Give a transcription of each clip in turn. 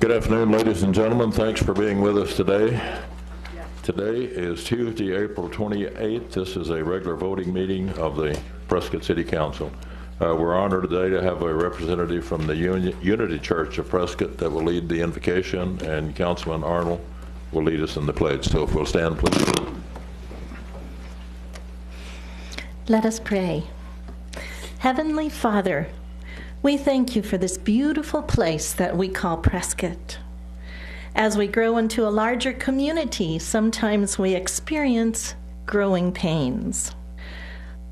Good afternoon, ladies and gentlemen. Thanks for being with us today. Today is Tuesday, April 28th. This is a regular voting meeting of the Prescott City Council. We're honored today to have a representative from the Unity Church of Prescott that will lead the invocation, and Councilman Arnold will lead us in the pledge. So if we'll stand, please. Let us pray. Heavenly Father, we thank you for this beautiful place that we call Prescott. As we grow into a larger community, sometimes we experience growing pains.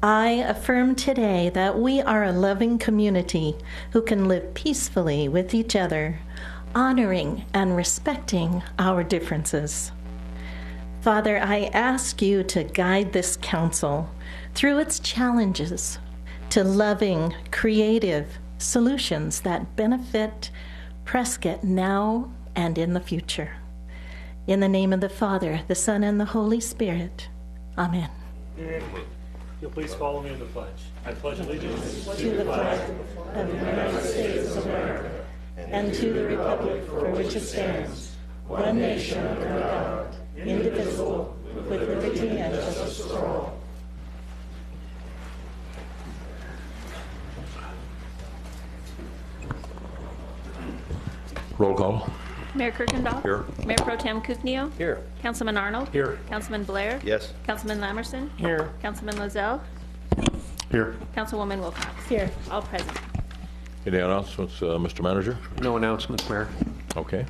I affirm today that we are a loving community who can live peacefully with each other, honoring and respecting our differences. Father, I ask you to guide this council through its challenges to loving, creative solutions that benefit Prescott now and in the future. In the name of the Father, the Son, and the Holy Spirit. Amen. You'll please follow me in the pledge. I pledge allegiance To the flag of the United States of America and to the republic for which it stands, one nation under God, indivisible, with liberty and justice for all. Roll call. Mayor Kirkendall? Here. Mayor Pro Tem Kufnio? Here. Councilman Arnold? Here. Councilman Blair? Yes. Councilman Lamerson? Here. Councilman Lozelle? Here. Councilwoman Wilcox? Here. All present. Any announcements, Mr. Manager? No announcements, Mayor. Okay.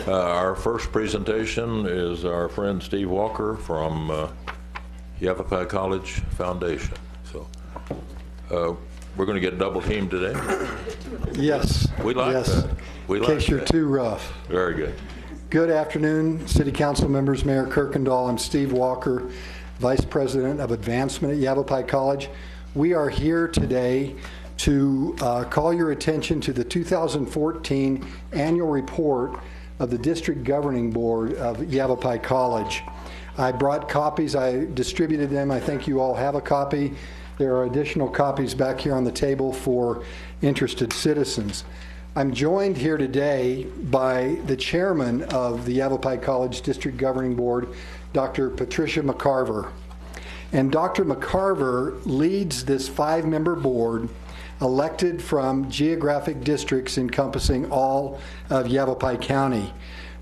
Our first presentation is our friend Steve Walker from Yavapai College Foundation. So we're going to get double teamed today. Yes. We like yes. that. We In like case you're that. too rough. Very good. Good afternoon, City Council members, Mayor Kirkendall. I'm Steve Walker, Vice President of Advancement at Yavapai College. We are here today to call your attention to the 2014 annual report of the District Governing Board of Yavapai College. I brought copies. I distributed them. I think you all have a copy. There are additional copies back here on the table for interested citizens. I'm joined here today by the chairman of the Yavapai College District Governing Board, Dr. Patricia McCarver. And Dr. McCarver leads this 5-member board elected from geographic districts encompassing all of Yavapai County.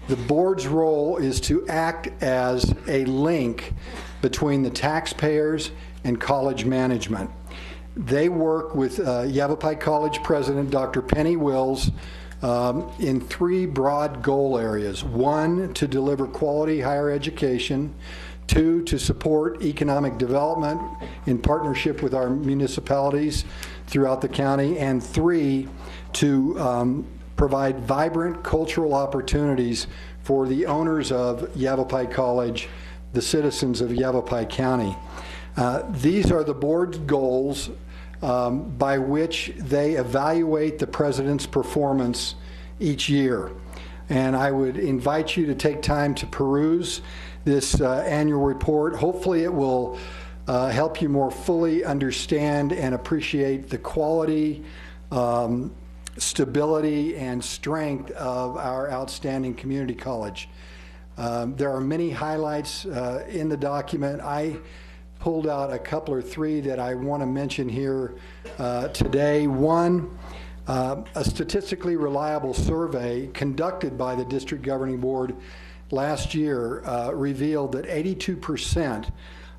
The board's role is to act as a link between the taxpayers and college management. They work with Yavapai College President Dr. Penny Wills in 3 broad goal areas. 1, to deliver quality higher education. 2, to support economic development in partnership with our municipalities throughout the county. And 3, to provide vibrant cultural opportunities for the owners of Yavapai College, the citizens of Yavapai County. These are the board's goals by which they evaluate the president's performance each year. And I would invite you to take time to peruse this annual report. Hopefully it will help you more fully understand and appreciate the quality, stability, and strength of our outstanding community college. There are many highlights in the document. I pulled out a couple or 3 that I want to mention here today. 1, a statistically reliable survey conducted by the District Governing Board last year revealed that 82%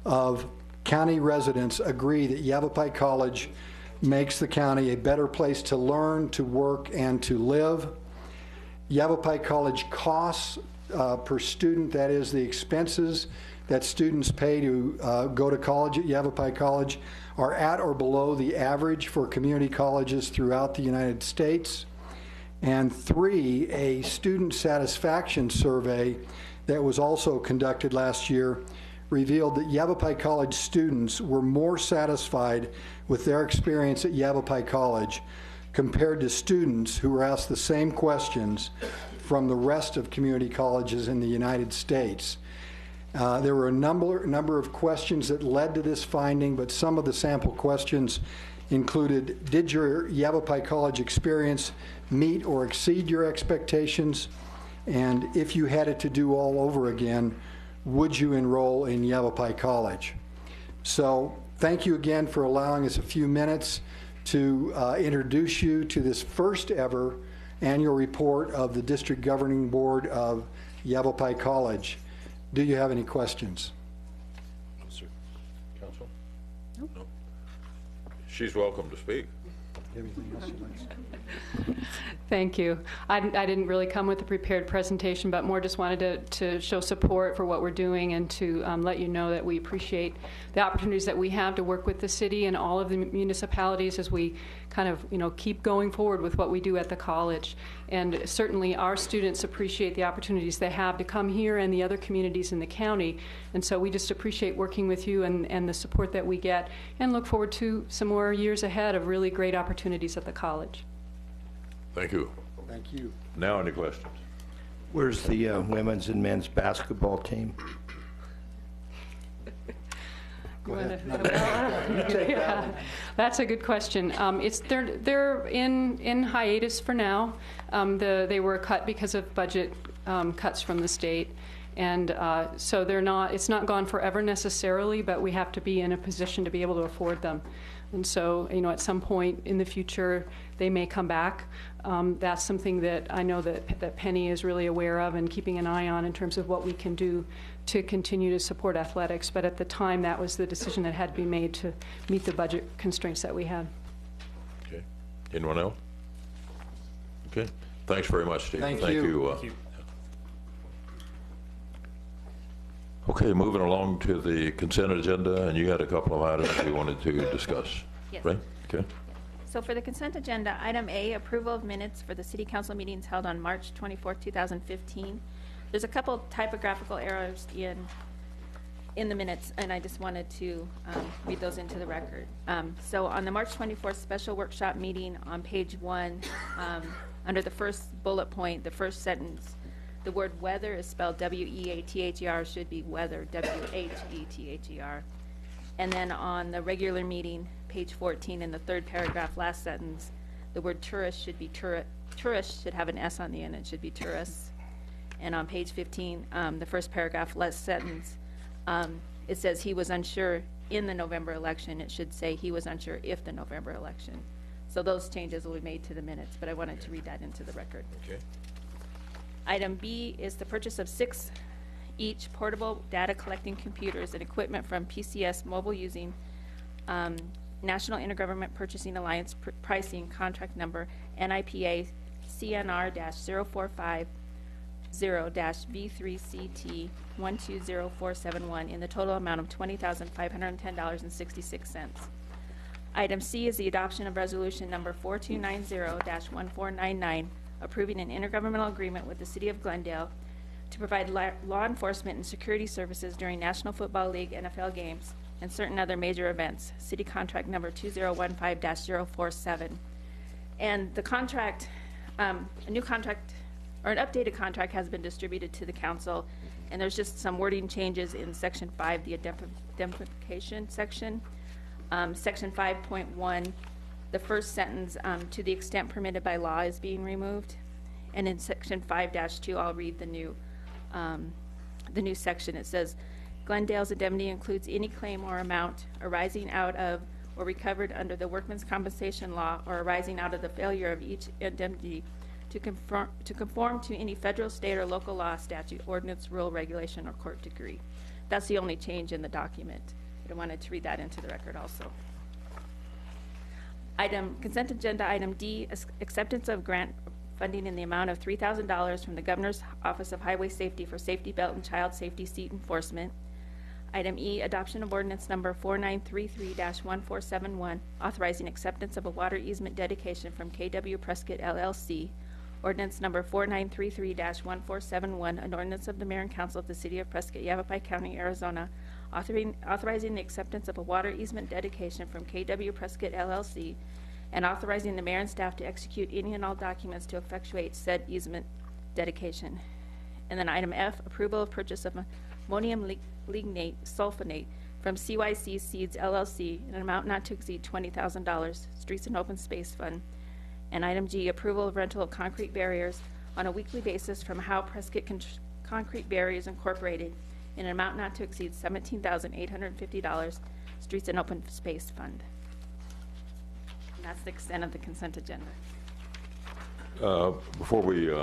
of county residents agree that Yavapai College makes the county a better place to learn, to work, and to live. Yavapai College costs per student, that is the expenses that students pay to go to college at Yavapai College, are at or below the average for community colleges throughout the United States. And 3, a student satisfaction survey that was also conducted last year revealed that Yavapai College students were more satisfied with their experience at Yavapai College compared to students who were asked the same questions from the rest of community colleges in the United States. There were a number of questions that led to this finding, but some of the sample questions included, did your Yavapai College experience meet or exceed your expectations? And if you had it to do all over again, would you enroll in Yavapai College? So thank you again for allowing us a few minutes to introduce you to this first ever annual report of the District Governing Board of Yavapai College. Do you have any questions? No, sir. Counsel? No. She's welcome to speak. Anything else you'd like to say? Thank you. I didn't really come with a prepared presentation, but more just wanted to show support for what we're doing and to let you know that we appreciate the opportunities that we have to work with the city and all of the municipalities as we kind of, keep going forward with what we do at the college. And certainly our students appreciate the opportunities they have to come here and the other communities in the county. And so we just appreciate working with you and the support that we get, and look forward to some more years ahead of really great opportunities at the college. Thank you. Thank you. Now, any questions? Where's the women's and men's basketball team? Go ahead. Yeah, that's a good question. They're in hiatus for now. They were cut because of budget cuts from the state, and so it's not gone forever necessarily, but we have to be in a position to be able to afford them. And so, at some point in the future, they may come back. That's something that I know that Penny is really aware of and keeping an eye on in terms of what we can do to continue to support athletics. But at the time, that was the decision that had to be made to meet the budget constraints that we had. Okay. Anyone else? Okay. Thanks very much, Steve. Thank you. Thank you. Okay, moving along to the consent agenda, and you had a couple of items you wanted to discuss. Yes. Right? Okay. So for the consent agenda, item A, approval of minutes for the city council meetings held on March 24th, 2015. There's a couple typographical errors in the minutes, and I just wanted to read those into the record. So on the March 24th special workshop meeting on page 1, under the first bullet point, the first sentence, the word weather is spelled W-E-A-T-H-E-R, should be weather, W-H-E-T-H-E-R. And then on the regular meeting, page 14, in the third paragraph, last sentence, the word tourist should be tourist should have an S on the end, it should be tourists. And on page 15, the first paragraph, last sentence, it says he was unsure in the November election. It should say he was unsure if the November election. So those changes will be made to the minutes, but I wanted to read that into the record. Okay. Item B is the purchase of 6 each portable data collecting computers and equipment from PCS Mobile using National Intergovernment Purchasing Alliance pricing contract number NIPA CNR-0450-V3CT 120471 in the total amount of $20,510.66. Item C is the adoption of resolution number 4290-1499, approving an intergovernmental agreement with the City of Glendale to provide law enforcement and security services during National Football League NFL games and certain other major events, City Contract Number 2015-047. And the contract, a new contract, or an updated contract has been distributed to the council, and there's just some wording changes in Section 5, the indemnification section. Section 5.1, the first sentence, to the extent permitted by law, is being removed. And in Section 5-2, I'll read the new section. It says, Glendale's indemnity includes any claim or amount arising out of or recovered under the Workmen's Compensation Law or arising out of the failure of each indemnity to conform to any federal, state, or local law, statute, ordinance, rule, regulation, or court decree. That's the only change in the document. But I wanted to read that into the record also. Consent agenda item D, acceptance of grant funding in the amount of $3,000 from the Governor's Office of Highway Safety for safety belt and child safety seat enforcement. Item E, adoption of ordinance number 4933-1471, authorizing acceptance of a water easement dedication from KW Prescott LLC. Ordinance number 4933-1471, an ordinance of the Mayor and Council of the City of Prescott, Yavapai County, Arizona, authorizing the acceptance of a water easement dedication from KW Prescott LLC, and authorizing the mayor and staff to execute any and all documents to effectuate said easement dedication. And then item F, approval of purchase of ammonium lignate sulfonate from CYC Seeds LLC in an amount not to exceed $20,000, Streets and Open Space Fund. And item G, approval of rental of concrete barriers on a weekly basis from Howe Prescott Concrete Barriers Incorporated in an amount not to exceed $17,850, Streets and Open Space Fund. And that's the extent of the consent agenda. Before we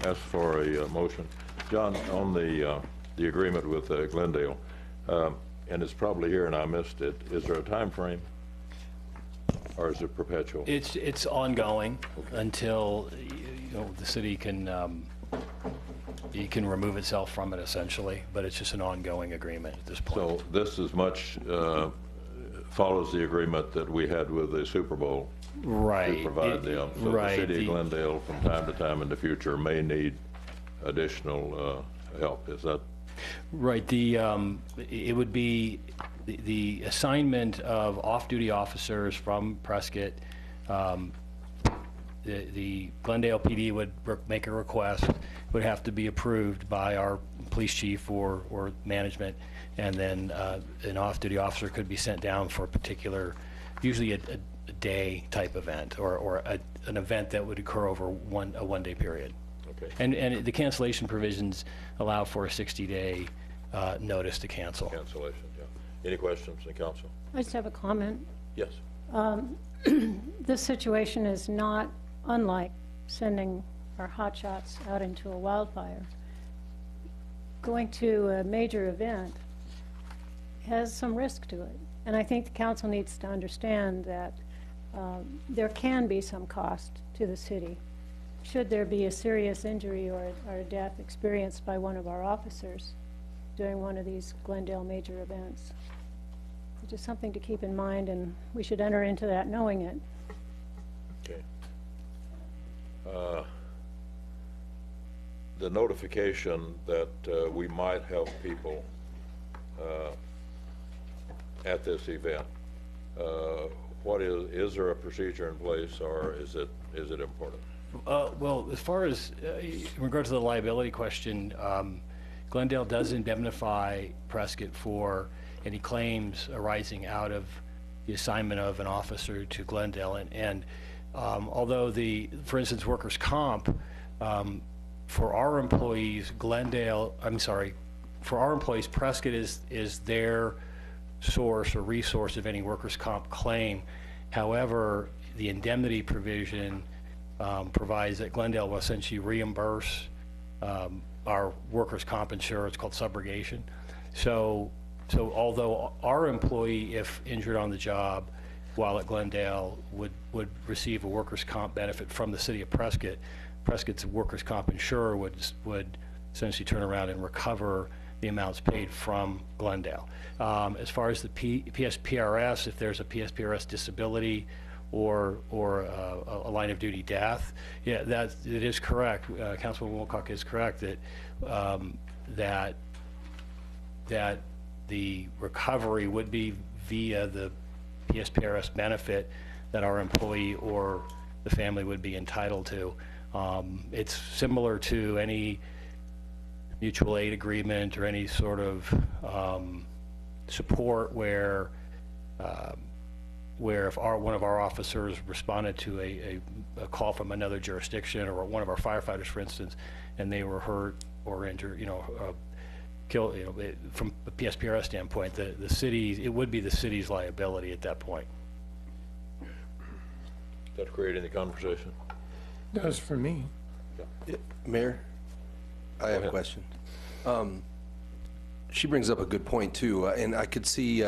ask for a motion, John, on the agreement with Glendale, and it's probably here and I missed it, is there a time frame? Or is it perpetual? It's ongoing until, the city can remove itself from it essentially, but it's just an ongoing agreement at this point. So this as much follows the agreement that we had with the Super Bowl. Right. To provide them. So right. the city of Glendale from time to time in the future may need additional help. Is that? Right. It would be the assignment of off-duty officers from Prescott. The Glendale PD would make a request, would have to be approved by our police chief or management, and then an off-duty officer could be sent down for a particular, usually a day type event or an event that would occur over a one-day period. Okay. And the cancellation provisions allow for a 60-day notice to cancel. Cancellation, yeah. Any questions in council? I just have a comment. Yes. This situation is not unlike sending our hotshots out into a wildfire. Going to a major event has some risk to it. And I think the council needs to understand that there can be some cost to the city should there be a serious injury or death experienced by one of our officers during one of these Glendale major events. It's just something to keep in mind, and we should enter into that knowing it. Okay. The notification that we might help people at this event, what is there a procedure in place, or is it important? Well, as far as in regard to the liability question, Glendale does indemnify Prescott for any claims arising out of the assignment of an officer to Glendale. And although for instance, workers' comp, for our employees, for our employees, Prescott is their source or resource of any workers' comp claim. However, the indemnity provision provides that Glendale will essentially reimburse our workers' comp insurer. It's called subrogation. So although our employee, if injured on the job while at Glendale, would receive a workers' comp benefit from the city of Prescott, Prescott's workers' comp insurer would essentially turn around and recover the amounts paid from Glendale. As far as the PSPRS, if there's a PSPRS disability or a line of duty death, yeah, it is correct. Councilman Wilcock is correct that the recovery would be via the PSPRS benefit that our employee or the family would be entitled to. It's similar to any mutual aid agreement or any sort of support where if one of our officers responded to a call from another jurisdiction, or one of our firefighters, for instance, and they were hurt or injured, killed, from a PSPRS standpoint, the city, it would be the city's liability at that point. Does that create any conversation? Does for me. Yeah, Mayor, I have a question. She brings up a good point too, and I could see,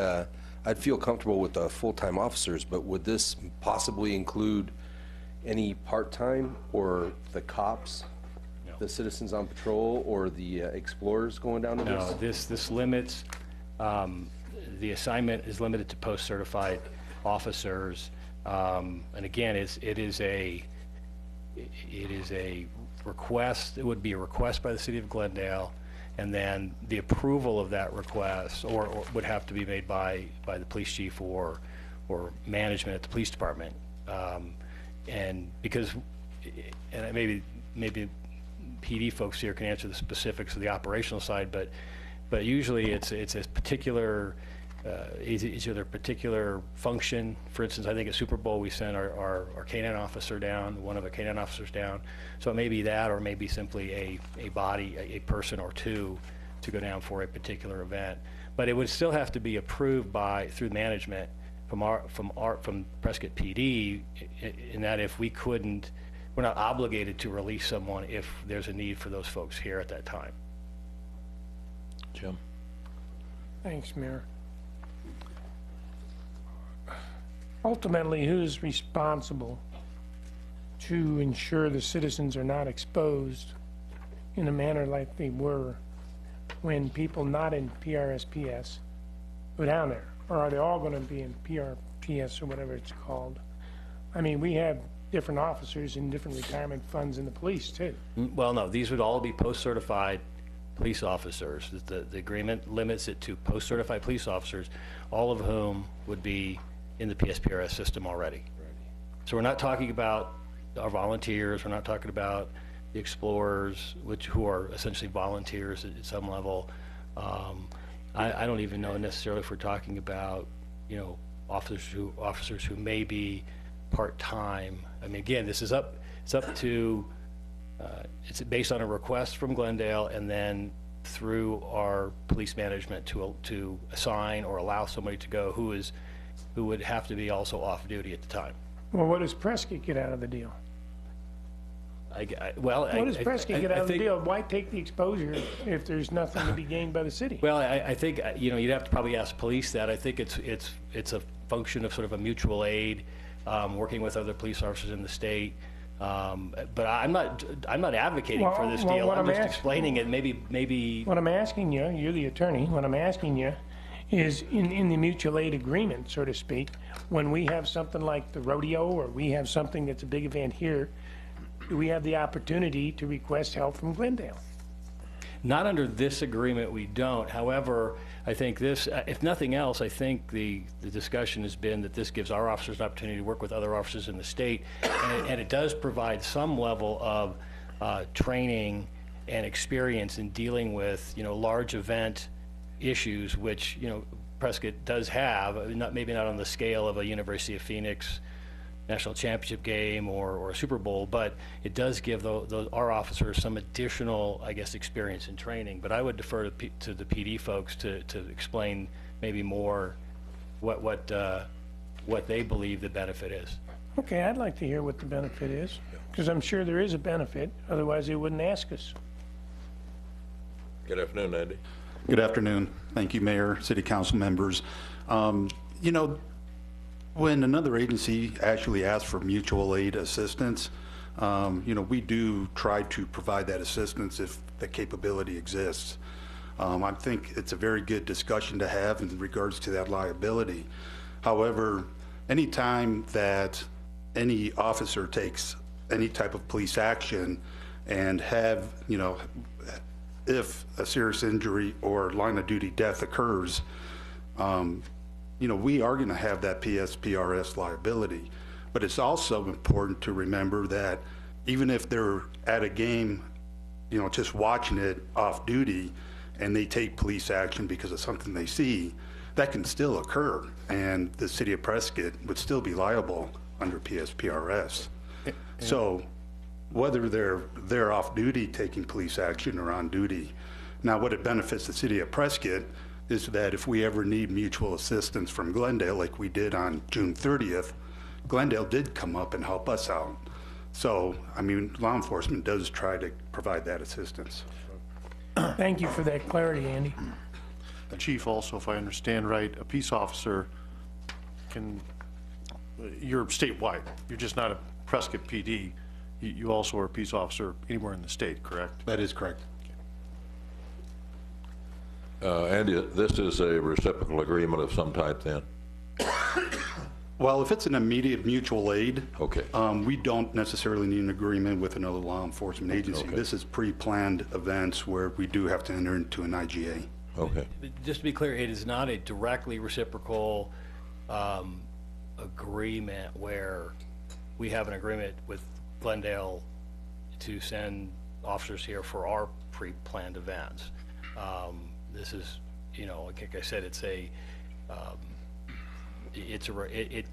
I'd feel comfortable with the full-time officers, but would this possibly include any part-time or the cops, the citizens on patrol, or the explorers going down to this? No, this limits, the assignment is limited to post-certified officers, and again, it is a request. It would be a request by the city of Glendale, and then the approval of that request or would have to be made by the police chief or management at the police department. And because, and maybe PD folks here can answer the specifics of the operational side, but usually it's a particular is there a particular function? For instance, I think at Super Bowl we sent our canine officer down, one of the canine officers down. So it may be that, or maybe simply a body, a person or two to go down for a particular event. But it would still have to be approved through management from Prescott PD, in that if we couldn't, we're not obligated to release someone if there's a need for those folks here at that time. Jim? Thanks, Mayor. Ultimately, who's responsible to ensure the citizens are not exposed in a manner like they were when people not in PRSPS go down there? Or are they all going to be in PRPS or whatever it's called? I mean, we have different officers in different retirement funds in the police, too. Well, no, these would all be post-certified police officers. The agreement limits it to post-certified police officers, all of whom would be in the PSPRS system already. So we're not talking about our volunteers, we're not talking about the explorers, who are essentially volunteers at some level. I don't even know necessarily if we're talking about, officers who may be part-time. I mean, again, it's up to, it's based on a request from Glendale, and then through our police management to assign or allow somebody to go who would have to be also off duty at the time. Well, what does Prescott get out of the deal? What does Prescott get out of the deal? Why take the exposure if there's nothing to be gained by the city? Well, I think, you'd have to probably ask police that. I think it's a function of sort of a mutual aid, working with other police officers in the state. But I'm not advocating for this deal. I'm just explaining it. Maybe. What I'm asking you, you're the attorney. What I'm asking you is in the mutual aid agreement, so to speak, when we have something like the rodeo or we have something that's a big event here, do we have the opportunity to request help from Glendale? Not under this agreement, we don't. However, I think this, if nothing else, I think the discussion has been that this gives our officers an opportunity to work with other officers in the state, and it does provide some level of training and experience in dealing with, large event issues, which, Prescott does have, maybe not on the scale of a University of Phoenix national championship game or a Super Bowl, but it does give our officers some additional, I guess, experience and training. But I would defer to the PD folks to explain maybe more what they believe the benefit is. Okay, I'd like to hear what the benefit is, because I'm sure there is a benefit. Otherwise, they wouldn't ask us. Good afternoon, Andy. Good afternoon. Thank you, Mayor, City Council members. When another agency actually asks for mutual aid assistance, we do try to provide that assistance if the capability exists. I think it's a very good discussion to have in regards to that liability. However, anytime that any officer takes any type of police action and have, if a serious injury or line of duty death occurs, we are going to have that PSPRS liability. But it's also important to remember that even if they're at a game, just watching it off duty, and they take police action because of something they see, that can still occur, and the city of Prescott would still be liable under PSPRS. So whether they're off duty taking police action or on duty. Now, what it benefits the city of Prescott is that if we ever need mutual assistance from Glendale, like we did on June 30th, Glendale did come up and help us out. So, law enforcement does try to provide that assistance. Thank you for that clarity, Andy. Chief, also, if I understand right, a peace officer you're statewide. You're just not a Prescott PD. You also are a peace officer anywhere in the state, correct? That is correct. Andy, this is a reciprocal agreement of some type then? Well, if it's an immediate mutual aid, okay. We don't necessarily need an agreement with another law enforcement agency. Okay. This is pre-planned events where we do have to enter into an IGA. Okay. Just to be clear, it is not a directly reciprocal agreement where we have an agreement with Glendale to send officers here for our pre-planned events. This is, like I said, and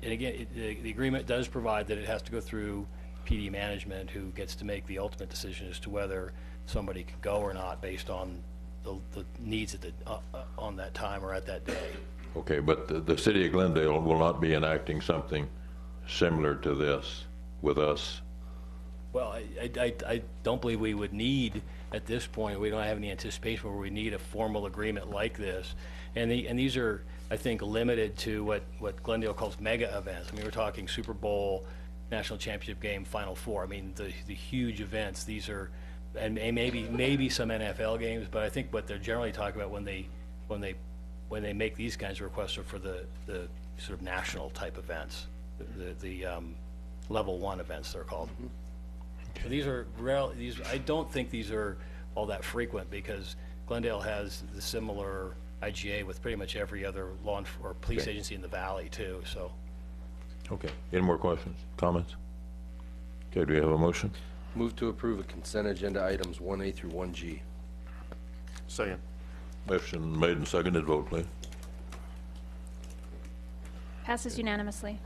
again, the agreement does provide that it has to go through PD management, who gets to make the ultimate decision as to whether somebody can go or not based on the needs at on that time or at that day. Okay, but the city of Glendale will not be enacting something similar to this with us. Well, I don't believe we would need, at this point, we don't have any anticipation where we need a formal agreement like this. And these are, I think, limited to what Glendale calls mega events. I mean, we're talking Super Bowl, National Championship game, Final Four. I mean, the huge events. These are, and maybe some NFL games, but I think what they're generally talking about when they make these kinds of requests are for the sort of national type events, the level 1 events they're called. So these are I don't think these are all that frequent, because Glendale has the similar IGA with pretty much every other law or police agency in the valley too. So. Okay. Any more questions, comments? Okay. Do we have a motion? Move to approve a consent agenda items 1A through 1G. Second. Motion made and seconded. Vote, please. Passes unanimously.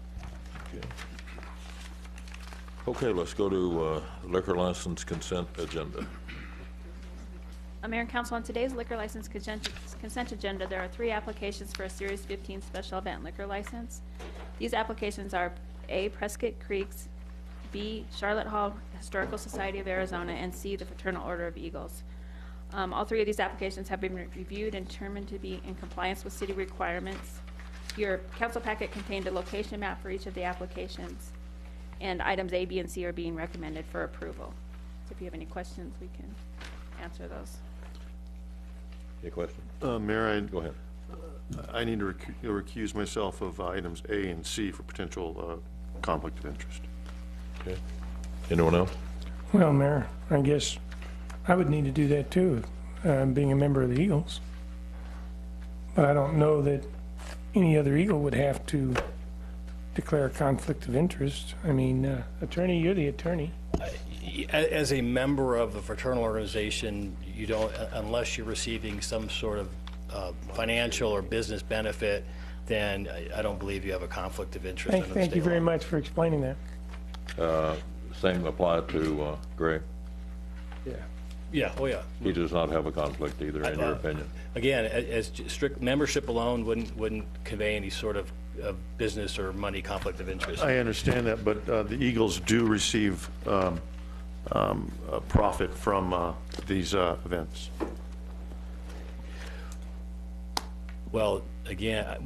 Okay, let's go to liquor license consent agenda. Mayor and Council, on today's liquor license consent agenda, there are 3 applications for a Series 15 special event liquor license. These applications are A, Prescott Creeks, B, Charlotte Hall Historical Society of Arizona, and C, the Fraternal Order of Eagles. All 3 of these applications have been reviewed and determined to be in compliance with city requirements. Your council packet contained a location map for each of the applications, and items A, B, and C are being recommended for approval. So if you have any questions, we can answer those. Any questions? Mayor, Go ahead. I need to recuse myself of items A and C for potential conflict of interest. Okay. Anyone else? Well, Mayor, I guess I would need to do that too, being a member of the Eagles. But I don't know that any other Eagle would have to declare a conflict of interest. I mean, attorney, you're the attorney. As a member of the fraternal organization, you don't, unless you're receiving some sort of financial or business benefit, then I don't believe you have a conflict of interest. Thank you very much for explaining that. Same apply to Greg? Yeah, oh yeah. He does not have a conflict either, in your opinion? Again, as strict membership alone wouldn't convey any sort of business or money conflict of interest. I understand that, but the Eagles do receive a profit from these events. Well, again,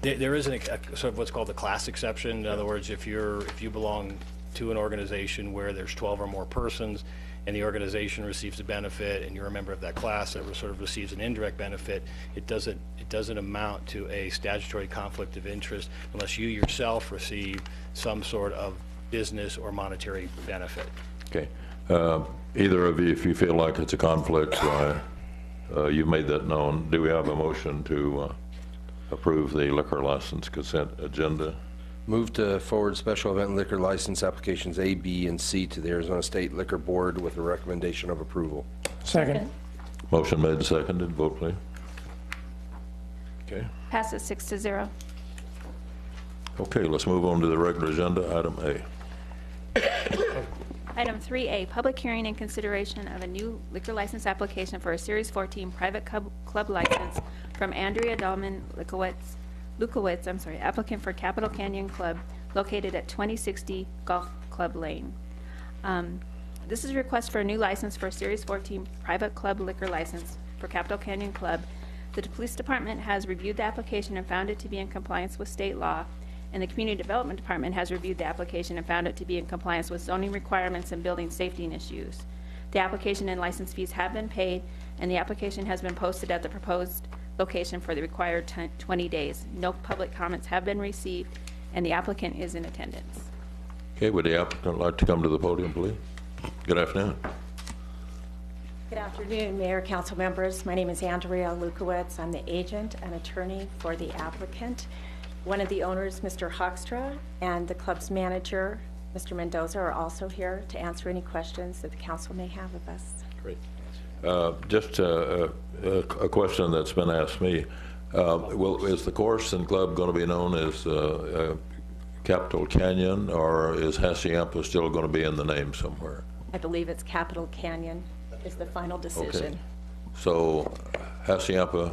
there is a sort of what's called the class exception. In other words, if you belong to an organization where there's 12 or more persons, and the organization receives a benefit, and you're a member of that class that sort of receives an indirect benefit, it doesn't amount to a statutory conflict of interest unless you yourself receive some sort of business or monetary benefit. Okay. Either of you, if you feel like it's a conflict, you've made that known. Do we have a motion to approve the liquor license consent agenda? Move to forward special event liquor license applications A, B, and C to the Arizona State Liquor Board with a recommendation of approval. Second. Motion made and seconded. Vote, please. Okay. Passes 6-0. Okay, let's move on to the regular agenda, item A. Item 3A, public hearing and consideration of a new liquor license application for a Series 14 private club license from Andrea Dahlman Lukowitz, applicant for Capital Canyon Club located at 2060 Golf Club Lane. This is a request for a new license for a Series 14 private club liquor license for Capital Canyon Club. The police department has reviewed the application and found it to be in compliance with state law, and the community development department has reviewed the application and found it to be in compliance with zoning requirements and building safety issues. The application and license fees have been paid, and the application has been posted at the proposed location for the required 20 days. No public comments have been received, and the applicant is in attendance. Okay, would the applicant like to come to the podium, please? Good afternoon. Good afternoon, Mayor, council members. My name is Andrea Lukowitz. I'm the agent and attorney for the applicant. One of the owners, Mr. Hoekstra, and the club's manager, Mr. Mendoza, are also here to answer any questions that the council may have of us. Great. Just a question that's been asked me. Well, is the course and club going to be known as Capital Canyon, or is Hacienda still going to be in the name somewhere? I believe it's Capital Canyon is the final decision. Okay. So Hacienda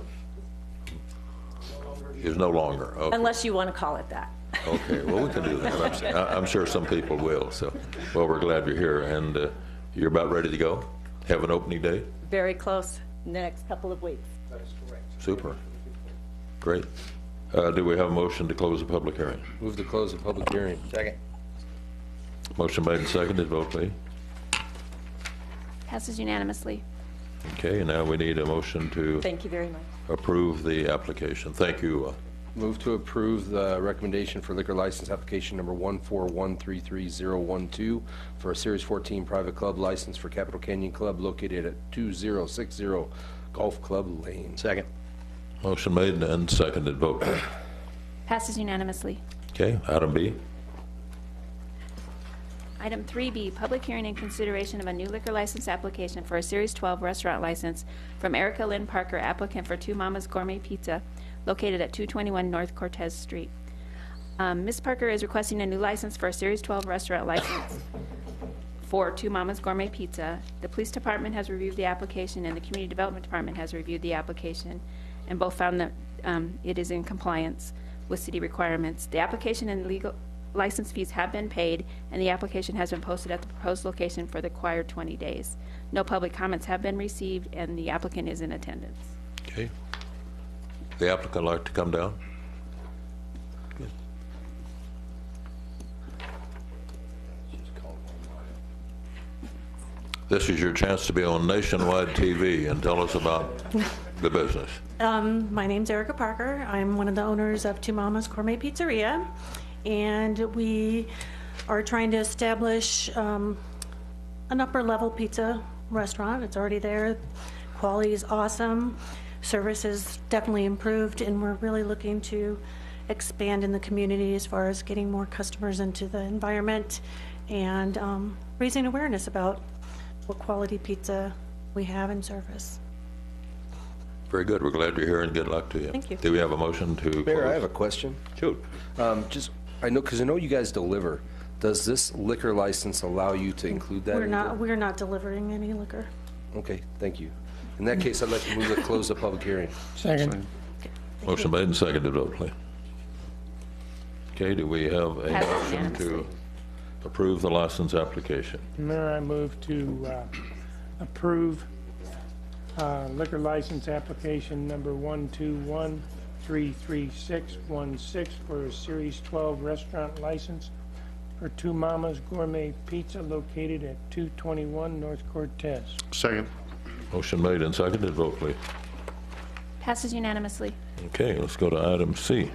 is no longer. Okay. Unless you want to call it that. Okay, well, we can do that. I'm sure some people will. So, well, we're glad you're here, and you're about ready to go? Have an opening day? Very close in the next couple of weeks. Super. Great. Do we have a motion to close the public hearing? Move to close the public hearing. Second. Motion made and seconded. Vote, please. Passes unanimously. Okay, now we need a motion to Thank you very much. approve the application. Thank you. Move to approve the recommendation for liquor license application number 141333012 for a Series 14 private club license for Capital Canyon Club located at 2060 Golf Club Lane. Second. Motion made and seconded. Vote. Passes unanimously. Okay, item B. Item 3B, public hearing and consideration of a new liquor license application for a Series 12 restaurant license from Erica Lynn Parker, applicant for Two Mamas Gourmet Pizza, located at 221 North Cortez Street. Ms. Parker is requesting a new license for a Series 12 restaurant license for Two Mamas Gourmet Pizza. The police department has reviewed the application, and the community development department has reviewed the application, and both found that it is in compliance with city requirements. The application and legal license fees have been paid, and the application has been posted at the proposed location for the required 20 days. No public comments have been received, and the applicant is in attendance. Okay. The applicant like to come down? Good. This is your chance to be on nationwide TV and tell us about the business. My name's Erica Parker. I'm one of the owners of Two Mamas Gourmet Pizzeria, and we are trying to establish an upper level pizza restaurant. It's already there. Quality is awesome. Service is definitely improved, and we're really looking to expand in the community as far as getting more customers into the environment and raising awareness about what quality pizza we have in service. Very good. We're glad you're here, and good luck to you. Thank you. Do we have a motion to Mayor, close? I have a question. Shoot. Because I know you guys deliver. Does this liquor license allow you to include that? We're not delivering any liquor. Okay, thank you. In that case, I'd like to move to close the public hearing. Second. Motion made and seconded. Vote, please. Okay, do we have a Passes motion unanimously. to approve the license application? Mayor, I move to approve liquor license application number 121-33616 for a Series 12 restaurant license for Two Mamas Gourmet Pizza located at 221 North Cortez. Second. Motion made and seconded. Vote, please. Passes unanimously. Okay, let's go to item C.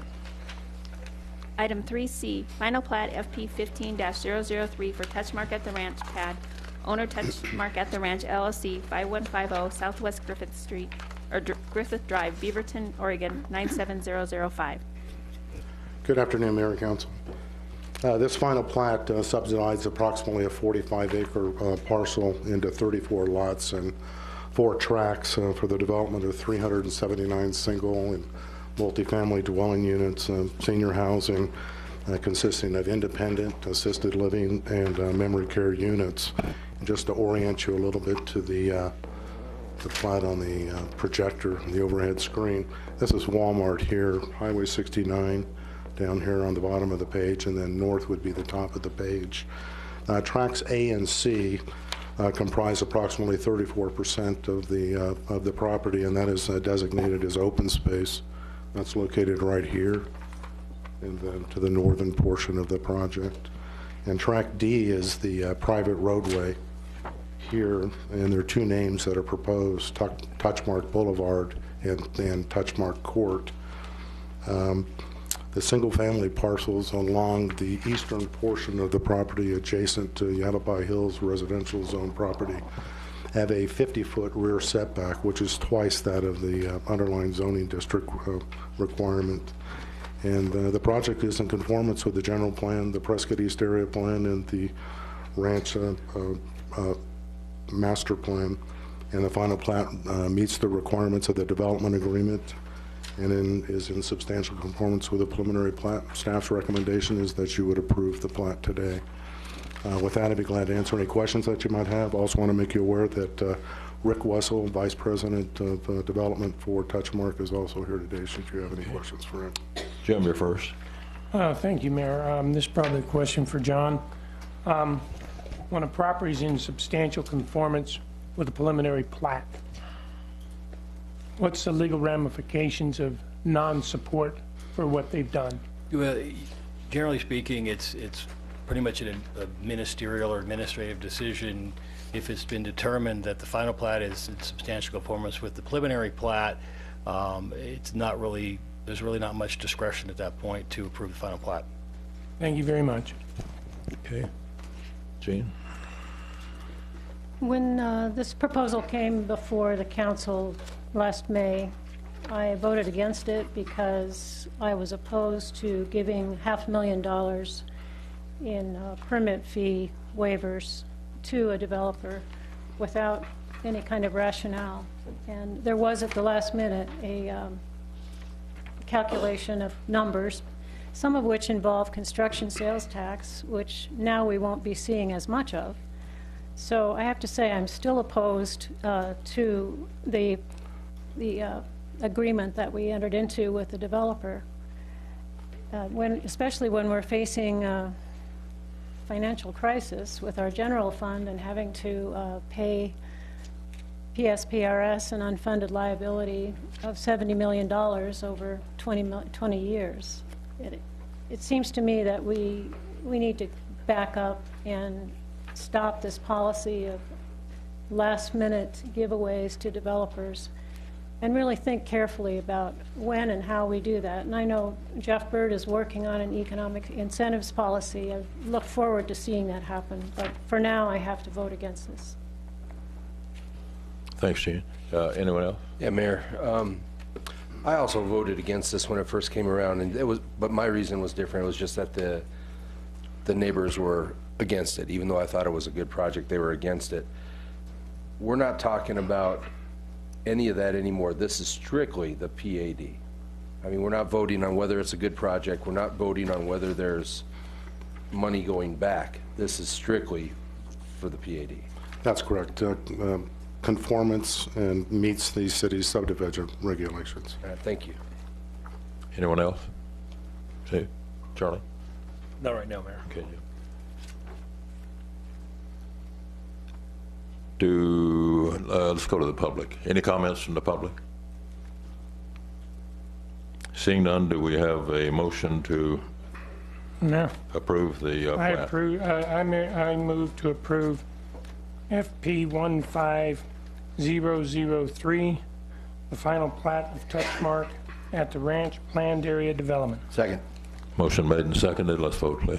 Item 3C, final plat FP 15-003 for Touchmark at the Ranch pad, owner Touchmark at the Ranch LLC, 5150 Southwest Griffith Street, or Griffith Drive, Beaverton, Oregon, 97005. Good afternoon, Mayor and Council. This final plat subdivides approximately a 45-acre parcel into 34 lots and 4 tracts for the development of 379 single and multifamily dwelling units, senior housing consisting of independent, assisted living, and memory care units. And just to orient you a little bit to the plat on the projector, the overhead screen, this is Walmart here, Highway 69 down here on the bottom of the page, and then north would be the top of the page. Tracks A and C comprise approximately 34% of the property, and that is designated as open space. That's located right here, and then to the northern portion of the project. And track D is the private roadway here, and there are 2 names that are proposed: Touchmark Boulevard and Touchmark Court. The single-family parcels along the eastern portion of the property adjacent to Yavapai Hills residential zone property have a 50-foot rear setback, which is twice that of the underlying zoning district requirement. And the project is in conformance with the general plan, the Prescott East Area Plan, and the ranch master plan. And the final plat meets the requirements of the development agreement and is in substantial conformance with the preliminary plat. Staff's recommendation is that you would approve the plat today. With that, I'd be glad to answer any questions that you might have. Also want to make you aware that Rick Wessel, Vice President of Development for Touchmark, is also here today, should you have any questions for him. Jim, you're first. Thank you, Mayor. This is probably a question for John. When a property is in substantial conformance with a preliminary plat, what's the legal ramifications of non-support for what they've done? Well, generally speaking, it's pretty much a ministerial or administrative decision. If it's been determined that the final plat is in substantial conformance with the preliminary plat, it's not really, there's really not much discretion at that point to approve the final plat. Thank you very much. Okay. Jean? When this proposal came before the council last May, I voted against it because I was opposed to giving $500,000 in permit fee waivers to a developer without any kind of rationale. And there was at the last minute a calculation of numbers, some of which involve construction sales tax, which now we won't be seeing as much of. So I have to say I'm still opposed to the agreement that we entered into with the developer. Especially when we're facing a financial crisis with our general fund and having to pay PSPRS an unfunded liability of $70 million over 20 years. It seems to me that we need to back up and stop this policy of last-minute giveaways to developers and really think carefully about when and how we do that. And I know Jeff Bird is working on an economic incentives policy. I look forward to seeing that happen. But for now, I have to vote against this. Thanks, Gene. Anyone else? Yeah, Mayor. I also voted against this when it first came around, and but my reason was different. It was just that the neighbors were against it. Even though I thought it was a good project, they were against it. We're not talking about any of that anymore. This is strictly the PAD. I mean, we're not voting on whether it's a good project. We're not voting on whether there's money going back. This is strictly for the PAD. That's correct. Conformance and meets the city's subdivision regulations. All right, thank you. Anyone else? See, Charlie? Not right now, Mayor. Okay. Let's go to the public. Any comments from the public? Seeing none, do we have a motion to approve the plat? I move to approve FP 15003, the final plat of Touchmark at the Ranch Planned Area Development. Second. Motion made and seconded. Let's vote, please.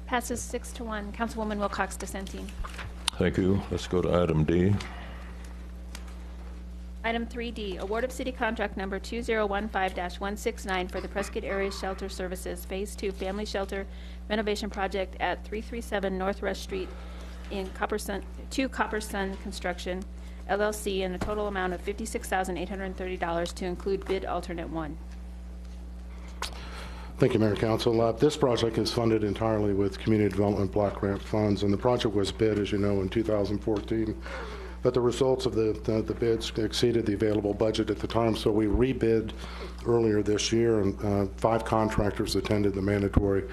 Passes 6-1. Councilwoman Wilcox dissenting. Thank you. Let's go to item D. Item 3D, award of city contract number 2015-169 for the Prescott Area Shelter Services Phase 2 Family Shelter Renovation Project at 337 Northwest Street in Coppersun Construction, LLC, in a total amount of $56,830 to include bid alternate 1. Thank you, Mayor Council. This project is funded entirely with Community Development Block Grant funds, and the project was bid, as you know, in 2014. But the results of the bids exceeded the available budget at the time, so we rebid earlier this year, and 5 contractors attended the mandatory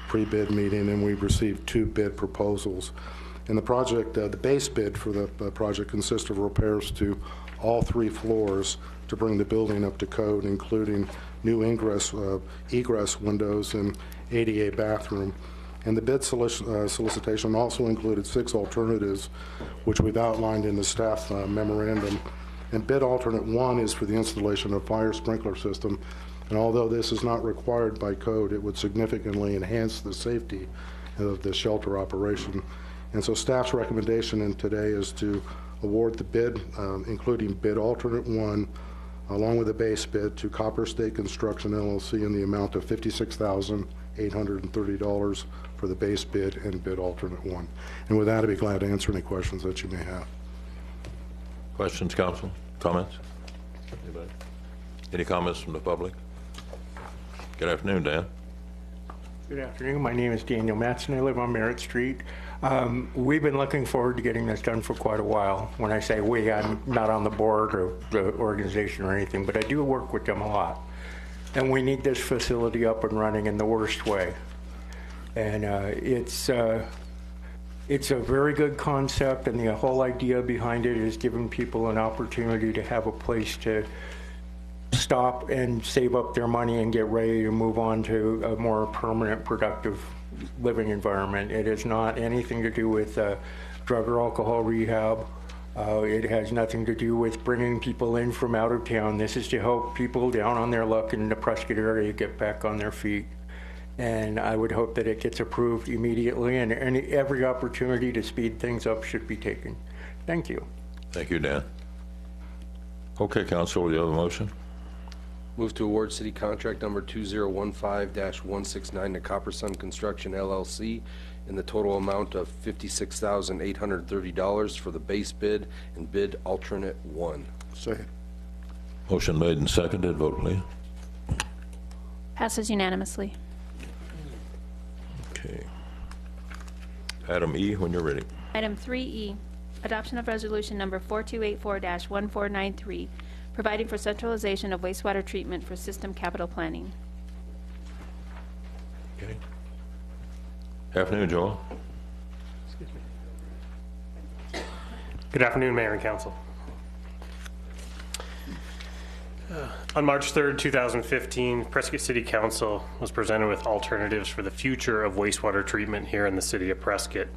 pre-bid meeting, and we received 2 bid proposals. And the project, the base bid for the project consists of repairs to all 3 floors to bring the building up to code, including new egress windows and ADA bathroom. And the bid solicitation also included 6 alternatives, which we've outlined in the staff memorandum. And bid alternate 1 is for the installation of a fire sprinkler system. And although this is not required by code, it would significantly enhance the safety of the shelter operation. And so staff's recommendation today is to award the bid, including bid alternate 1, along with the base bid, to Copper State Construction, LLC, in the amount of $56,830 for the base bid and bid alternate 1. And with that, I'd be glad to answer any questions that you may have. Questions, council? Comments? Anybody? Any comments from the public? Good afternoon, Dan. Good afternoon. My name is Daniel Matson. I live on Merritt Street. We've been looking forward to getting this done for quite a while. When I say we, I'm not on the board or the organization or anything, but I do work with them a lot. And we need this facility up and running in the worst way. And it's a very good concept, and the whole idea behind it is giving people an opportunity to have a place to stop and save up their money and get ready to move on to a more permanent, productive living environment. It has not anything to do with drug or alcohol rehab. It has nothing to do with bringing people in from out of town. This is to help people down on their luck in the Prescott area get back on their feet. And I would hope that it gets approved immediately, and every opportunity to speed things up should be taken. Thank you. Thank you, Dan. Okay, Council, do you have a motion? Move to award city contract number 2015-169 to Copper Sun Construction LLC in the total amount of $56,830 for the base bid and bid alternate 1. Second. Motion made and seconded. Vote, please. Passes unanimously. Okay. Item E, when you're ready. Item 3E, adoption of resolution number 4284-1493, providing for centralization of wastewater treatment for system capital planning. Okay. Afternoon, Joel. Good afternoon, Mayor and Council. On March 3rd, 2015, Prescott City Council was presented with alternatives for the future of wastewater treatment here in the city of Prescott.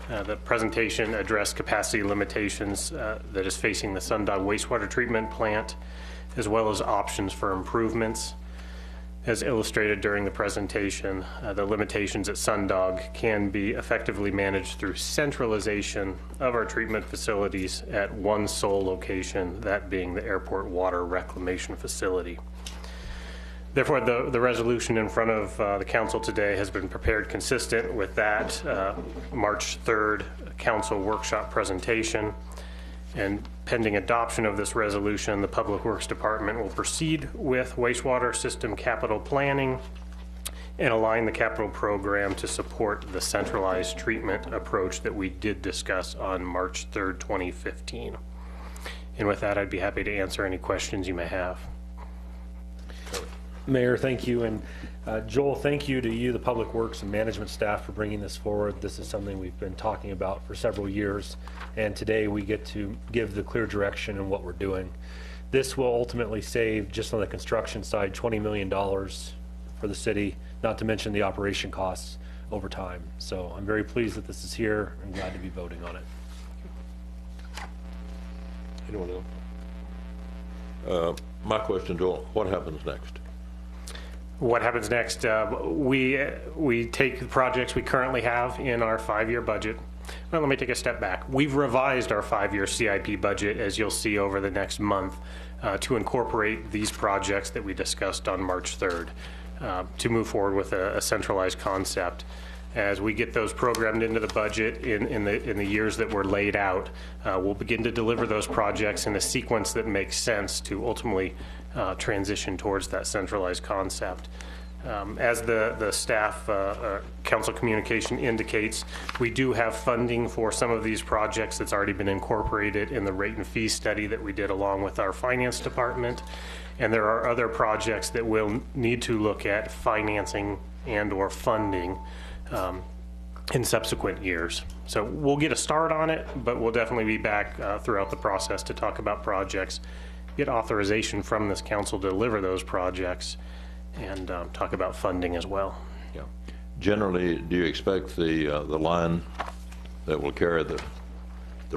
The presentation addressed capacity limitations that is facing the Sundog wastewater treatment plant, as well as options for improvements. As illustrated during the presentation, the limitations at Sundog can be effectively managed through centralization of our treatment facilities at one sole location, that being the Airport Water Reclamation Facility. Therefore, the resolution in front of the council today has been prepared consistent with that March 3rd council workshop presentation. And pending adoption of this resolution, the Public Works Department will proceed with wastewater system capital planning and align the capital program to support the centralized treatment approach that we did discuss on March 3rd, 2015. And with that, I'd be happy to answer any questions you may have. Mayor, thank you. And Joel, thank you to you, the Public Works and Management staff, for bringing this forward. This is something we've been talking about for several years, and today we get to give the clear direction in what we're doing. This will ultimately save, just on the construction side, $20 million for the city, not to mention the operation costs over time. So I'm very pleased that this is here and glad to be voting on it. Anyone else? My question, Joel, what happens next? What happens next? We take the projects we currently have in our 5-year budget. Well, let me take a step back. We've revised our 5-year CIP budget, as you'll see over the next month, to incorporate these projects that we discussed on March 3rd, to move forward with a centralized concept. As we get those programmed into the budget in the years that were laid out, we'll begin to deliver those projects in a sequence that makes sense to ultimately transition towards that centralized concept. As the staff council communication indicates, we do have funding for some of these projects that's already been incorporated in the rate and fee study that we did along with our finance department. And there are other projects that we'll need to look at financing and or funding in subsequent years. So we'll get a start on it, but we'll definitely be back throughout the process to talk about projects, get authorization from this council to deliver those projects, and talk about funding as well. Yeah. Generally, do you expect the line that will carry the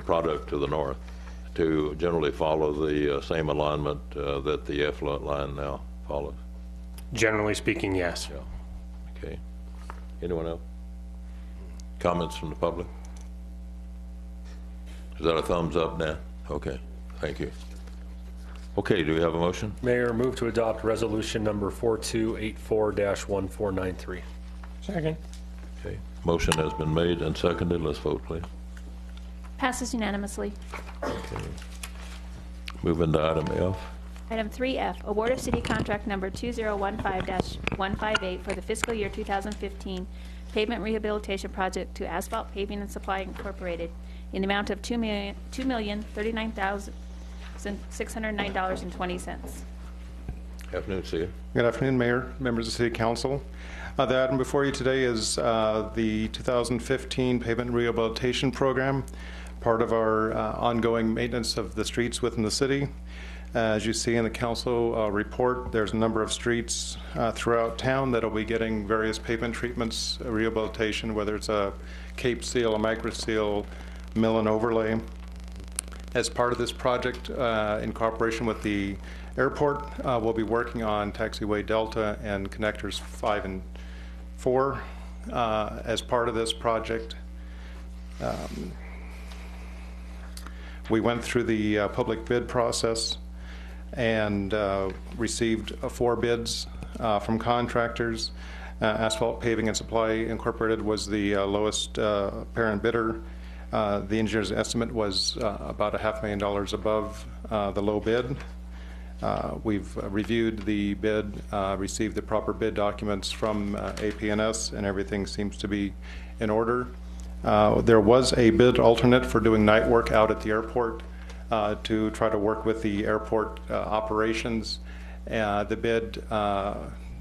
product to the north to generally follow the same alignment that the effluent line now follows? Generally speaking, yes. Yeah. Okay. Anyone else? Comments from the public? Is that a thumbs up, Dan? Okay, thank you. Okay, do we have a motion? Mayor, move to adopt resolution number 4284-1493. Second. Okay, motion has been made and seconded. Let's vote, please. Passes unanimously. Okay. Moving to item F. Item 3F, award of city contract number 2015-158 for the fiscal year 2015 pavement rehabilitation project to Asphalt Paving and Supply Incorporated in the amount of $2,039,609.20. Afternoon, see you. Good afternoon, Mayor, members of the City Council. The item before you today is the 2015 Pavement Rehabilitation Program, part of our ongoing maintenance of the streets within the city. As you see in the council report, there's a number of streets throughout town that will be getting various pavement treatments, rehabilitation, whether it's a cape seal, a micro seal, mill and overlay. As part of this project, in cooperation with the airport, we'll be working on taxiway Delta and connectors 5 and 4. As part of this project, we went through the public bid process and received 4 bids from contractors. Asphalt Paving and Supply Incorporated was the lowest apparent bidder. The engineer's estimate was about $500,000 above the low bid. We've reviewed the bid, received the proper bid documents from AP&S, and everything seems to be in order. There was a bid alternate for doing night work out at the airport to try to work with the airport operations. The bid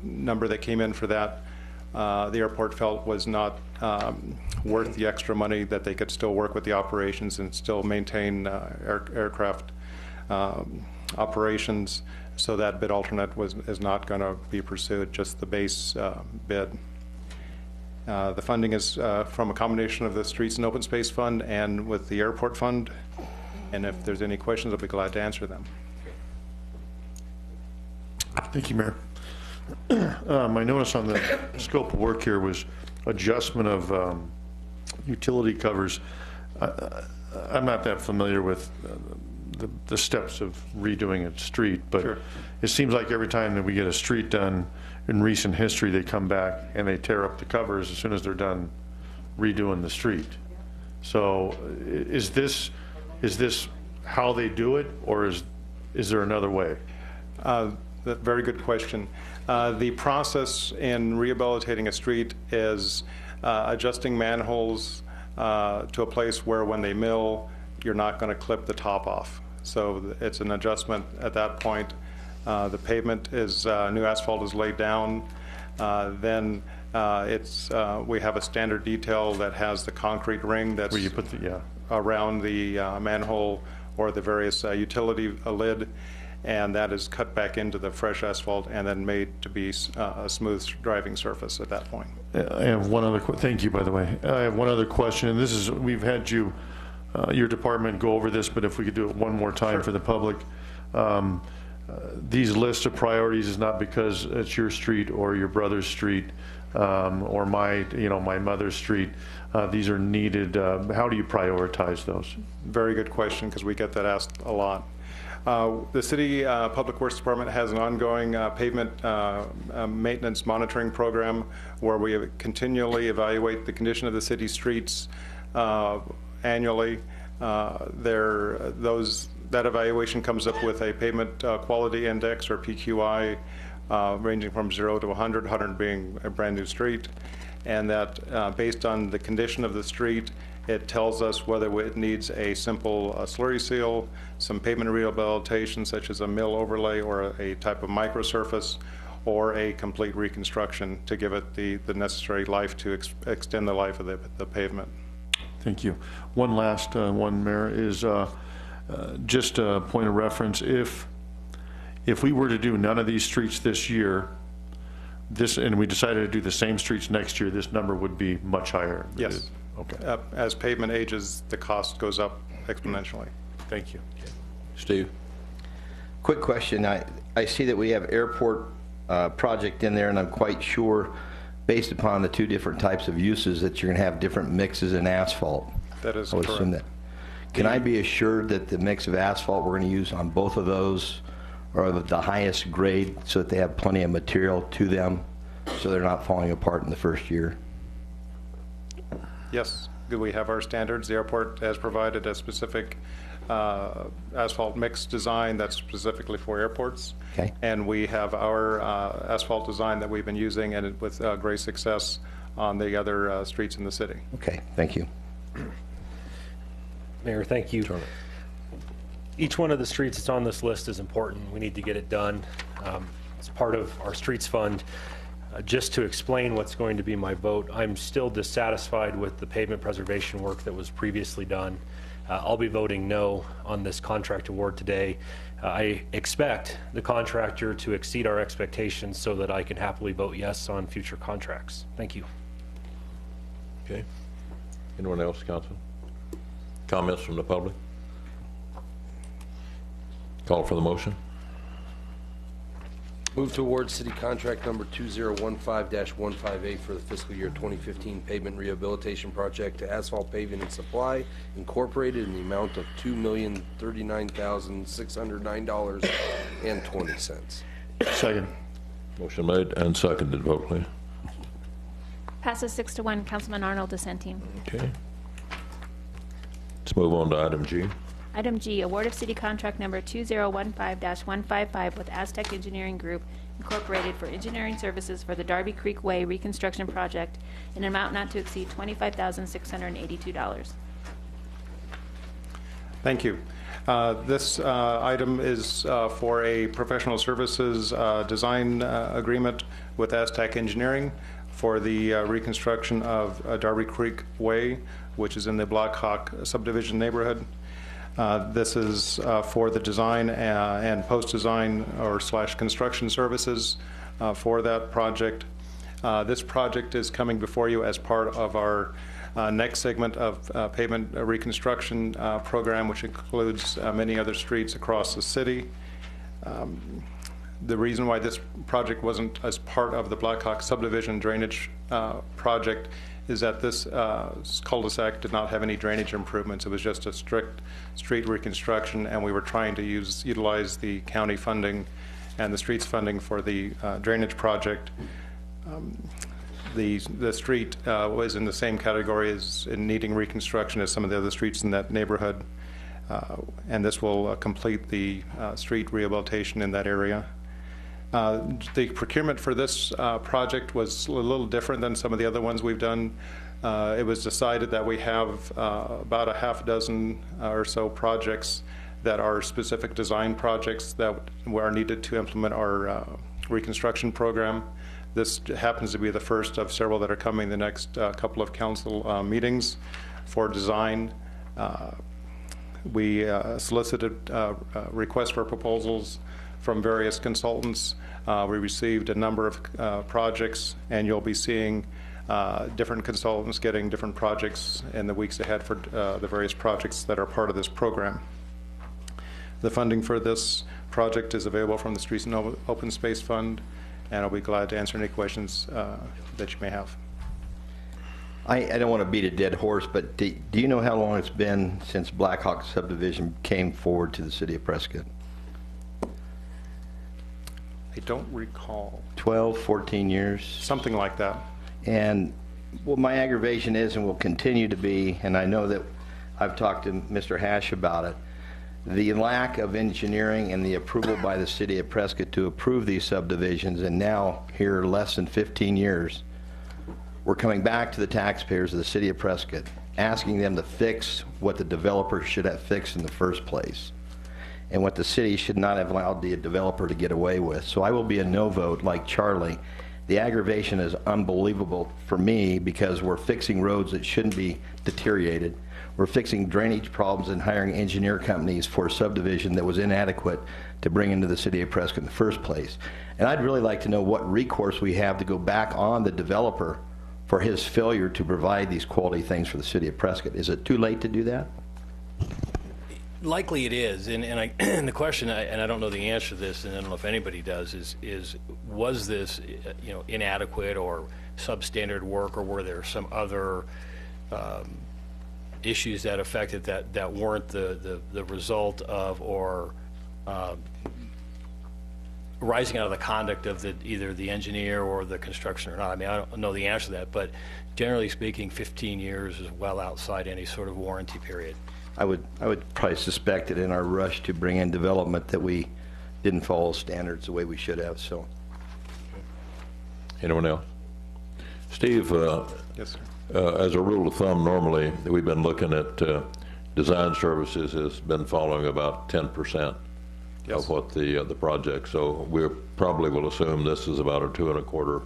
number that came in for that, the airport felt was not worth the extra money, that they could still work with the operations and still maintain aircraft operations. So that bid alternate is not going to be pursued, just the base bid. The funding is from a combination of the Streets and Open Space Fund and with the Airport Fund. And if there's any questions, I'll be glad to answer them. Thank you, Mayor. My notice on the scope of work here was adjustment of utility covers. I'm not that familiar with the steps of redoing a street, but sure. It seems like every time that we get a street done in recent history, they come back and they tear up the covers as soon as they're done redoing the street. So is this how they do it, or is there another way? Very good question. The process in rehabilitating a street is adjusting manholes to a place where when they mill, you're not going to clip the top off. So it's an adjustment at that point. The pavement is, new asphalt is laid down. Then we have a standard detail that has the concrete ring that's where you put the, around the manhole or the various utility lid, and that is cut back into the fresh asphalt and then made to be a smooth driving surface at that point. I have one other, thank you, by the way. I have one other question, and this is, we've had you, your department go over this, but if we could do it one more time. Sure. For the public. These lists of priorities is not because it's your street or your brother's street, or my mother's street. These are needed. How do you prioritize those? Very good question, because we get that asked a lot. The City Public Works Department has an ongoing pavement maintenance monitoring program where we continually evaluate the condition of the city streets annually. That evaluation comes up with a pavement quality index, or PQI, ranging from 0 to 100, 100 being a brand new street. And that based on the condition of the street, it tells us whether it needs a simple slurry seal, some pavement rehabilitation such as a mill overlay or a type of microsurface, or a complete reconstruction to give it the necessary life to extend the life of the pavement. Thank you. One last one, Mayor, is just a point of reference. If we were to do none of these streets this year, and we decided to do the same streets next year, this number would be much higher. Yes. Okay. As pavement ages, the cost goes up exponentially. Thank you. Steve? Quick question. I see that we have airport project in there, and I'm quite sure, based upon the 2 different types of uses, that you're going to have different mixes in asphalt. That is correct. Assume that. Can I be assured that the mix of asphalt we're going to use on both of those are of the highest grade, so that they have plenty of material to them, so they're not falling apart in the first year? Yes. We have our standards. The airport has provided a specific asphalt mix design that's specifically for airports. Okay. And we have our asphalt design that we've been using, and with great success on the other streets in the city. Okay, thank you. Mayor, thank you. Each one of the streets that's on this list is important. We need to get it done. It's part of our streets fund. Just to explain what's going to be my vote, I'm still dissatisfied with the pavement preservation work that was previously done. I'll be voting no on this contract award today. I expect the contractor to exceed our expectations so that I can happily vote yes on future contracts. Thank you. Okay. Anyone else, Council? Comments from the public? Call for the motion. Move to award city contract number 2015-158 for the fiscal year 2015 pavement rehabilitation project to Asphalt Paving and Supply Incorporated in the amount of $2,039,609.20. Second. Motion made and seconded. Vote, please. Passes 6-1. Councilman Arnold dissenting. Okay. Let's move on to item G. Item G, award of city contract number 2015-155 with Aztec Engineering Group Incorporated for engineering services for the Darby Creek Way reconstruction project in an amount not to exceed $25,682. Thank you. This item is for a professional services design agreement with Aztec Engineering for the reconstruction of Darby Creek Way, which is in the Black Hawk subdivision neighborhood. This is for the design and post-design or / construction services for that project. This project is coming before you as part of our next segment of pavement reconstruction program, which includes many other streets across the city. The reason why this project wasn't as part of the Black Hawk subdivision drainage project is that this cul-de-sac did not have any drainage improvements. It was just a strict street reconstruction, and we were trying to utilize the county funding and the streets funding for the drainage project. The street was in the same category as in needing reconstruction as some of the other streets in that neighborhood, and this will complete the street rehabilitation in that area. The procurement for this project was a little different than some of the other ones we've done. It was decided that we have about a half dozen or so projects that are specific design projects that are needed to implement our reconstruction program. This happens to be the first of several that are coming the next couple of council meetings for design. We solicited requests for proposals from various consultants. We received a number of projects, and you'll be seeing different consultants getting different projects in the weeks ahead for the various projects that are part of this program. The funding for this project is available from the Streets and Open Space Fund, and I'll be glad to answer any questions that you may have. I don't want to beat a dead horse, but do you know how long it's been since Black Hawk subdivision came forward to the city of Prescott? I don't recall. 12, 14 years? Something like that. And what my aggravation is, and will continue to be, and I know that I've talked to Mr. Hash about it, the lack of engineering and the approval by the city of Prescott to approve these subdivisions, and now here less than 15 years, we're coming back to the taxpayers of the city of Prescott, asking them to fix what the developer should have fixed in the first place, and what the city should not have allowed the developer to get away with. So I will be a no vote like Charlie. The aggravation is unbelievable for me because we're fixing roads that shouldn't be deteriorated. We're fixing drainage problems and hiring engineer companies for a subdivision that was inadequate to bring into the city of Prescott in the first place. And I'd really like to know what recourse we have to go back on the developer for his failure to provide these quality things for the city of Prescott. Is it too late to do that? Likely it is, and the question, and I don't know the answer to this, and I don't know if anybody does, is was this inadequate or substandard work, or were there some other issues that affected that weren't the result of or arising out of the conduct of either the engineer or the construction or not. I mean, I don't know the answer to that, but generally speaking, 15 years is well outside any sort of warranty period. I would probably suspect that in our rush to bring in development that we didn't follow standards the way we should have, so. Anyone else? Steve, Yes, sir. as a rule of thumb, normally we've been looking at design services has been following about 10% Yes. of what the project. So we probably will assume this is about a $2.25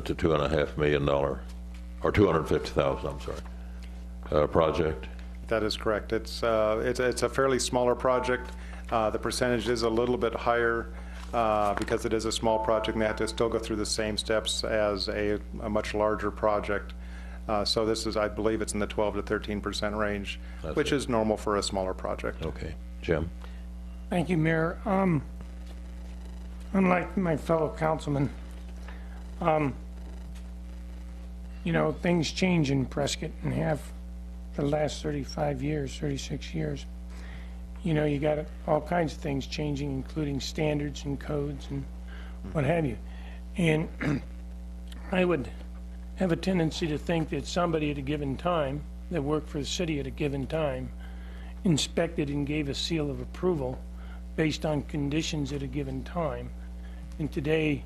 to $2.5 million, or $250,000. I'm sorry, project. That is correct. It's a fairly smaller project. The percentage is a little bit higher because it is a small project, and they have to still go through the same steps as a much larger project. So this is, I believe it's in the 12 to 13% range, which is normal for a smaller project. Okay. Jim? Thank you, Mayor. Unlike my fellow councilman, you know, things change in Prescott and have for the last 35 years, 36 years. You know, you got all kinds of things changing, including standards and codes and what have you. And I would have a tendency to think that somebody at a given time that worked for the city at a given time inspected and gave a seal of approval based on conditions at a given time. And today,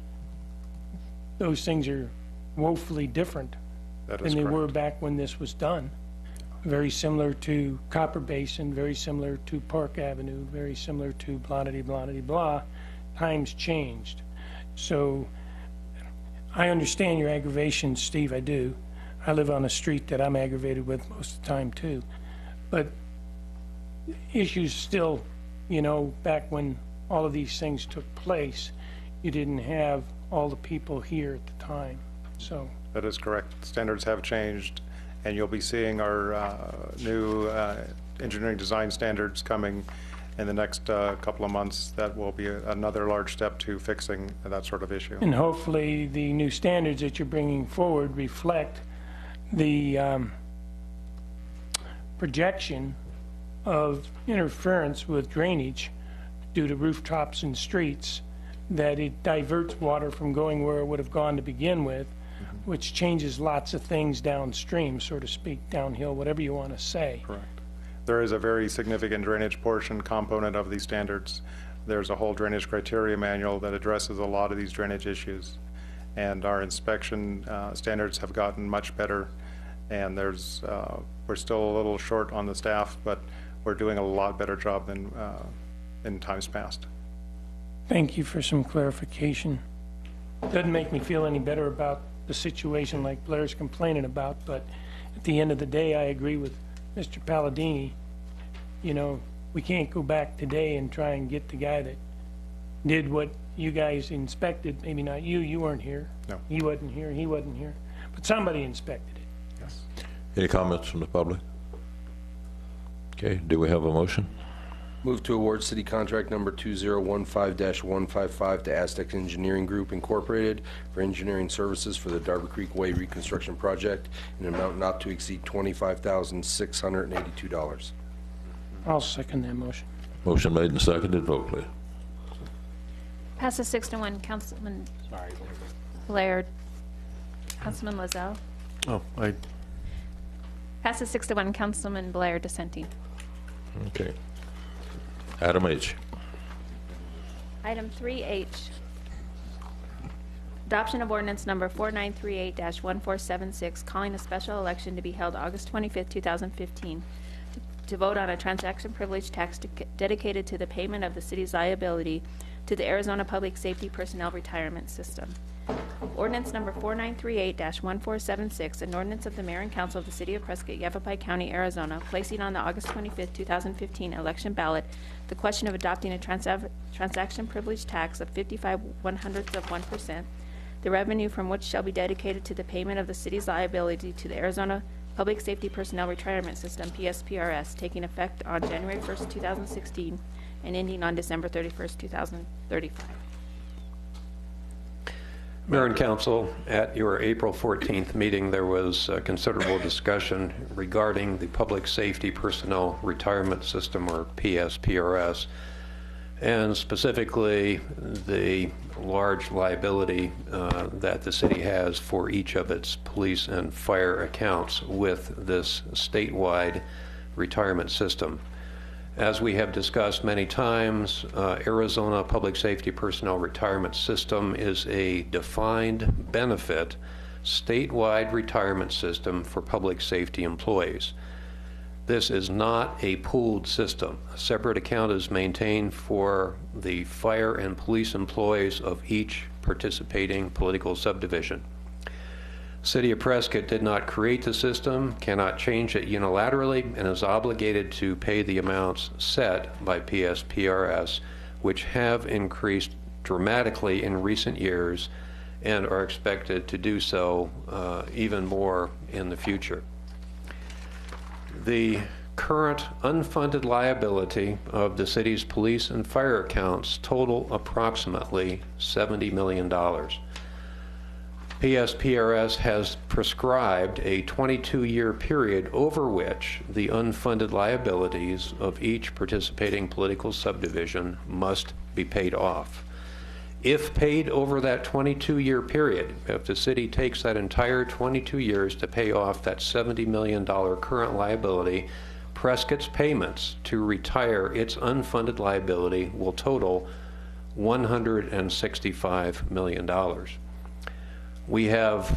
those things are woefully different than they were back when this was done. Very similar to Copper Basin, very similar to Park Avenue, very similar to blah-de-blah-de-blah. Times changed. So I understand your aggravation, Steve, I do. I live on a street that I'm aggravated with most of the time, too. But issues still, you know, back when all of these things took place, you didn't have all the people here at the time, so. That is correct. Standards have changed, and you'll be seeing our new engineering design standards coming in the next couple of months. That will be another large step to fixing that sort of issue. And hopefully the new standards that you're bringing forward reflect the projection of interference with drainage due to rooftops and streets, that it diverts water from going where it would have gone to begin with, which changes lots of things downstream, so to speak, downhill, whatever you want to say. Correct. There is a very significant drainage portion component of these standards. There's a whole drainage criteria manual that addresses a lot of these drainage issues. And our inspection standards have gotten much better. And there's, we're still a little short on the staff, but we're doing a lot better job than in times past. Thank you for some clarification. Doesn't make me feel any better about the situation like Blair's complaining about, but at the end of the day, I agree with Mr. Palladini. You know, we can't go back today and try and get the guy that did what you guys inspected. Maybe not you, you weren't here. No. He wasn't here, he wasn't here, but somebody inspected it. Yes. Any comments from the public? Okay, do we have a motion? Move to award city contract number 2015-155 to Aztec Engineering Group Incorporated for engineering services for the Darby Creek Way reconstruction project in an amount not to exceed $25,682. I'll second that motion. Motion made and seconded. Vote, please. Passes 6-1. Councilman Blair. Councilman Lozelle. Oh, Passes 6-1. Councilman Blair dissenting. Okay. Item H. Item 3H. Adoption of ordinance number 4938-1476, calling a special election to be held August 25, 2015, to vote on a transaction privilege tax dedicated to the payment of the city's liability to the Arizona Public Safety Personnel Retirement System. Ordinance number 4938-1476, an ordinance of the Mayor and Council of the City of Prescott, Yavapai County, Arizona, placing on the August 25, 2015 election ballot the question of adopting a transaction privilege tax of 55/100%, the revenue from which shall be dedicated to the payment of the city's liability to the Arizona Public Safety Personnel Retirement System, PSPRS, taking effect on January 1, 2016 and ending on December 31, 2035. Mayor and Council, at your April 14th meeting, there was considerable discussion regarding the Public Safety Personnel Retirement System, or PSPRS. and specifically the large liability that the city has for each of its police and fire accounts with this statewide retirement system. As we have discussed many times, Arizona Public Safety Personnel Retirement System is a defined benefit statewide retirement system for public safety employees. This is not a pooled system. A separate account is maintained for the fire and police employees of each participating political subdivision. City of Prescott did not create the system, cannot change it unilaterally, and is obligated to pay the amounts set by PSPRS, which have increased dramatically in recent years and are expected to do so even more in the future. The current unfunded liability of the city's police and fire accounts total approximately $70 million. PSPRS has prescribed a 22-year period over which the unfunded liabilities of each participating political subdivision must be paid off. If paid over that 22-year period, if the city takes that entire 22 years to pay off that $70 million current liability, Prescott's payments to retire its unfunded liability will total $165 million. We have,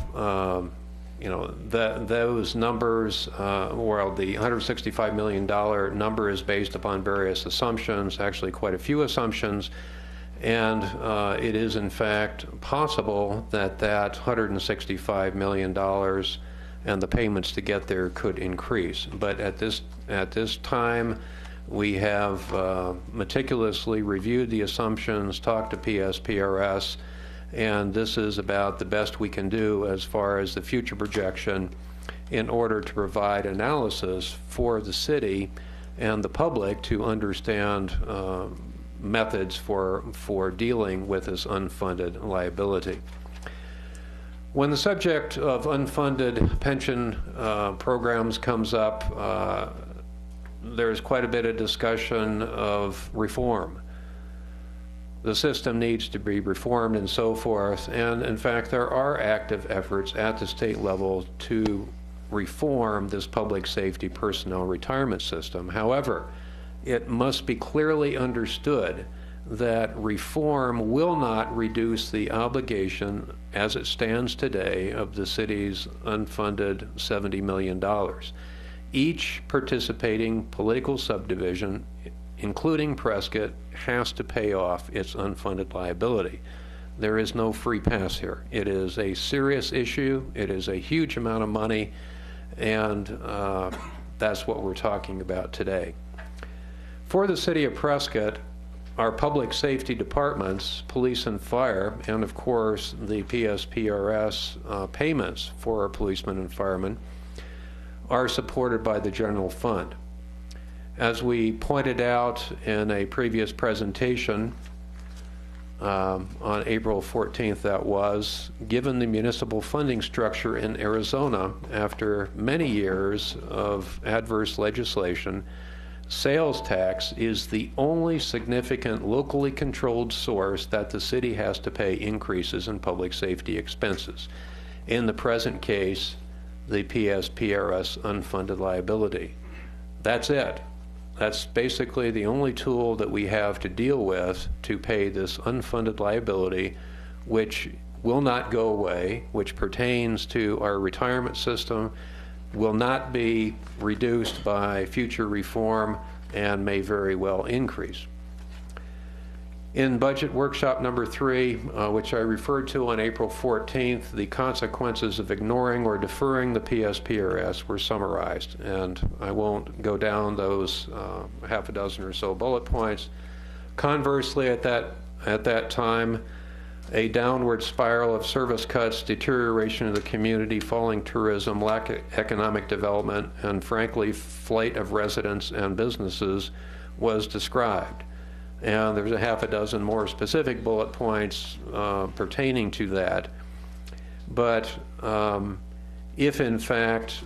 those numbers, well, the $165 million number is based upon various assumptions, actually quite a few assumptions, and it is in fact possible that that $165 million and the payments to get there could increase. But at this time, we have meticulously reviewed the assumptions, talked to PSPRS, and this is about the best we can do as far as the future projection in order to provide analysis for the city and the public to understand methods for dealing with this unfunded liability. When the subject of unfunded pension programs comes up, there's quite a bit of discussion of reform. The system needs to be reformed and so forth, and in fact there are active efforts at the state level to reform this public safety personnel retirement system. However, it must be clearly understood that reform will not reduce the obligation as it stands today of the city's unfunded $70 million. Each participating political subdivision, including Prescott, has to pay off its unfunded liability. There is no free pass here. It is a serious issue. It is a huge amount of money, and that's what we're talking about today. For the city of Prescott, our public safety departments, police and fire, and of course the PSPRS payments for our policemen and firemen are supported by the general fund. As we pointed out in a previous presentation on April 14th, that was, given the municipal funding structure in Arizona, after many years of adverse legislation, sales tax is the only significant locally controlled source that the city has to pay increases in public safety expenses. In the present case, the PSPRS unfunded liability. That's it. That's basically the only tool that we have to deal with to pay this unfunded liability, which will not go away, which pertains to our retirement system, will not be reduced by future reform, and may very well increase. In budget workshop number 3, which I referred to on April 14th, the consequences of ignoring or deferring the PSPRS were summarized, and I won't go down those half a dozen or so bullet points. Conversely, at that time, a downward spiral of service cuts, deterioration of the community, falling tourism, lack of economic development, and frankly, flight of residents and businesses was described. And there's a half a dozen more specific bullet points pertaining to that. But if in fact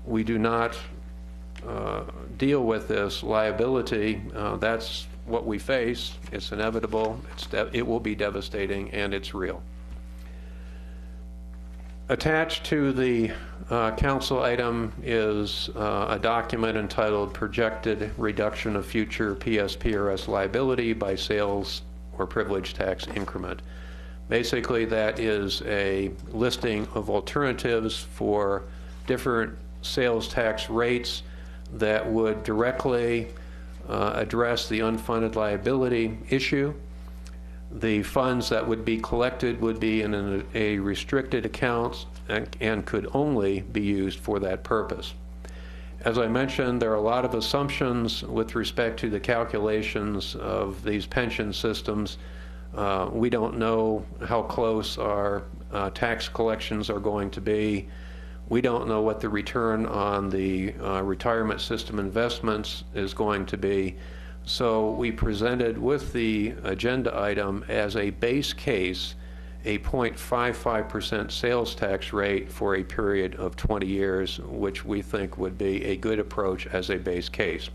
we do not deal with this liability, that's what we face. It's inevitable, it will be devastating, and it's real. Attached to the council item is a document entitled Projected Reduction of Future PSPRS Liability by Sales or Privilege Tax Increment. Basically, that is a listing of alternatives for different sales tax rates that would directly address the unfunded liability issue. The funds that would be collected would be in a restricted account and could only be used for that purpose. As I mentioned, there are a lot of assumptions with respect to the calculations of these pension systems. We don't know how close our tax collections are going to be. We don't know what the return on the retirement system investments is going to be. So we presented with the agenda item as a base case a 0.55% sales tax rate for a period of 20 years, which we think would be a good approach as a base case.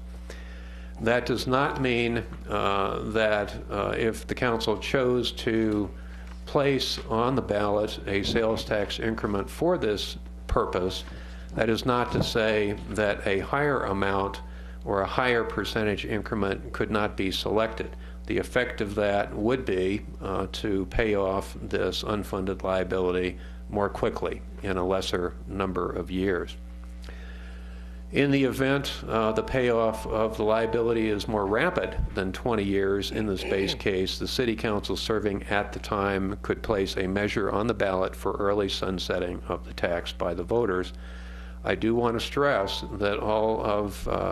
That does not mean that if the council chose to place on the ballot a sales tax increment for this purpose, that is not to say that a higher amount or a higher percentage increment could not be selected. The effect of that would be to pay off this unfunded liability more quickly in a lesser number of years. In the event the payoff of the liability is more rapid than 20 years in this base case, the City Council serving at the time could place a measure on the ballot for early sunsetting of the tax by the voters. I do want to stress that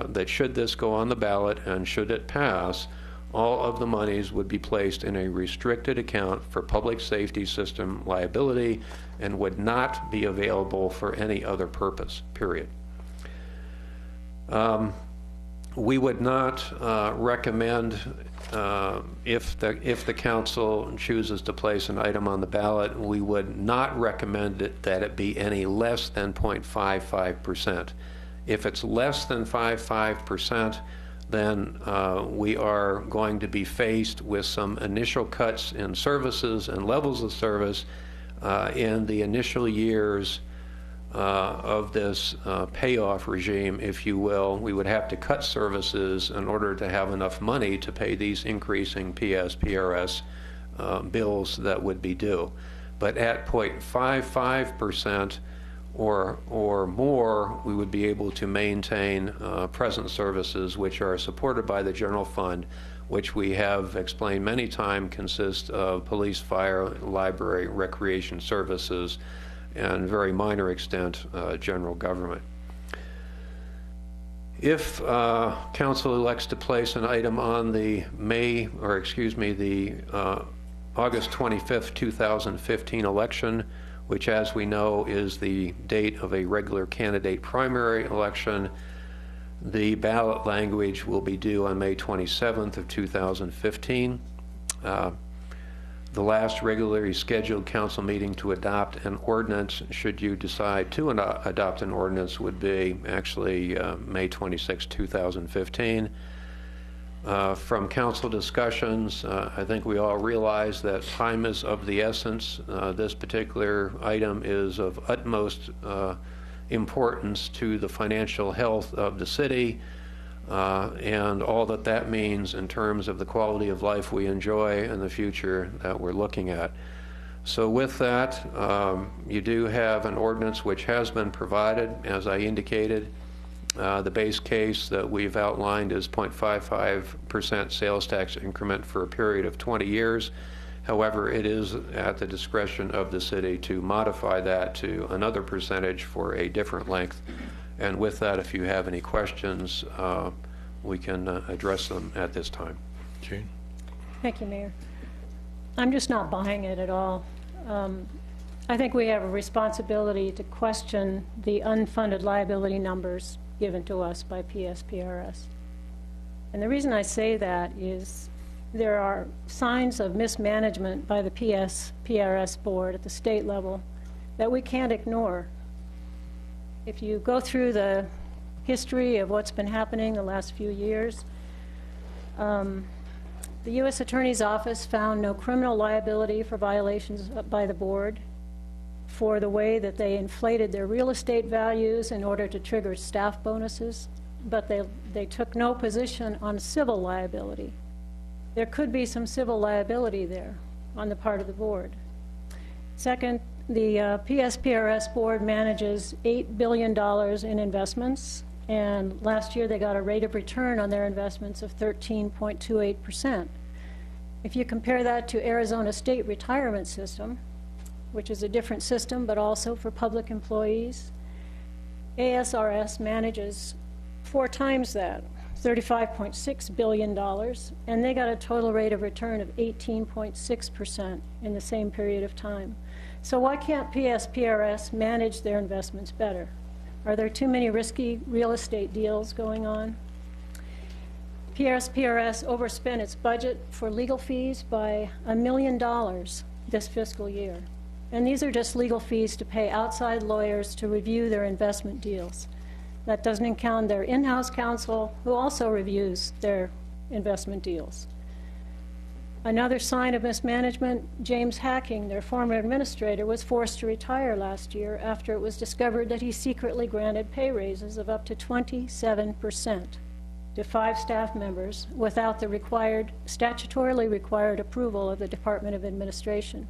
that should this go on the ballot and should it pass, all of the monies would be placed in a restricted account for public safety system liability and would not be available for any other purpose, period. We would not recommend, if the council chooses to place an item on the ballot, we would not recommend that it be any less than 0.55%. If it's less than 0.55%, then we are going to be faced with some initial cuts in services and levels of service in the initial years of this payoff regime, if you will. We would have to cut services in order to have enough money to pay these increasing PSPRS bills that would be due. But at 0.55% or more, we would be able to maintain present services which are supported by the general fund, which we have explained many times consist of police, fire, library, recreation services, and very minor extent general government. If council elects to place an item on the August 25th, 2015 election, which, as we know, is the date of a regular candidate primary election, the ballot language will be due on May 27th of 2015. The last regularly scheduled council meeting to adopt an ordinance, should you decide to adopt an ordinance, would be actually May 26, 2015. From council discussions, I think we all realize that time is of the essence. This particular item is of utmost importance to the financial health of the city and all that means in terms of the quality of life we enjoy and the future that we're looking at. So with that, you do have an ordinance which has been provided, as I indicated. The base case that we've outlined is 0.55% sales tax increment for a period of 20 years. However, it is at the discretion of the city to modify that to another percentage for a different length. And with that, if you have any questions, we can address them at this time. Jane? Thank you, Mayor. I'm just not buying it at all. I think we have a responsibility to question the unfunded liability numbers given to us by PSPRS. And the reason I say that is there are signs of mismanagement by the PSPRS board at the state level that we can't ignore. If you go through the history of what's been happening the last few years, The U.S. Attorney's Office found no criminal liability for violations by the board for the way that they inflated their real estate values in order to trigger staff bonuses, but they took no position on civil liability. There could be some civil liability there on the part of the board. Second, the PSPRS board manages $8 billion in investments, and last year they got a rate of return on their investments of 13.28%. If you compare that to Arizona State Retirement System, which is a different system but also for public employees, ASRS manages 4 times that, $35.6 billion, and they got a total rate of return of 18.6% in the same period of time. So why can't PSPRS manage their investments better? Are there too many risky real estate deals going on? PSPRS overspent its budget for legal fees by $1 million this fiscal year. And these are just legal fees to pay outside lawyers to review their investment deals. That doesn't account their in-house counsel, who also reviews their investment deals. Another sign of mismanagement, James Hacking, their former administrator, was forced to retire last year after it was discovered that he secretly granted pay raises of up to 27% to 5 staff members without the statutorily required approval of the Department of Administration.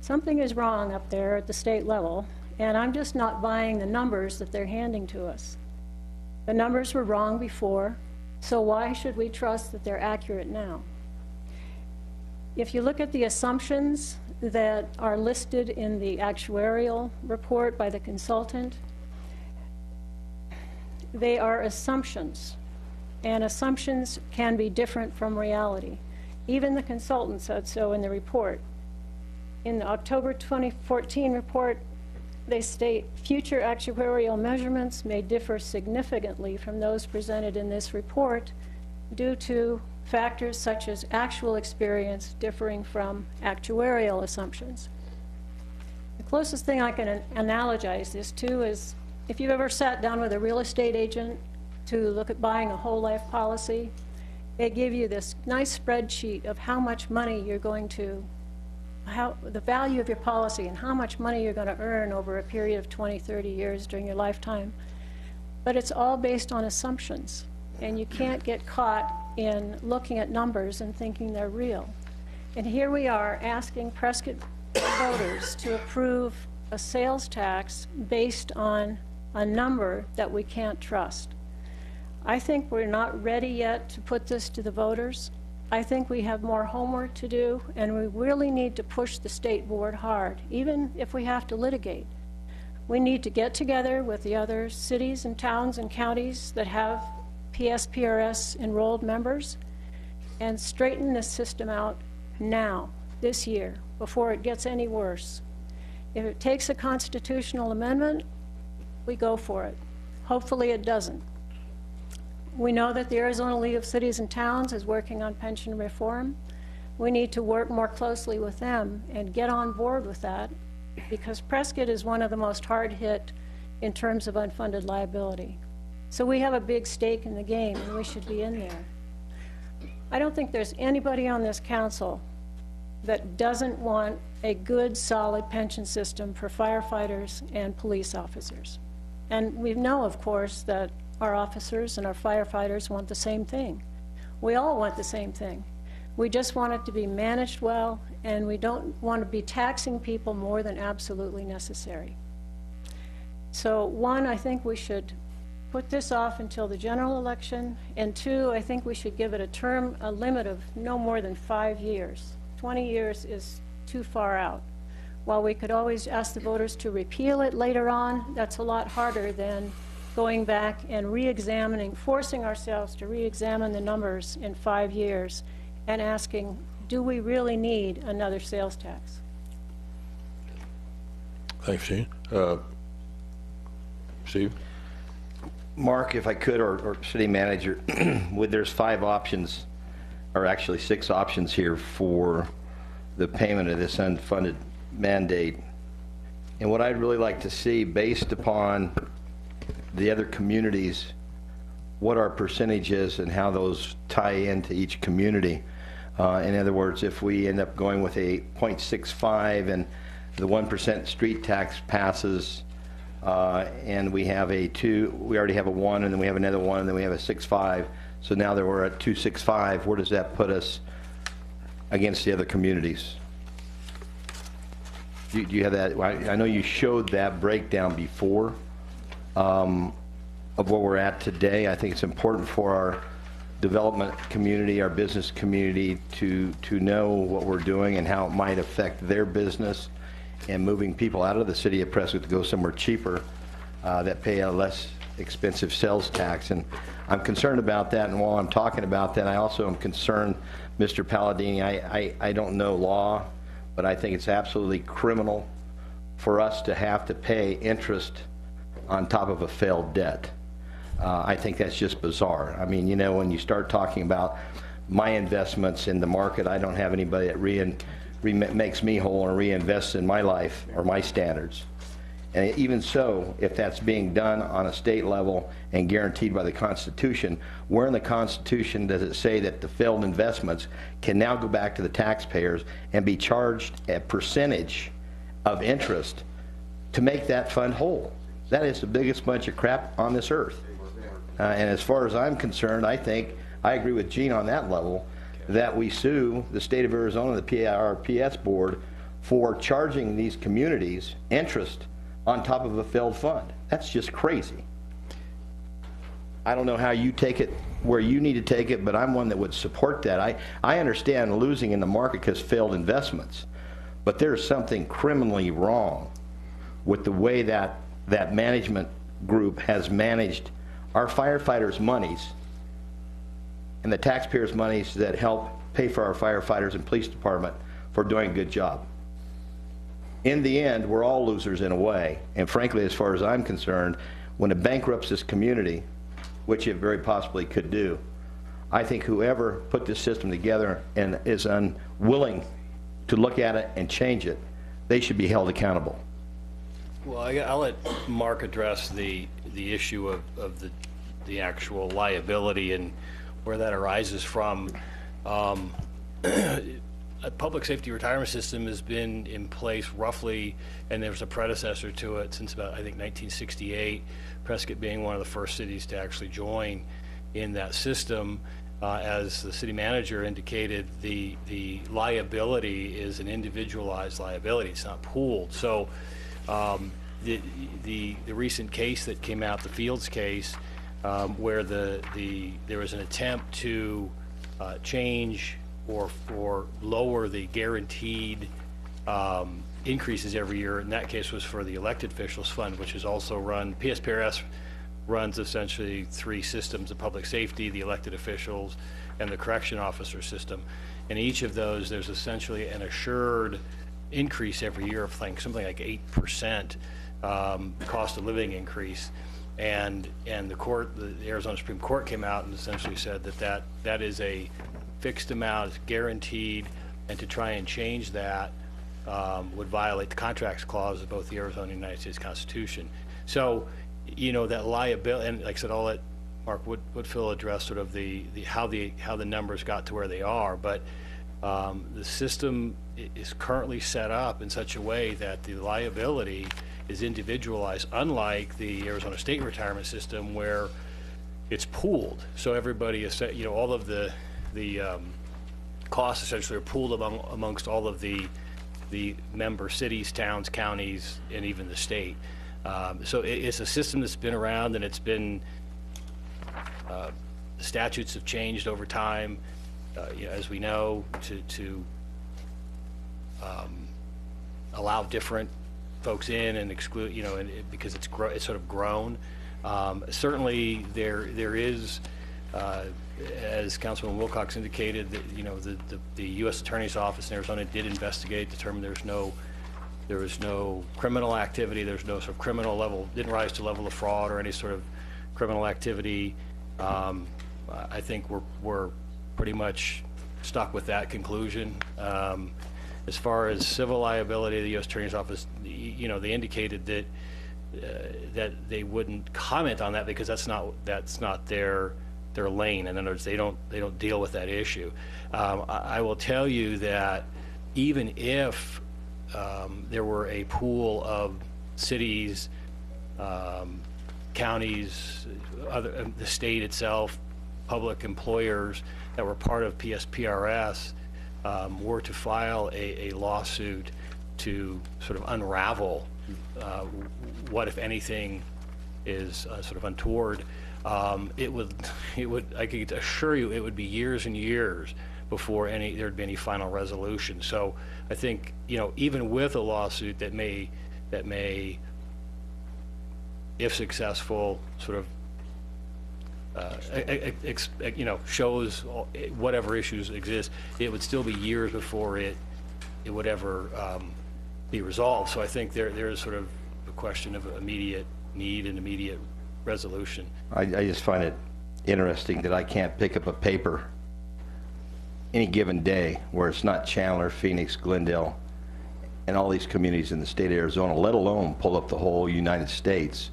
Something is wrong up there at the state level, and I'm just not buying the numbers that they're handing to us. The numbers were wrong before, so why should we trust that they're accurate now? If you look at the assumptions that are listed in the actuarial report by the consultant, they are assumptions, and assumptions can be different from reality. Even the consultant said so in the report. In the October 2014 report, they state future actuarial measurements may differ significantly from those presented in this report due to factors such as actual experience differing from actuarial assumptions. The closest thing I can analogize this to is if you've ever sat down with a real estate agent to look at buying a whole life policy, they give you this nice spreadsheet of how much money you're going to, the value of your policy and how much money you're going to earn over a period of 20, 30 years during your lifetime. But it's all based on assumptions, and you can't get caught in looking at numbers and thinking they're real. And here we are asking Prescott voters to approve a sales tax based on a number that we can't trust. I think we're not ready yet to put this to the voters. I think we have more homework to do, and we really need to push the state board hard, even if we have to litigate. We need to get together with the other cities and towns and counties that have PSPRS enrolled members and straighten this system out now, this year, before it gets any worse. If it takes a constitutional amendment, we go for it. Hopefully it doesn't. We know that the Arizona League of Cities and Towns is working on pension reform. We need to work more closely with them and get on board with that, because Prescott is one of the most hard hit in terms of unfunded liability. So we have a big stake in the game, and we should be in there. I don't think there's anybody on this council that doesn't want a good, solid pension system for firefighters and police officers. And we know, of course, that our officers and our firefighters want the same thing. We all want the same thing. We just want it to be managed well, and we don't want to be taxing people more than absolutely necessary. So, 1, I think we should put this off until the general election, and 2, I think we should give it a limit of no more than 5 years. 20 years is too far out. While we could always ask the voters to repeal it later on, that's a lot harder than going back and forcing ourselves to re-examine the numbers in 5 years and asking, do we really need another sales tax? Thanks, Gene. Steve? Mark, if I could, or city manager, there's 5 options, or actually 6 options here for the payment of this unfunded mandate. And what I'd really like to see, based upon the other communities, what our percentage is and how those tie into each community. In other words, if we end up going with a 0.65 and the 1% street tax passes, and we have a 2, we already have a 1, and then we have another 1, and then we have a 6.5. So now that we're at 2.65, where does that put us against the other communities? Do you have that? I know you showed that breakdown before of where we're at today. I think it's important for our development community, our business community, to know what we're doing and how it might affect their business, and moving people out of the city of Prescott to go somewhere cheaper that pay a less expensive sales tax. And I'm concerned about that, and while I'm talking about that, I also am concerned, Mr. Palladini, I don't know law, but I think it's absolutely criminal for us to have to pay interest on top of a failed debt. I think that's just bizarre. I mean, you know, when you start talking about my investments in the market, I don't have anybody that makes me whole or reinvests in my life or my standards. And even so, if that's being done on a state level and guaranteed by the Constitution, where in the Constitution does it say that the failed investments can now go back to the taxpayers and be charged a percentage of interest to make that fund whole? That is the biggest bunch of crap on this earth. And as far as I'm concerned, I think I agree with Gene on that level, that we sue the state of Arizona, the PRPS board, for charging these communities interest on top of a failed fund. That's just crazy. I don't know how you take it where you need to take it, but I'm one that would support that. I understand losing in the market because failed investments, but there's something criminally wrong with the way that management group has managed our firefighters' monies and the taxpayers' monies that help pay for our firefighters and police department for doing a good job. In the end, we're all losers in a way, and frankly, as far as I'm concerned, when it bankrupts this community, which it very possibly could do, I think whoever put this system together and is unwilling to look at it and change it, they should be held accountable. Well, I'll let Mark address the issue of the actual liability and where that arises from. A public safety retirement system has been in place roughly, and there was a predecessor to it since about, I think, 1968, Prescott being one of the first cities to actually join in that system. As the city manager indicated, the liability is an individualized liability. It's not pooled. So the recent case that came out, the Fields case, where there was an attempt to change or lower the guaranteed increases every year. In that case was for the elected officials fund, which is also run, PSPRS runs essentially 3 systems of public safety, the elected officials and the correction officer system. In each of those, there's essentially an assured increase every year of something like 8% cost of living increase. And the Arizona Supreme Court came out and essentially said that is a fixed amount, it's guaranteed, and to try and change that would violate the contracts clause of both the Arizona and United States Constitution. So, you know, that liability, and like I said, I'll let Mark Woodfill address sort of how the numbers got to where they are, but the system is currently set up in such a way that the liability is individualized, unlike the Arizona State retirement system where it's pooled. So everybody is, you know, all of the costs essentially are pooled amongst all of the member cities, towns, counties, and even the state. So it's a system that's been around, and it's been, statutes have changed over time, you know, as we know, to allow different folks in and exclude, you know, because it's sort of grown. Certainly there is, as Councilman Wilcox indicated, that, you know, the U.S. Attorney's Office in Arizona did investigate, determined there was no criminal activity, there's no sort of criminal level, didn't rise to level of fraud or any sort of criminal activity. I think we're pretty much stuck with that conclusion. As far as civil liability, the U.S. Attorney's Office, you know, they indicated that they wouldn't comment on that because that's not their their lane. In other words, they don't deal with that issue. I will tell you that even if there were a pool of cities, counties, the state itself, public employers that were part of PSPRS were to file a lawsuit to sort of unravel what, if anything, is sort of untoward, it would, I could assure you, it would be years and years before there'd be any final resolution. So I think, even with a lawsuit that may, if successful, sort of shows whatever issues exist, it would still be years before it would ever be resolved. So I think there is sort of a question of immediate need and immediate resolution. I just find it interesting that I can't pick up a paper any given day where it's not Chandler, Phoenix, Glendale, and all these communities in the state of Arizona, let alone pull up the whole United States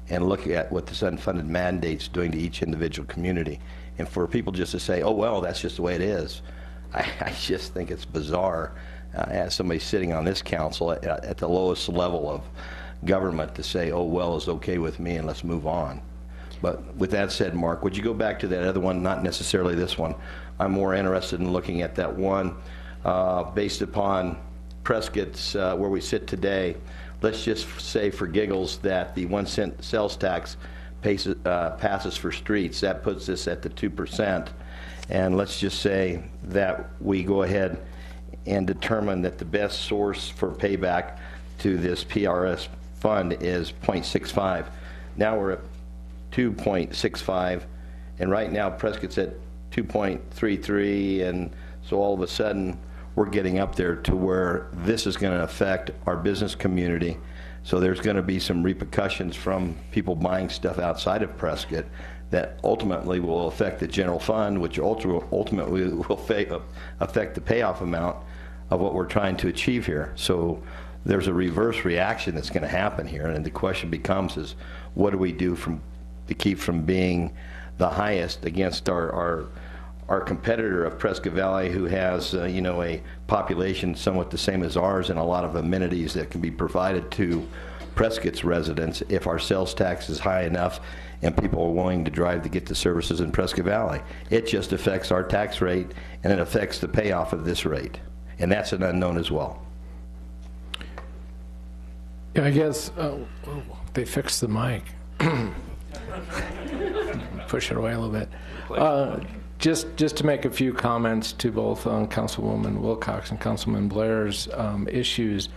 and look at what this unfunded mandate's doing to each individual community. And for people just to say, oh, well, that's just the way it is, I just think it's bizarre as somebody sitting on this council at the lowest level of government to say, oh, well, it's okay with me and let's move on. But with that said, Mark, would you go back to that other one, not necessarily this one? I'm more interested in looking at that one based upon Prescott's, where we sit today. Let's just say for giggles that the 1 cent sales tax passes for streets. That puts us at the 2%. And let's just say that we go ahead and determine that the best source for payback to this PRS fund is 0.65. Now we're at 2.65, and right now Prescott's at 2.33, and so all of a sudden we're getting up there to where this is going to affect our business community. So there's going to be some repercussions from people buying stuff outside of Prescott that ultimately will affect the general fund, which ultimately will affect the payoff amount of what we're trying to achieve here. So there's a reverse reaction that's going to happen here, and the question becomes is, what do we do to keep from being the highest against our competitor of Prescott Valley, who has a population somewhat the same as ours and a lot of amenities that can be provided to Prescott's residents if our sales tax is high enough and people are willing to drive to get the services in Prescott Valley. It just affects our tax rate, and it affects the payoff of this rate, and that's an unknown as well. Yeah, I guess they fixed the mic. Push it away a little bit. Just to make a few comments to both Councilwoman Wilcox and Councilman Blair's issues.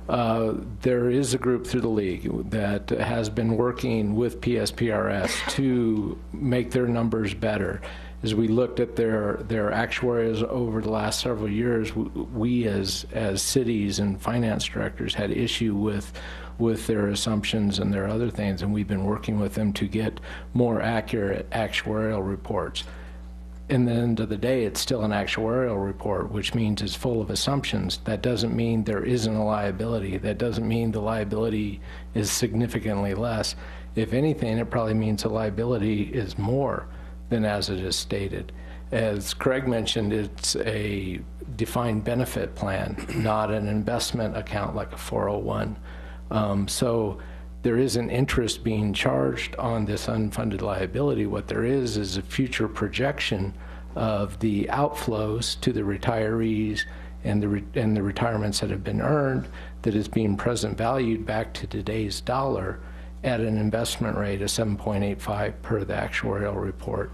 There is a group through the league that has been working with PSPRS to make their numbers better. As we looked at their actuaries over the last several years, we as cities and finance directors had issue with their assumptions and their other things, and we've been working with them to get more accurate actuarial reports. In the end of the day, it's still an actuarial report, which means it's full of assumptions. That doesn't mean there isn't a liability. That doesn't mean the liability is significantly less. If anything, it probably means the liability is more than as it is stated. As Craig mentioned, it's a defined benefit plan, not an investment account like a 401. So there is an interest being charged on this unfunded liability. What there is a future projection of the outflows to the retirees and the retirements that have been earned that is being present valued back to today's dollar at an investment rate of 7.85 per the actuarial report,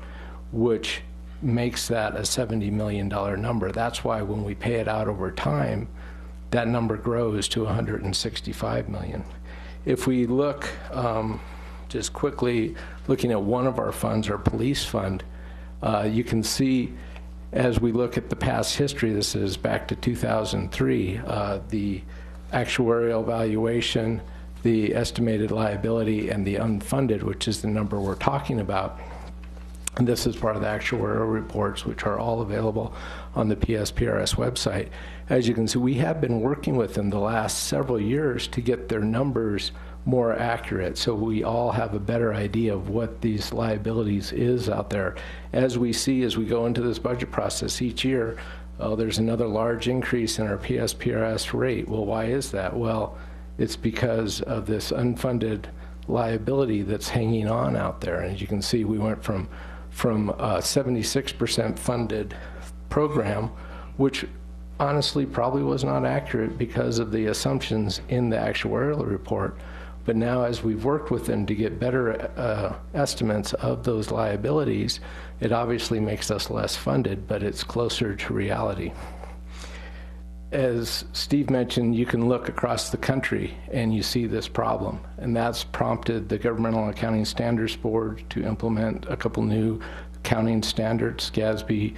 which makes that a $70 million number. That's why when we pay it out over time, that number grows to $165 million. If we look just quickly, looking at one of our funds, our police fund, you can see as we look at the past history, this is back to 2003, the actuarial valuation, the estimated liability, and the unfunded, which is the number we're talking about. And this is part of the actuarial reports, which are all available on the PSPRS website. As you can see, we have been working with them the last several years to get their numbers more accurate, so we all have a better idea of what these liabilities is out there. As we see, as we go into this budget process each year, oh, there's another large increase in our PSPRS rate. Well, why is that? Well, it's because of this unfunded liability that's hanging on out there. And as you can see, we went from a 76% funded program, which honestly probably was not accurate because of the assumptions in the actuarial report. But now, as we've worked with them to get better estimates of those liabilities, it obviously makes us less funded, but it's closer to reality. As Steve mentioned, you can look across the country and you see this problem, and that's prompted the Governmental Accounting Standards Board to implement a couple new accounting standards, GASB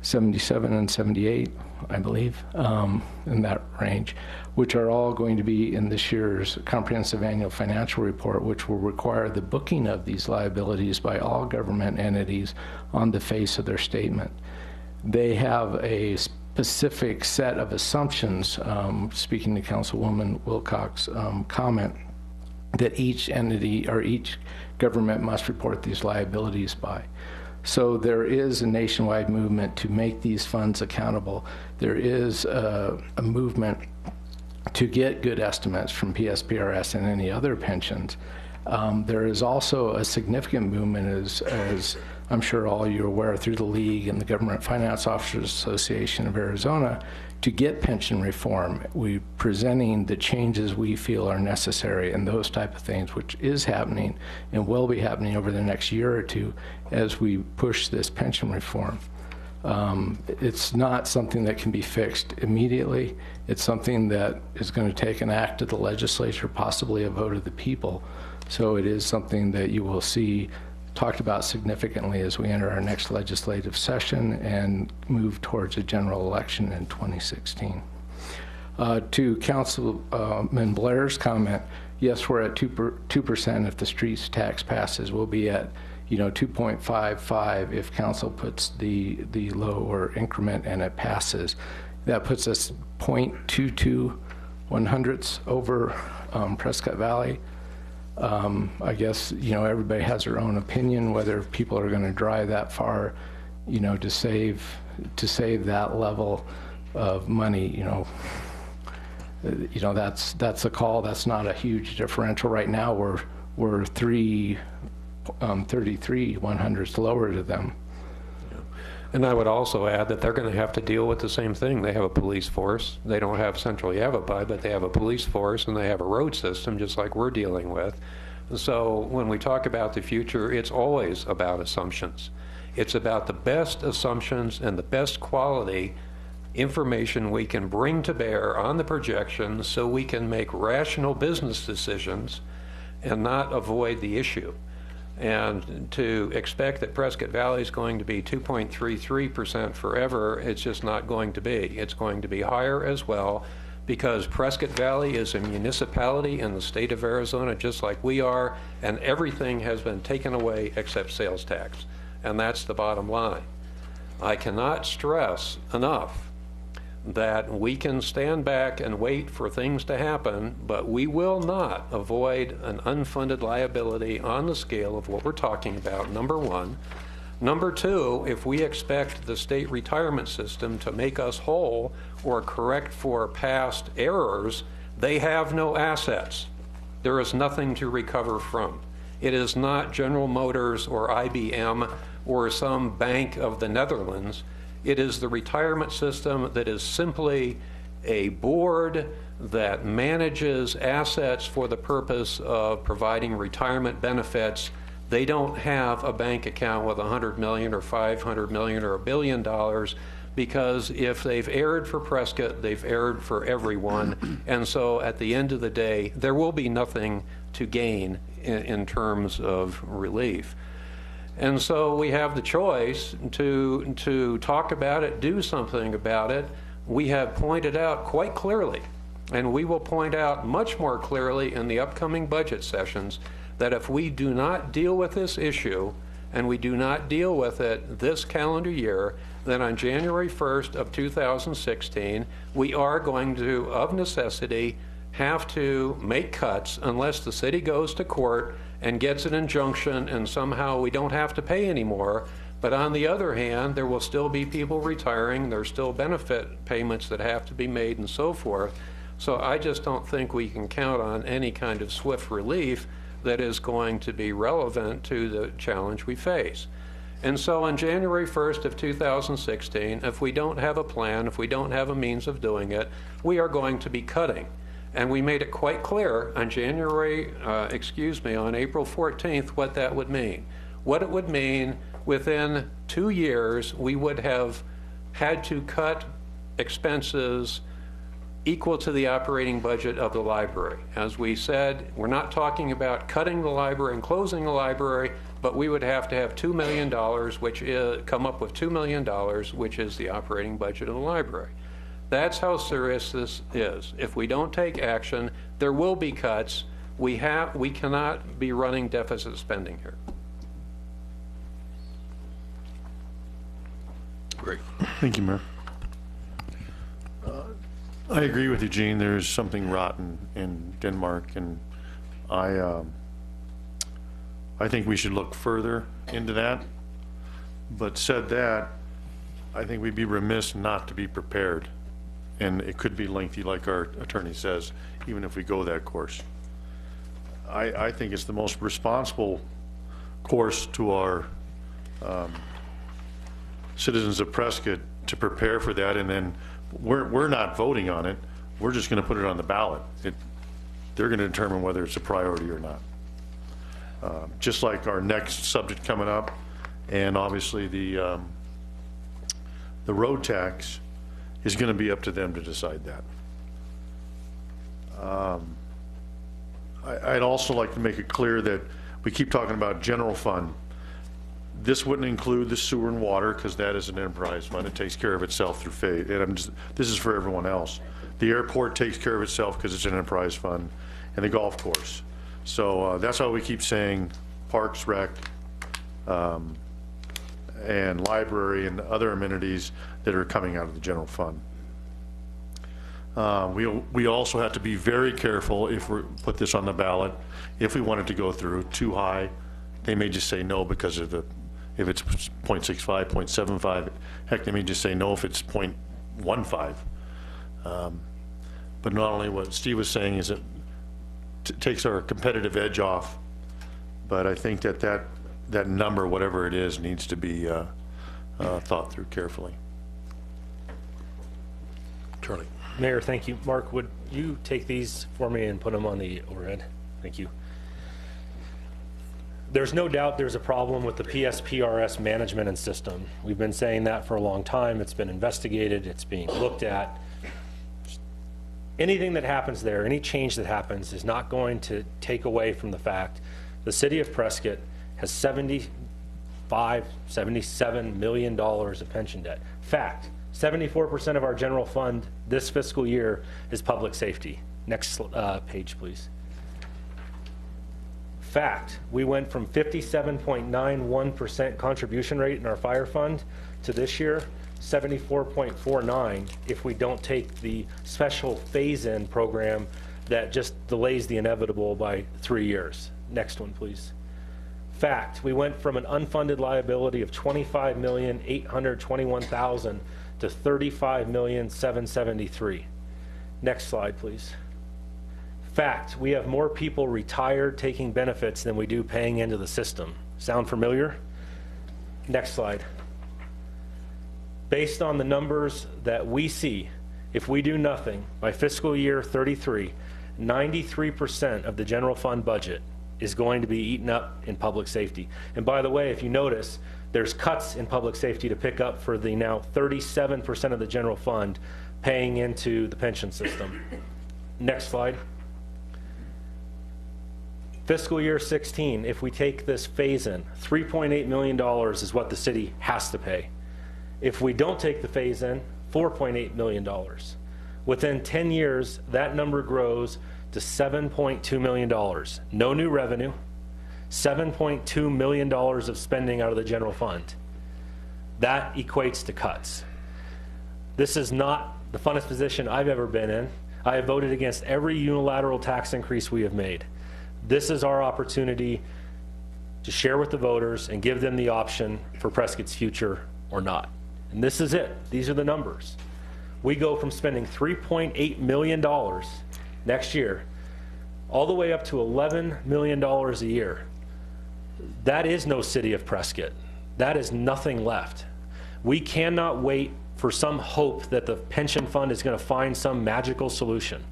77 and 78, I believe, in that range, which are all going to be in this year's comprehensive annual financial report, which will require the booking of these liabilities by all government entities on the face of their statement. They have a specific set of assumptions, speaking to Councilwoman Wilcox's comment, that each entity or each government must report these liabilities by. So there is a nationwide movement to make these funds accountable. There is a movement to get good estimates from PSPRS and any other pensions. There is also a significant movement, as I'm sure all you're aware, through the League and the Government Finance Officers Association of Arizona, to get pension reform. We're presenting the changes we feel are necessary and those type of things, which is happening and will be happening over the next year or two as we push this pension reform. It's not something that can be fixed immediately. It's something that is going to take an act of the legislature, possibly a vote of the people. So it is something that you will see talked about significantly as we enter our next legislative session and move towards a general election in 2016. To Councilman Blair's comment, yes, we're at 2% if the streets tax passes. We'll be at 2.55 if council puts the lower increment and it passes. That puts us 0.22 100ths over Prescott Valley. I guess, everybody has their own opinion whether people are going to drive that far, to save that level of money. That's a call. That's not a huge differential. Right now, we're 33 100ths lower to them. And I would also add that they're going to have to deal with the same thing. They have a police force. They don't have Central Yavapai, but they have a police force and they have a road system just like we're dealing with. So when we talk about the future, it's always about assumptions. It's about the best assumptions and the best quality information we can bring to bear on the projections so we can make rational business decisions and not avoid the issue. And to expect that Prescott Valley is going to be 2.33% forever, it's just not going to be. It's going to be higher as well, because Prescott Valley is a municipality in the state of Arizona just like we are, and everything has been taken away except sales tax. And that's the bottom line. I cannot stress enough that we can stand back and wait for things to happen, but we will not avoid an unfunded liability on the scale of what we're talking about, number one. Number two, if we expect the state retirement system to make us whole or correct for past errors, they have no assets. There is nothing to recover from. It is not General Motors or IBM or some bank of the Netherlands. It is the retirement system that is simply a board that manages assets for the purpose of providing retirement benefits. They don't have a bank account with $100 million or $500 million or $1 billion, because if they've erred for Prescott, they've erred for everyone. And so at the end of the day, there will be nothing to gain in terms of relief. And so we have the choice to talk about it, do something about it. We have pointed out quite clearly, and we will point out much more clearly in the upcoming budget sessions, that if we do not deal with this issue, and we do not deal with it this calendar year, then on January 1st of 2016, we are going to, of necessity, have to make cuts unless the city goes to court and gets an injunction and somehow we don't have to pay anymore. But on the other hand, there will still be people retiring, there's still benefit payments that have to be made and so forth. So I just don't think we can count on any kind of swift relief that is going to be relevant to the challenge we face. And so on January 1st of 2016, if we don't have a plan, if we don't have a means of doing it, we are going to be cutting. And we made it quite clear on on April 14th what that would mean. What it would mean, within 2 years, we would have had to cut expenses equal to the operating budget of the library. As we said, we're not talking about cutting the library and closing the library, but we would have to have $2 million, come up with $2 million, which is the operating budget of the library. That's how serious this is. If we don't take action, there will be cuts. We cannot be running deficit spending here. Great. Thank you, Mayor. I agree with you, Gene. There's something rotten in Denmark, and I think we should look further into that. But said that, I think we'd be remiss not to be prepared. And it could be lengthy, like our attorney says, even if we go that course. I think it's the most responsible course to our citizens of Prescott to prepare for that, and then we're not voting on it. We're just going to put it on the ballot. They're going to determine whether it's a priority or not. Just like our next subject coming up, and obviously the road tax is going to be up to them to decide that. I'd also like to make it clear that we keep talking about general fund. This wouldn't include the sewer and water, because that is an enterprise fund. It takes care of itself through FAID. And this is for everyone else. The airport takes care of itself because it's an enterprise fund, and the golf course. So that's why we keep saying parks, rec, and library and other amenities that are coming out of the general fund. We also have to be very careful if we put this on the ballot. If we want it to go through too high, they may just say no because of if it's 0.65, 0.75, heck, they may just say no if it's 0.15. But not only what Steve was saying is it takes our competitive edge off, but I think that number, whatever it is, needs to be thought through carefully. Charlie. Mayor, thank you. Mark, would you take these for me and put them on the overhead? Thank you. There's no doubt there's a problem with the PSPRS management and system. We've been saying that for a long time. It's been investigated. It's being looked at. Anything that happens there, any change that happens, is not going to take away from the fact the city of Prescott has $77 million of pension debt. Fact, 74% of our general fund this fiscal year is public safety. Next page, please. Fact, we went from 57.91% contribution rate in our fire fund to this year 74.49 if we don't take the special phase-in program that just delays the inevitable by 3 years. Next one, please. Fact, we went from an unfunded liability of $25,821,000 to $35,773,000. Next slide, please. Fact, we have more people retired taking benefits than we do paying into the system. Sound familiar? Next slide. Based on the numbers that we see, if we do nothing, by fiscal year 33, 93% of the general fund budget is going to be eaten up in public safety. And by the way, if you notice, there's cuts in public safety to pick up for the now 37% of the general fund paying into the pension system. Next slide. Fiscal year 16, if we take this phase-in, $3.8 million is what the city has to pay. If we don't take the phase-in, $4.8 million. Within 10 years, that number grows to $7.2 million. No new revenue, $7.2 million of spending out of the general fund. That equates to cuts. This is not the funnest position I've ever been in. I have voted against every unilateral tax increase we have made. This is our opportunity to share with the voters and give them the option for Prescott's future or not. And this is it. These are the numbers. We go from spending $3.8 million next year all the way up to $11 million a year. That is no city of Prescott. That is nothing left. We cannot wait for some hope that the pension fund is going to find some magical solution.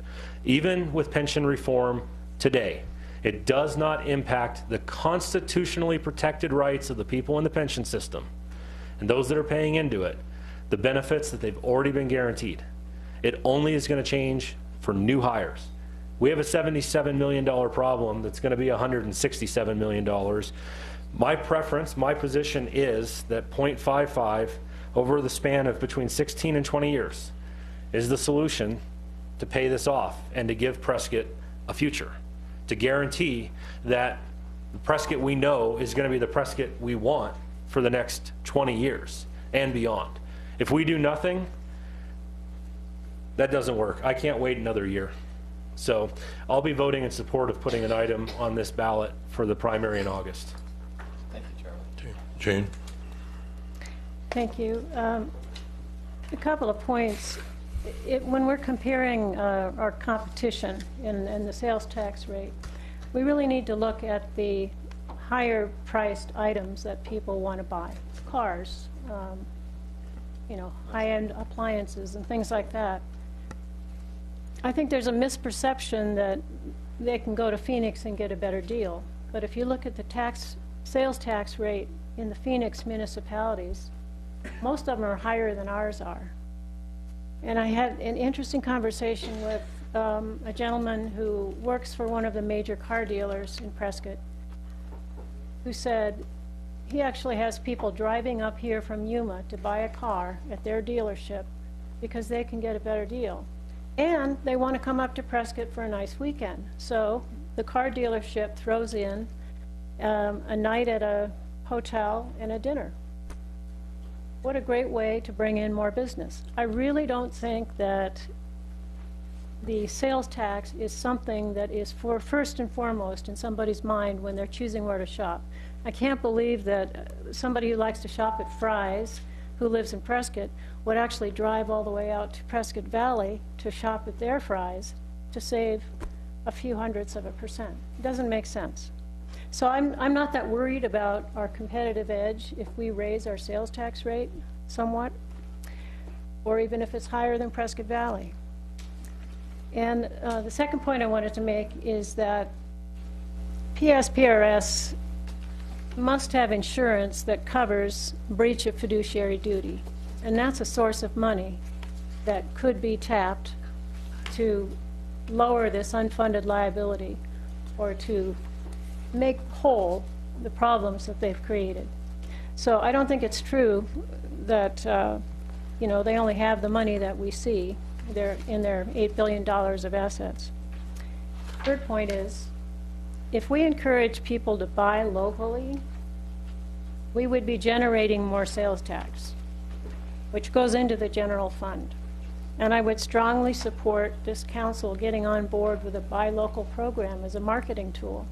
Even with pension reform today, it does not impact the constitutionally protected rights of the people in the pension system and those that are paying into it, the benefits that they've already been guaranteed. It only is going to change for new hires. We have a $77 million problem that's going to be $167 million. My preference, my position is that 0.55 over the span of between 16 and 20 years is the solution to pay this off and to give Prescott a future, to guarantee that the Prescott we know is going to be the Prescott we want for the next 20 years and beyond. If we do nothing, that doesn't work. I can't wait another year. So I'll be voting in support of putting an item on this ballot for the primary in August. Thank you, Charlie. Jane? Thank you. A couple of points. When we're comparing our competition in the sales tax rate, we really need to look at the higher priced items that people want to buy. Cars, high-end appliances and things like that. I think there's a misperception that they can go to Phoenix and get a better deal. But if you look at the sales tax rate in the Phoenix municipalities, most of them are higher than ours are. And I had an interesting conversation with a gentleman who works for one of the major car dealers in Prescott, who said he actually has people driving up here from Yuma to buy a car at their dealership because they can get a better deal. And they want to come up to Prescott for a nice weekend. So the car dealership throws in a night at a hotel and a dinner. What a great way to bring in more business. I really don't think that the sales tax is something that is for first and foremost in somebody's mind when they're choosing where to shop. I can't believe that somebody who likes to shop at Fry's, who lives in Prescott, would actually drive all the way out to Prescott Valley to shop at their Fry's to save a few hundredths of a percent. It doesn't make sense. So I'm not that worried about our competitive edge if we raise our sales tax rate somewhat, or even if it's higher than Prescott Valley. And the second point I wanted to make is that PSPRS must have insurance that covers breach of fiduciary duty. And that's a source of money that could be tapped to lower this unfunded liability or to make whole the problems that they've created. So I don't think it's true that they only have the money that we see in their $8 billion of assets. Third point is, if we encourage people to buy locally, we would be generating more sales tax, which goes into the general fund. And I would strongly support this council getting on board with a buy local program as a marketing tool.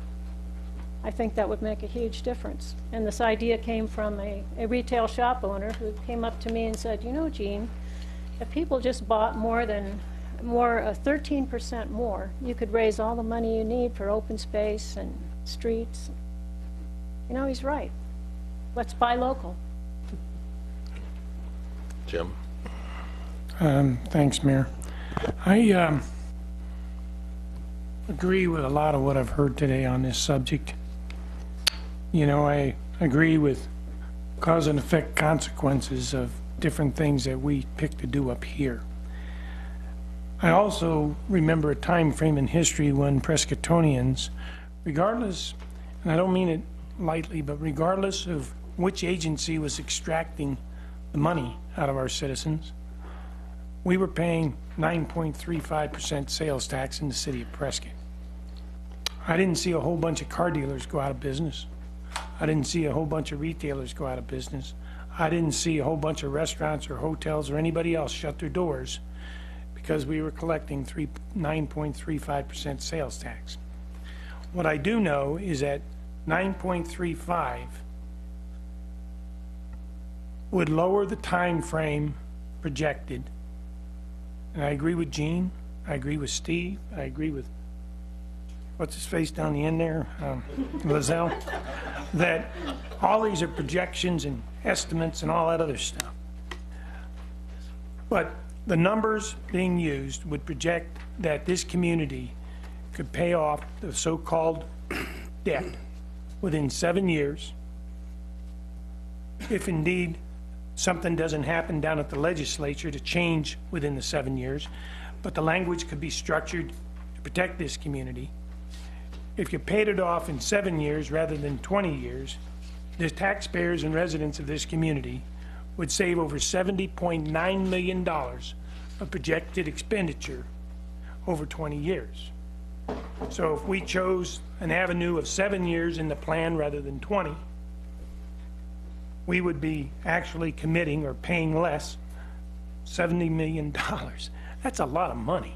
I think that would make a huge difference. And this idea came from a retail shop owner who came up to me and said, you know, Gene, if people just bought 13% more, you could raise all the money you need for open space and streets. You know, he's right. Let's buy local. Jim? Thanks, Mayor. I agree with a lot of what I've heard today on this subject. You know, I agree with cause and effect consequences of different things that we pick to do up here. I also remember a time frame in history when Prescottonians, regardless, and I don't mean it lightly, but regardless of which agency was extracting the money out of our citizens, we were paying 9.35% sales tax in the city of Prescott. I didn't see a whole bunch of car dealers go out of business. I didn't see a whole bunch of retailers go out of business. I didn't see a whole bunch of restaurants or hotels or anybody else shut their doors because we were collecting 9.35% sales tax. What I do know is that 9.35 would lower the time frame projected. And I agree with Gene, I agree with Steve, I agree with, what's his face down the end there, Lizelle, that all these are projections and estimates and all that other stuff. But the numbers being used would project that this community could pay off the so-called debt within 7 years, if indeed something doesn't happen down at the legislature to change within the 7 years, but the language could be structured to protect this community. If you paid it off in 7 years rather than 20 years, the taxpayers and residents of this community would save over $70.9 million of projected expenditure over 20 years. So if we chose an avenue of 7 years in the plan rather than 20, we would be actually committing or paying less, $70 million. That's a lot of money.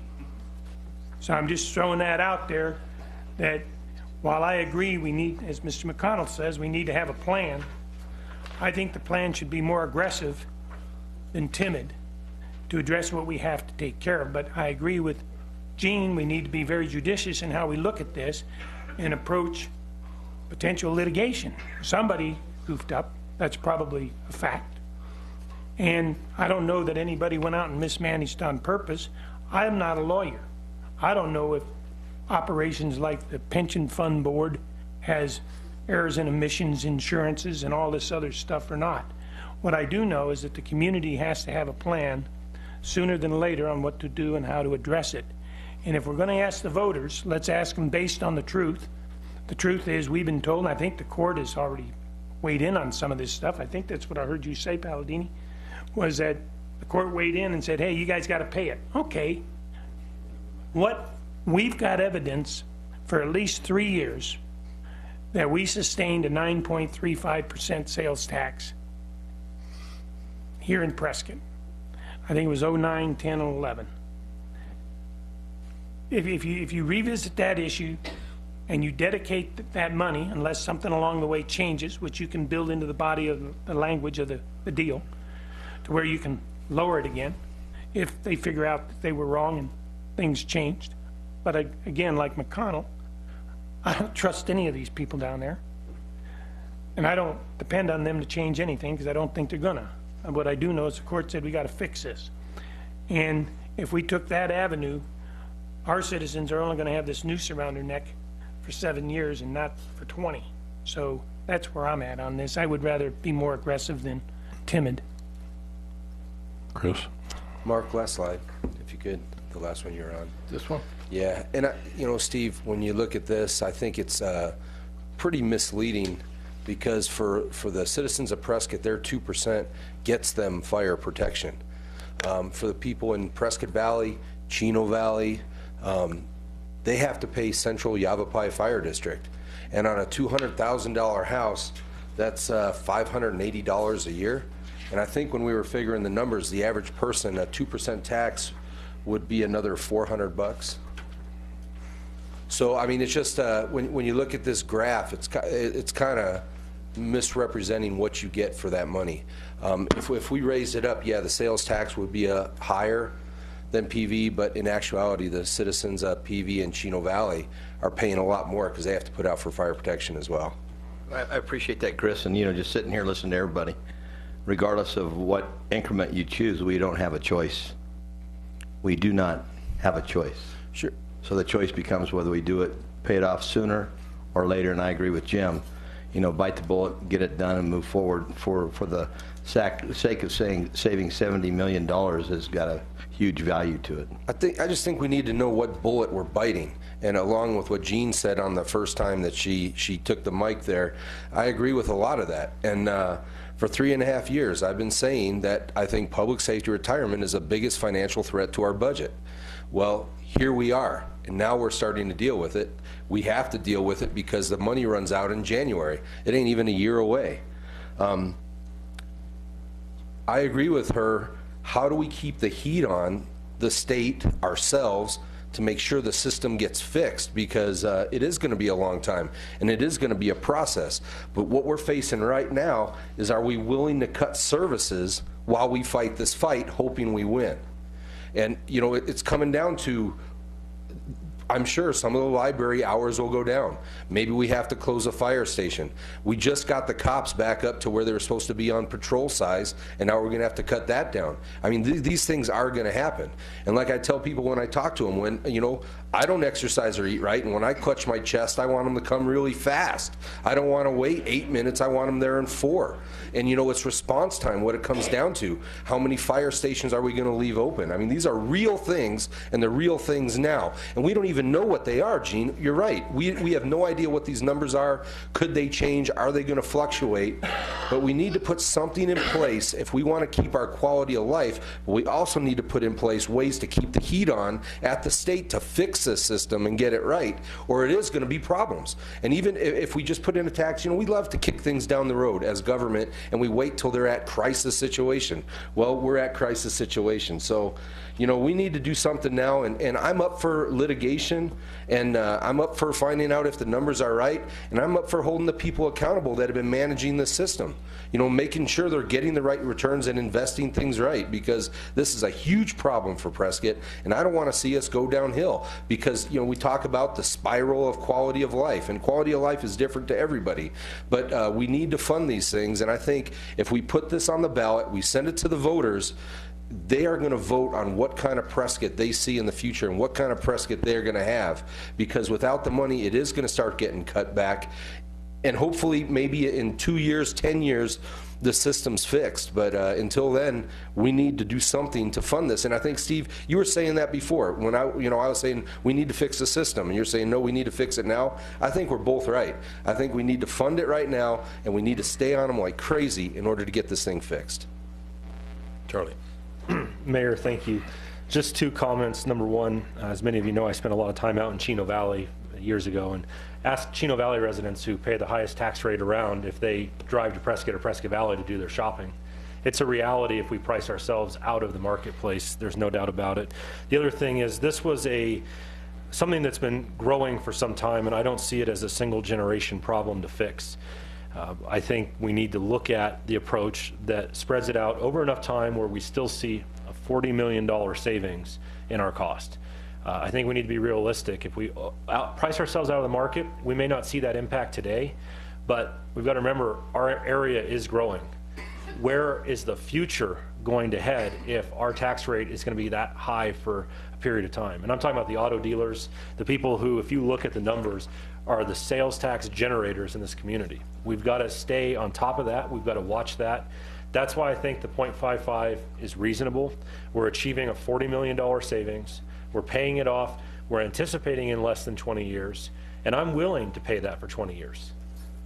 So I'm just throwing that out there, that while I agree we need, as Mr. McConnell says, we need to have a plan, I think the plan should be more aggressive than timid to address what we have to take care of. But I agree with Gene, we need to be very judicious in how we look at this and approach potential litigation. Somebody goofed up, that's probably a fact. And I don't know that anybody went out and mismanaged on purpose. I am not a lawyer. I don't know if operations like the pension fund board has errors and omissions insurances and all this other stuff or not. What I do know is that the community has to have a plan sooner than later on what to do and how to address it. And if we're going to ask the voters, let's ask them based on the truth. The truth is, we've been told, and I think the court has already weighed in on some of this stuff. I think that's what I heard you say, Palladini, was that the court weighed in and said, hey, you guys got to pay it. Okay. What we've got evidence for at least 3 years that we sustained a 9.35% sales tax here in Prescott. I think it was 09, 10, and 11. If you revisit that issue and you dedicate that money, unless something along the way changes, which you can build into the body of the language of the deal, to where you can lower it again, if they figure out that they were wrong and things changed. But again, like McConnell, I don't trust any of these people down there. And I don't depend on them to change anything because I don't think they're gonna. And what I do know is the court said we got to fix this. And if we took that avenue, our citizens are only going to have this noose around their neck for 7 years and not for 20. So that's where I'm at on this. I would rather be more aggressive than timid. Chris? Mark, last slide, if you could, the last one you're on. This one? Yeah, and Steve, when you look at this, I think it's pretty misleading because for the citizens of Prescott, their 2% gets them fire protection. For the people in Prescott Valley, Chino Valley, they have to pay Central Yavapai Fire District. And on a $200,000 house, that's $580 a year. And I think when we were figuring the numbers, the average person, a 2% tax would be another $400. So, I mean, it's just, when you look at this graph, it's kind of misrepresenting what you get for that money. If we raised it up, yeah, the sales tax would be higher than PV, but in actuality, the citizens of PV and Chino Valley are paying a lot more because they have to put out for fire protection as well. I appreciate that, Chris, and just sitting here listening to everybody. Regardless of what increment you choose, we don't have a choice. We do not have a choice. Sure. So the choice becomes whether we do it, pay it off sooner or later, and I agree with Jim. Bite the bullet, get it done, and move forward. For the sake of saving $70 million has got a huge value to it. I just think we need to know what bullet we're biting. And along with what Jean said on the first time that she took the mic there, I agree with a lot of that. And for 3.5 years, I've been saying that I think public safety retirement is the biggest financial threat to our budget. Well, here we are, and now we're starting to deal with it. We have to deal with it because the money runs out in January. It ain't even a year away. I agree with her. How do we keep the heat on the state, ourselves, to make sure the system gets fixed, because it is going to be a long time and it is going to be a process. But what we're facing right now is, are we willing to cut services while we fight this fight, hoping we win? And you know, it's coming down to, I'm sure some of the library hours will go down. Maybe we have to close a fire station. We just got the cops back up to where they were supposed to be on patrol size, and now we're going to have to cut that down. I mean, these things are going to happen. And like I tell people when I talk to them, when, you know, I don't exercise or eat right, and when I clutch my chest, I want them to come really fast. I don't want to wait 8 minutes. I want them there in 4. And you know, it's response time, what it comes down to. How many fire stations are we going to leave open? I mean, these are real things, and they're real things now. And we don't even know what they are, Gene. You're right. We have no idea what these numbers are. Could they change? Are they going to fluctuate? But we need to put something in place if we want to keep our quality of life. But we also need to put in place ways to keep the heat on at the state to fix this system and get it right, or it is going to be problems. And even if we just put in a tax, you know, we love to kick things down the road as government, and we wait till they're at crisis situation. Well, we're at crisis situation. So, you know, we need to do something now, and I'm up for litigation, and I'm up for finding out if the numbers are right, and I'm up for holding the people accountable that have been managing the system. You know, making sure they're getting the right returns and investing things right, because this is a huge problem for Prescott, and I don't want to see us go downhill, because, you know, we talk about the spiral of quality of life, and quality of life is different to everybody, but we need to fund these things. And I think if we put this on the ballot, we send it to the voters, they are going to vote on what kind of Prescott they see in the future and what kind of Prescott they're going to have, because without the money, it is going to start getting cut back. And hopefully, maybe in 2 years, 10 years, the system's fixed. But until then, we need to do something to fund this. And I think, Steve, you were saying that before. When I was saying we need to fix the system, and you're saying, no, we need to fix it now. I think we're both right. I think we need to fund it right now, and we need to stay on them like crazy in order to get this thing fixed. Charlie. Mayor, thank you. Just 2 comments. Number one, as many of you know, I spent a lot of time out in Chino Valley years ago, and asked Chino Valley residents who pay the highest tax rate around if they drive to Prescott or Prescott Valley to do their shopping. It's a reality if we price ourselves out of the marketplace. There's no doubt about it. The other thing is, this was something that's been growing for some time, and I don't see it as a single generation problem to fix. I think we need to look at the approach that spreads it out over enough time where we still see a $40 million savings in our cost. I think we need to be realistic. If we price ourselves out of the market, we may not see that impact today, but we've got to remember our area is growing. Where is the future going to head if our tax rate is going to be that high for a period of time? And I'm talking about the auto dealers, the people who, if you look at the numbers, are the sales tax generators in this community. We've got to stay on top of that. We've got to watch that. That's why I think the 0.55 is reasonable. We're achieving a $40 million savings. We're paying it off. We're anticipating in less than 20 years. And I'm willing to pay that for 20 years.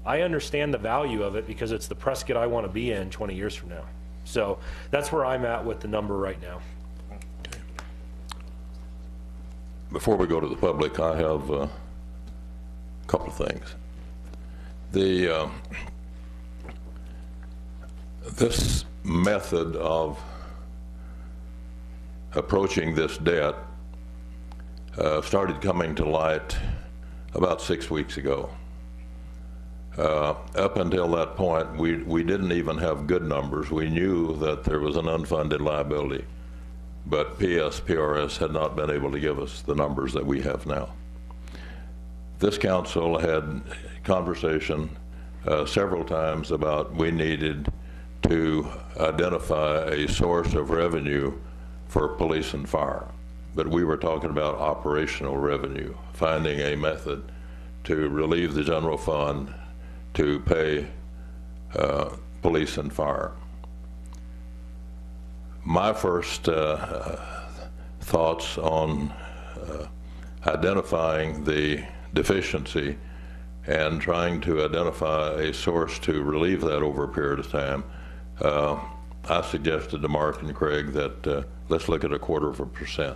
I understand the value of it because it's the Prescott I want to be in 20 years from now. So that's where I'm at with the number right now. Okay. Before we go to the public, I have a couple of things. This method of approaching this debt started coming to light about 6 weeks ago. Up until that point, we didn't even have good numbers. We knew that there was an unfunded liability, but PRS had not been able to give us the numbers that we have now. This council had conversation several times about we needed to identify a source of revenue for police and fire. But we were talking about operational revenue, finding a method to relieve the general fund to pay police and fire. My first thoughts on identifying the deficiency and trying to identify a source to relieve that over a period of time, I suggested to Mark and Craig that let's look at 1/4%.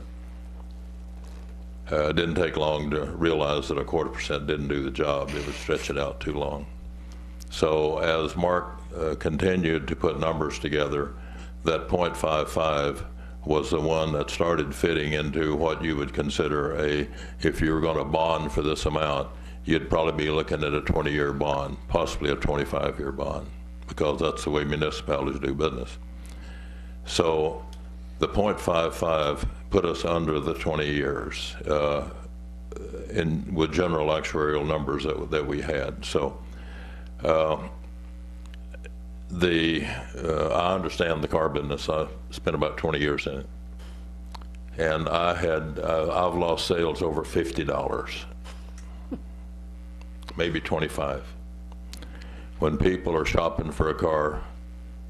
It didn't take long to realize that 1/4% didn't do the job. It would stretch it out too long. So as Mark continued to put numbers together, that 0.55 was the one that started fitting into what you would consider if you were going to bond for this amount, you'd probably be looking at a 20-year bond, possibly a 25-year bond, because that's the way municipalities do business. So the 0.55 put us under the 20 years with general actuarial numbers that we had. So I understand the car business. I spent about 20 years in it, and I've lost sales over $50, maybe 25. When people are shopping for a car,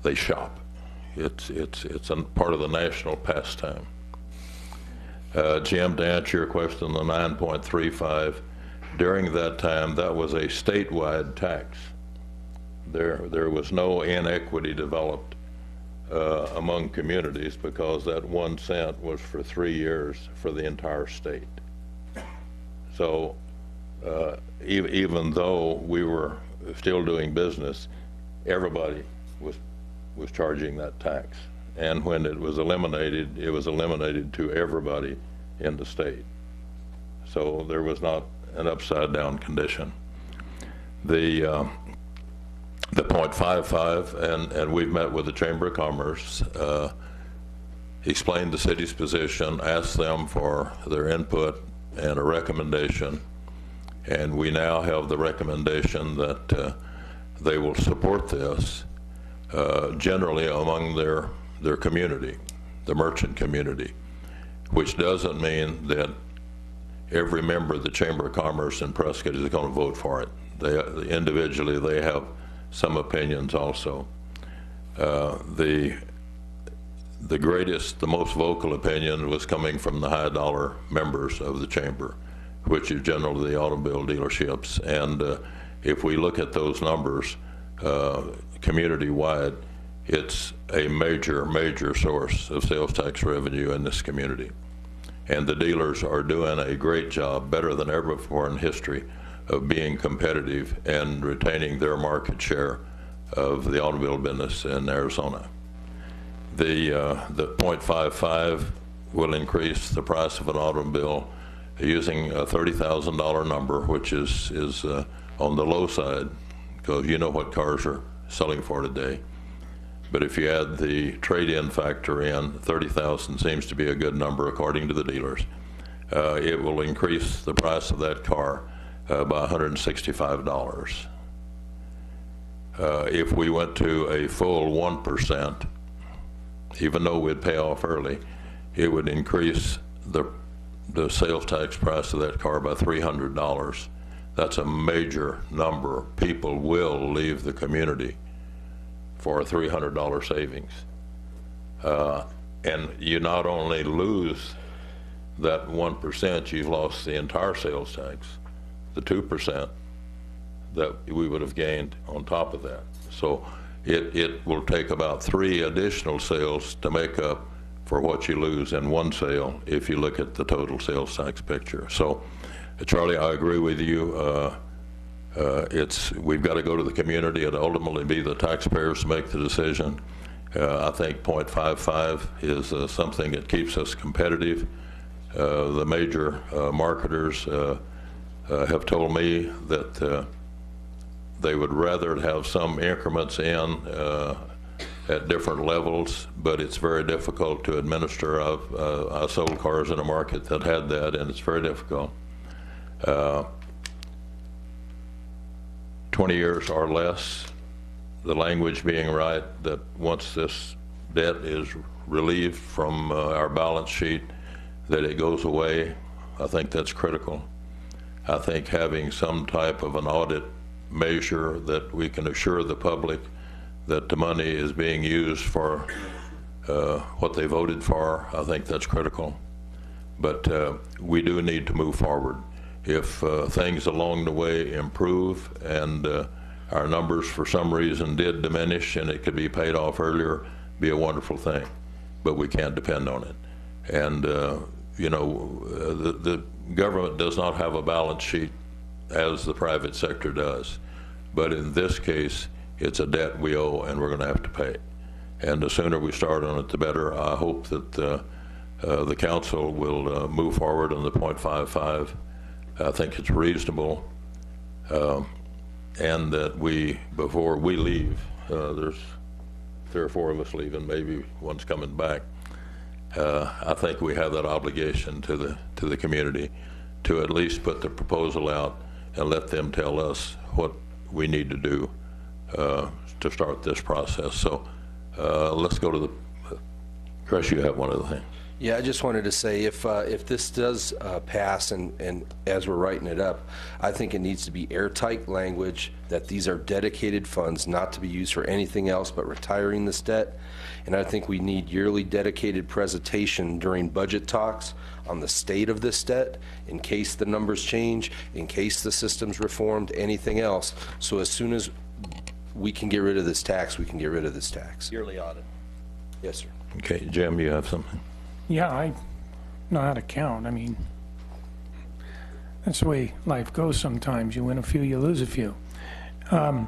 they shop. It's a part of the national pastime. Jim, to answer your question, the 9.35, during that time, that was a statewide tax. There was no inequity developed among communities because that 1 cent was for 3 years for the entire state. So even though we were still doing business, everybody was charging that tax. And when it was eliminated to everybody in the state. So there was not an upside down condition. The 0.55, and we've met with the Chamber of Commerce, explained the city's position, asked them for their input and a recommendation, and we now have the recommendation that they will support this generally among their community, the merchant community, which doesn't mean that every member of the Chamber of Commerce in Prescott is going to vote for it. Individually, they have some opinions also. The most vocal opinion was coming from the high dollar members of the chamber, which is generally the automobile dealerships. And if we look at those numbers community-wide, it's a major source of sales tax revenue in this community. And the dealers are doing a great job, better than ever before in history, of being competitive and retaining their market share of the automobile business in Arizona. The 0.55 will increase the price of an automobile using a $30,000 number, which is on the low side, because you know what cars are selling for today. But if you add the trade-in factor in, 30,000 seems to be a good number according to the dealers. It will increase the price of that car by $165. If we went to a full 1%, even though we'd pay off early, it would increase the sales tax price of that car by $300. That's a major number. People will leave the community for a $300 savings. And you not only lose that 1%, you've lost the entire sales tax, the 2% that we would have gained on top of that. So it will take about 3 additional sales to make up for what you lose in one sale if you look at the total sales tax picture. So, Charlie, I agree with you. We've got to go to the community and ultimately be the taxpayers to make the decision. I think 0.55 is something that keeps us competitive. The major marketers have told me that they would rather have some increments in at different levels, but it's very difficult to administer. I sold cars in a market that had that, and it's very difficult. 20 years or less, the language being right, that once this debt is relieved from our balance sheet, that it goes away. I think that's critical. I think having some type of an audit measure that we can assure the public that the money is being used for what they voted for, I think that's critical. But we do need to move forward. If things along the way improve and our numbers for some reason did diminish and it could be paid off earlier, be a wonderful thing. But we can't depend on it. And you know, the government does not have a balance sheet as the private sector does. But in this case, it's a debt we owe and we're going to have to pay. and the sooner we start on it, the better. I hope that the council will move forward on the .55. I think it's reasonable, and that before we leave, there's 3 or 4 of us leaving, maybe one's coming back. I think we have that obligation to the community to at least put the proposal out and let them tell us what we need to do to start this process. So let's go to the, Chris, you have one other thing. Yeah, I just wanted to say if this does pass and as we're writing it up, I think it needs to be airtight language that these are dedicated funds not to be used for anything else but retiring this debt. And I think we need yearly dedicated presentation during budget talks on the state of this debt in case the numbers change, in case the system's reformed, anything else. So as soon as we can get rid of this tax, we can get rid of this tax. Yearly audit. Yes, sir. Okay, Jim, you have something? Yeah, I know how to count. I mean, that's the way life goes sometimes. You win a few, you lose a few. On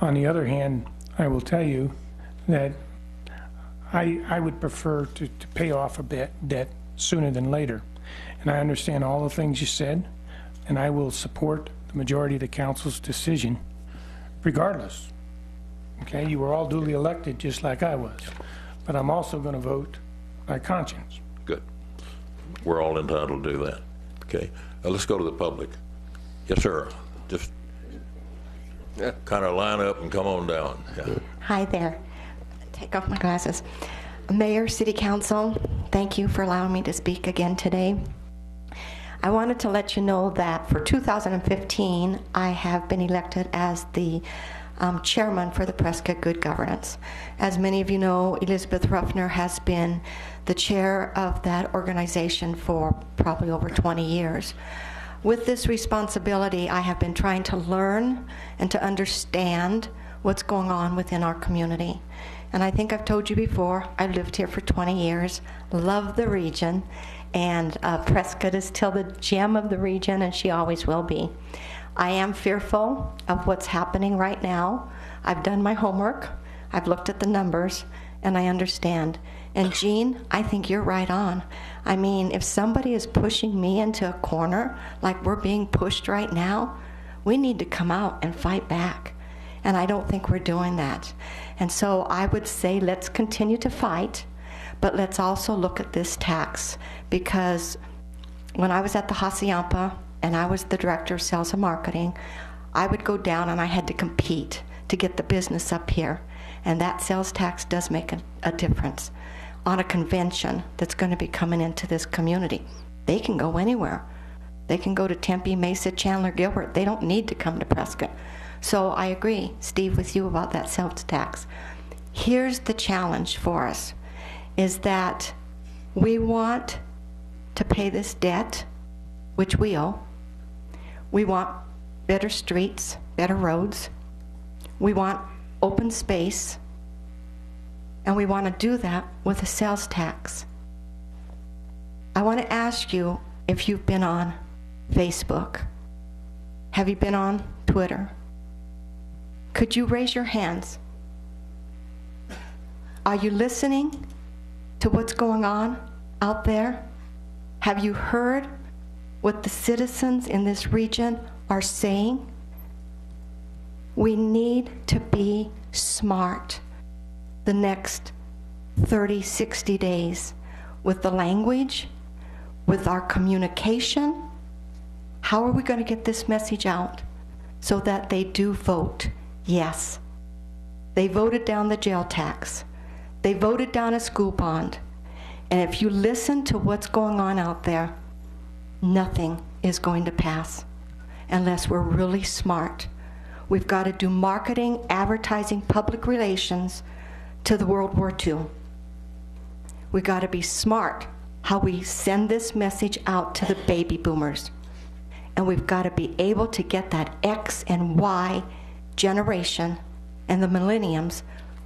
the other hand, I will tell you that I would prefer to pay off a debt sooner than later. And I understand all the things you said, and I will support the majority of the council's decision regardless. Okay, you were all duly elected just like I was. But I'm also going to vote by conscience. Good. We're all entitled to do that. Okay. Let's go to the public. Yes, sir. Just kind of line up and come on down. Yeah. Hi there. Take off my glasses. Mayor, City Council, thank you for allowing me to speak again today. I wanted to let you know that for 2015, I have been elected as the chairman for the Prescott Good Governance. As many of you know, Elizabeth Ruffner has been the chair of that organization for probably over 20 years. With this responsibility, I have been trying to learn and to understand what's going on within our community. And I think I've told you before, I've lived here for 20 years, love the region, and Prescott is still the gem of the region, and she always will be. I am fearful of what's happening right now. I've done my homework, I've looked at the numbers, and I understand. And Jean, I think you're right on. I mean, if somebody is pushing me into a corner like we're being pushed right now, we need to come out and fight back. And I don't think we're doing that. And so I would say let's continue to fight, but let's also look at this tax, because when I was at the Hacienda and I was the director of sales and marketing, I would go down and I had to compete to get the business up here. And that sales tax does make a difference. On a convention that's going to be coming into this community, they can go anywhere. They can go to Tempe, Mesa, Chandler, Gilbert. They don't need to come to Prescott. So I agree, Steve, with you about that sales tax. Here's the challenge for us, is that we want to pay this debt, which we owe. We want better streets, better roads. We want open space, and we want to do that with a sales tax. I want to ask you if you've been on Facebook. Have you been on Twitter? Could you raise your hands? Are you listening to what's going on out there? Have you heard what the citizens in this region are saying? We need to be smart the next 30, 60 days with the language, with our communication. How are we going to get this message out so that they do vote yes? They voted down the jail tax. They voted down a school bond. And if you listen to what's going on out there, nothing is going to pass unless we're really smart. We've got to do marketing, advertising, public relations to the World War II. We've got to be smart how we send this message out to the baby boomers. And we've got to be able to get that X and Y generation and the millenniums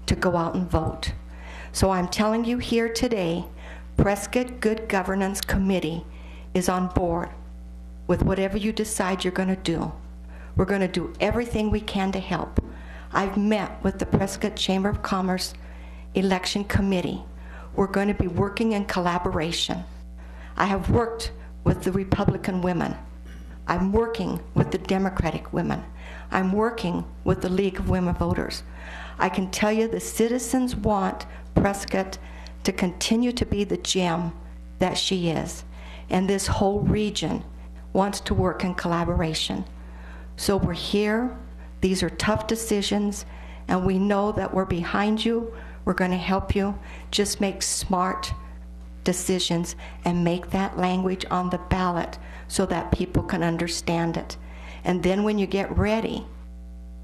to go out and vote. So I'm telling you here today, Prescott Good Governance Committee is on board with whatever you decide you're going to do. We're going to do everything we can to help. I've met with the Prescott Chamber of Commerce election committee. We're going to be working in collaboration. I have worked with the Republican women. I'm working with the Democratic women. I'm working with the League of Women Voters. I can tell you the citizens want Prescott to continue to be the gem that she is. And this whole region wants to work in collaboration. So we're here. These are tough decisions, and we know that we're behind you. We're going to help you. Just make smart decisions and make that language on the ballot so that people can understand it. And then when you get ready,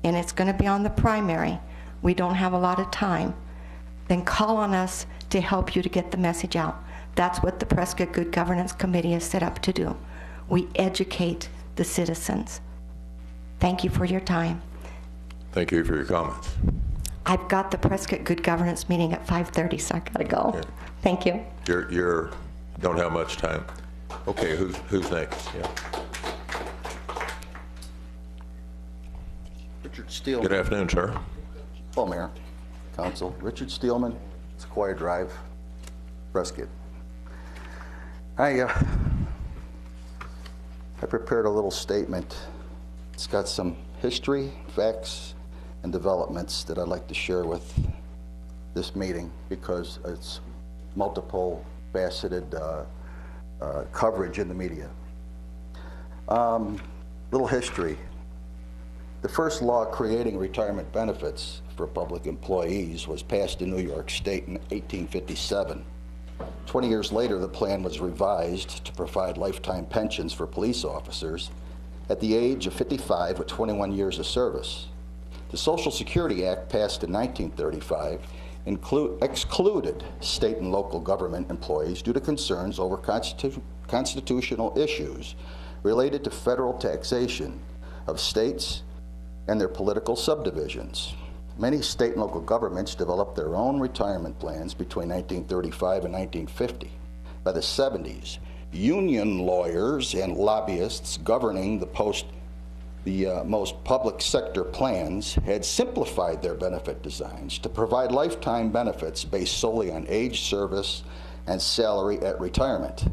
and it's going to be on the primary, we don't have a lot of time, then call on us to help you to get the message out. That's what the Prescott Good Governance Committee is set up to do. We educate the citizens. Thank you for your time. Thank you for your comments. I've got the Prescott Good Governance meeting at 5:30, so I gotta go. Okay. Thank you. You're don't have much time. Okay, who's next? Yeah. Richard Steelman. Good afternoon, sir. Hello, Mayor, Council. Richard Steelman, Sequoia Drive, Prescott. I prepared a little statement. It's got some history, facts, and developments that I'd like to share with this meeting because it's multiple faceted coverage in the media. Little history. The first law creating retirement benefits for public employees was passed in New York State in 1857. 20 years later, the plan was revised to provide lifetime pensions for police officers at the age of 55 with 21 years of service. The Social Security Act, passed in 1935, excluded state and local government employees due to concerns over constitutional issues related to federal taxation of states and their political subdivisions. Many state and local governments developed their own retirement plans between 1935 and 1950. By the 70s, union lawyers and lobbyists governing the most public sector plans had simplified their benefit designs to provide lifetime benefits based solely on age, service, and salary at retirement.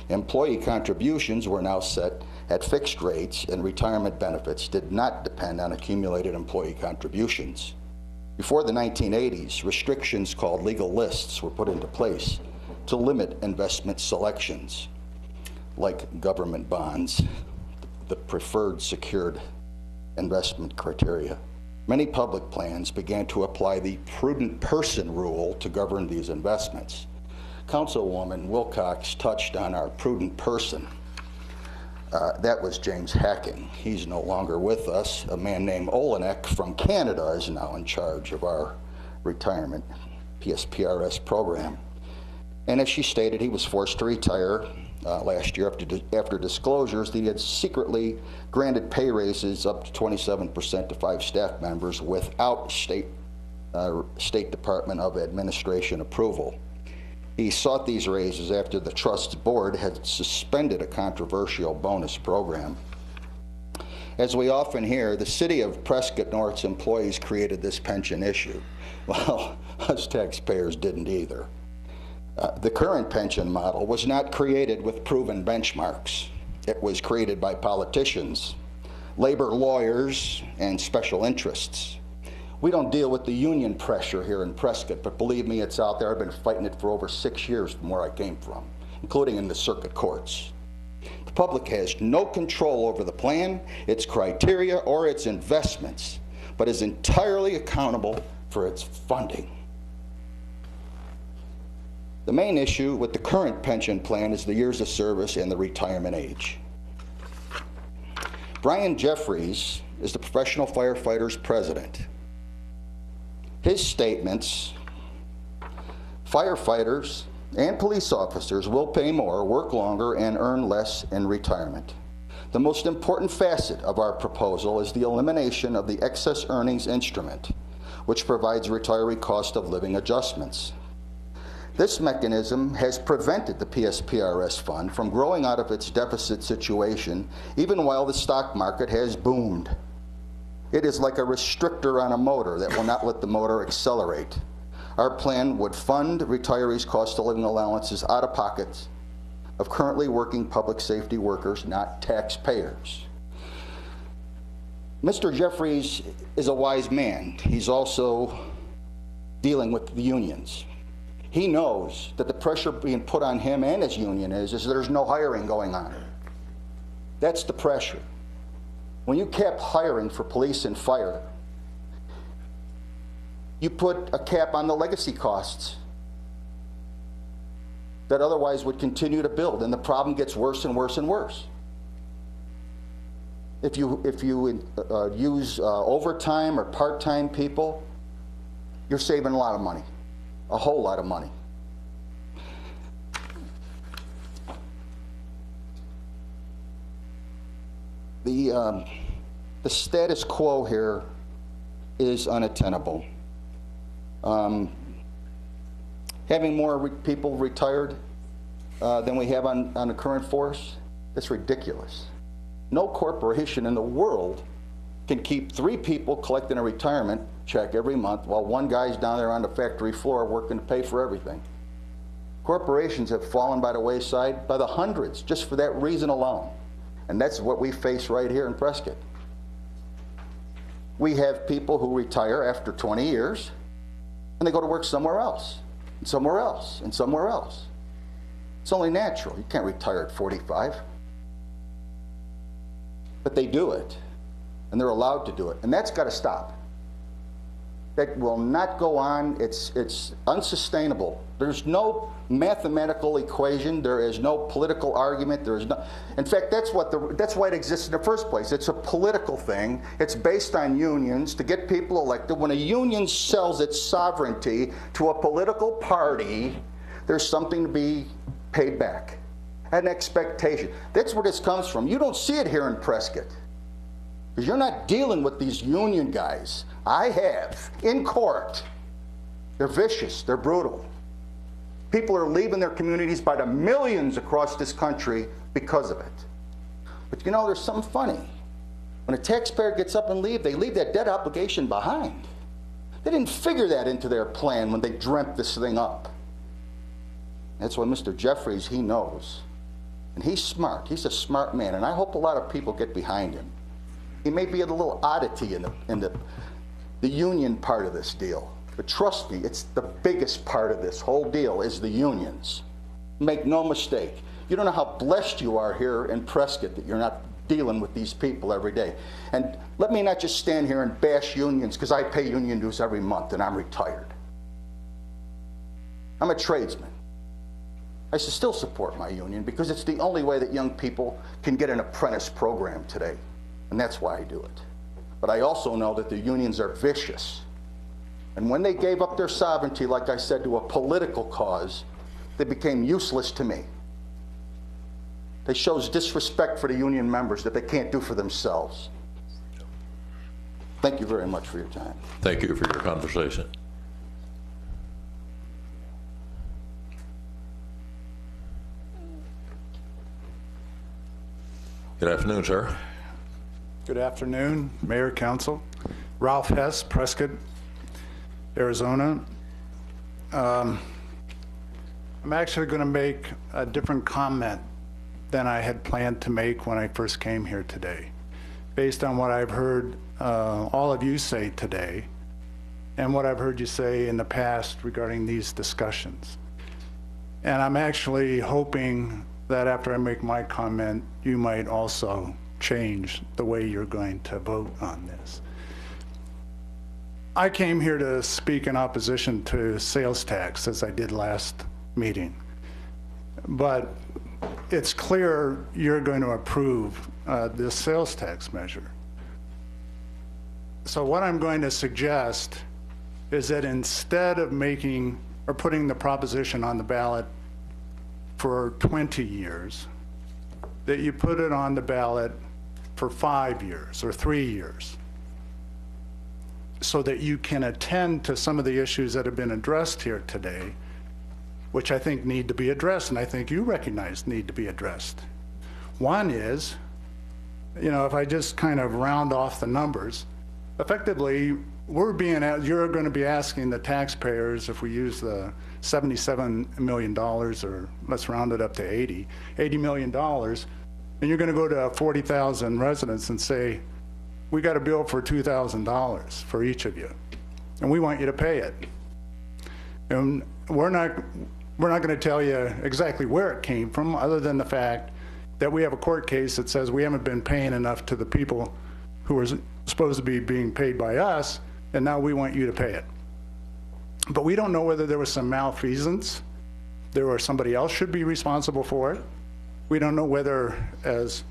Employee contributions were now set at fixed rates, and retirement benefits did not depend on accumulated employee contributions. Before the 1980s, restrictions called legal lists were put into place to limit investment selections, like government bonds, the preferred secured investment criteria. Many public plans began to apply the prudent person rule to govern these investments. Councilwoman Wilcox touched on our prudent person. That was James Hacking. He's no longer with us. A man named Olenek from Canada is now in charge of our retirement PSPRS program. And as she stated, he was forced to retire last year after disclosures that he had secretly granted pay raises up to 27% to 5 staff members without State Department of Administration approval. He sought these raises after the Trust's board had suspended a controversial bonus program. As we often hear, the city of Prescott nor its employees created this pension issue. Well, us taxpayers didn't either. The current pension model was not created with proven benchmarks. It was created by politicians, labor lawyers, and special interests. We don't deal with the union pressure here in Prescott, but believe me, it's out there. I've been fighting it for over 6 years from where I came from, including in the circuit courts. The public has no control over the plan, its criteria, or its investments, but is entirely accountable for its funding. The main issue with the current pension plan is the years of service and the retirement age. Brian Jeffries is the Professional Firefighters President. His statements, firefighters and police officers will pay more, work longer, and earn less in retirement. The most important facet of our proposal is the elimination of the excess earnings instrument, which provides retiree cost of living adjustments. This mechanism has prevented the PSPRS fund from growing out of its deficit situation, even while the stock market has boomed. It is like a restrictor on a motor that will not let the motor accelerate. Our plan would fund retirees' cost of living allowances out of pockets of currently working public safety workers, not taxpayers. Mr. Jeffries is a wise man. He's also dealing with the unions. He knows that the pressure being put on him and his union is there's no hiring going on. That's the pressure. When you cap hiring for police and fire, you put a cap on the legacy costs that otherwise would continue to build, and the problem gets worse and worse and worse. If you use overtime or part-time people, you're saving a lot of money, a whole lot of money. The status quo here is unattainable. Having more people retired than we have on the current force, that's ridiculous. No corporation in the world can keep 3 people collecting a retirement check every month while one guy's down there on the factory floor working to pay for everything. Corporations have fallen by the wayside by the hundreds just for that reason alone. And that's what we face right here in Prescott. We have people who retire after 20 years and they go to work somewhere else, and somewhere else, and somewhere else. It's only natural. You can't retire at 45. But they do it, and they're allowed to do it, and that's got to stop. That will not go on. It's unsustainable. There's no mathematical equation. There is no political argument. There is no. In fact, that's why it exists in the first place. It's a political thing. It's based on unions to get people elected. When a union sells its sovereignty to a political party, there's something to be paid back, an expectation. That's where this comes from. You don't see it here in Prescott because you're not dealing with these union guys. I have, in court. They're vicious, they're brutal. People are leaving their communities by the millions across this country because of it. But you know, there's something funny. When a taxpayer gets up and leaves, they leave that debt obligation behind. They didn't figure that into their plan when they dreamt this thing up. That's why Mr. Jeffries, he knows. And he's smart. He's a smart man, and I hope a lot of people get behind him. He may be a little oddity in the union part of this deal. But trust me, it's the biggest part of this whole deal is the unions. Make no mistake. You don't know how blessed you are here in Prescott that you're not dealing with these people every day. And let me not just stand here and bash unions because I pay union dues every month and I'm retired. I'm a tradesman. I should still support my union because it's the only way that young people can get an apprentice program today. And that's why I do it. But I also know that the unions are vicious. And when they gave up their sovereignty, like I said, to a political cause, they became useless to me. They shows disrespect for the union members that they can't do for themselves. Thank you very much for your time. Thank you for your conversation. Good afternoon, sir. Good afternoon, Mayor, Council. Ralph Hess, Prescott, Arizona. I'm actually going to make a different comment than I had planned to make when I first came here today, based on what I've heard all of you say today and what I've heard you say in the past regarding these discussions. And I'm actually hoping that after I make my comment, you might also change the way you're going to vote on this. I came here to speak in opposition to sales tax, as I did last meeting. But it's clear you're going to approve this sales tax measure. So what I'm going to suggest is that instead of making or putting the proposition on the ballot for 20 years, that you put it on the ballot for 5 years or 3 years, so that you can attend to some of the issues that have been addressed here today, which I think need to be addressed, and I think you recognize need to be addressed. One is, you know, if I just kind of round off the numbers, effectively, you're going to be asking the taxpayers, if we use the $77 million, or let's round it up to $80 million, and you're going to go to 40,000 residents and say, we got a bill for $2,000 for each of you, and we want you to pay it. And we're not going to tell you exactly where it came from, other than the fact that we have a court case that says we haven't been paying enough to the people who are supposed to be being paid by us, and now we want you to pay it. But we don't know whether there was some malfeasance, somebody else should be responsible for it. We don't know whether, as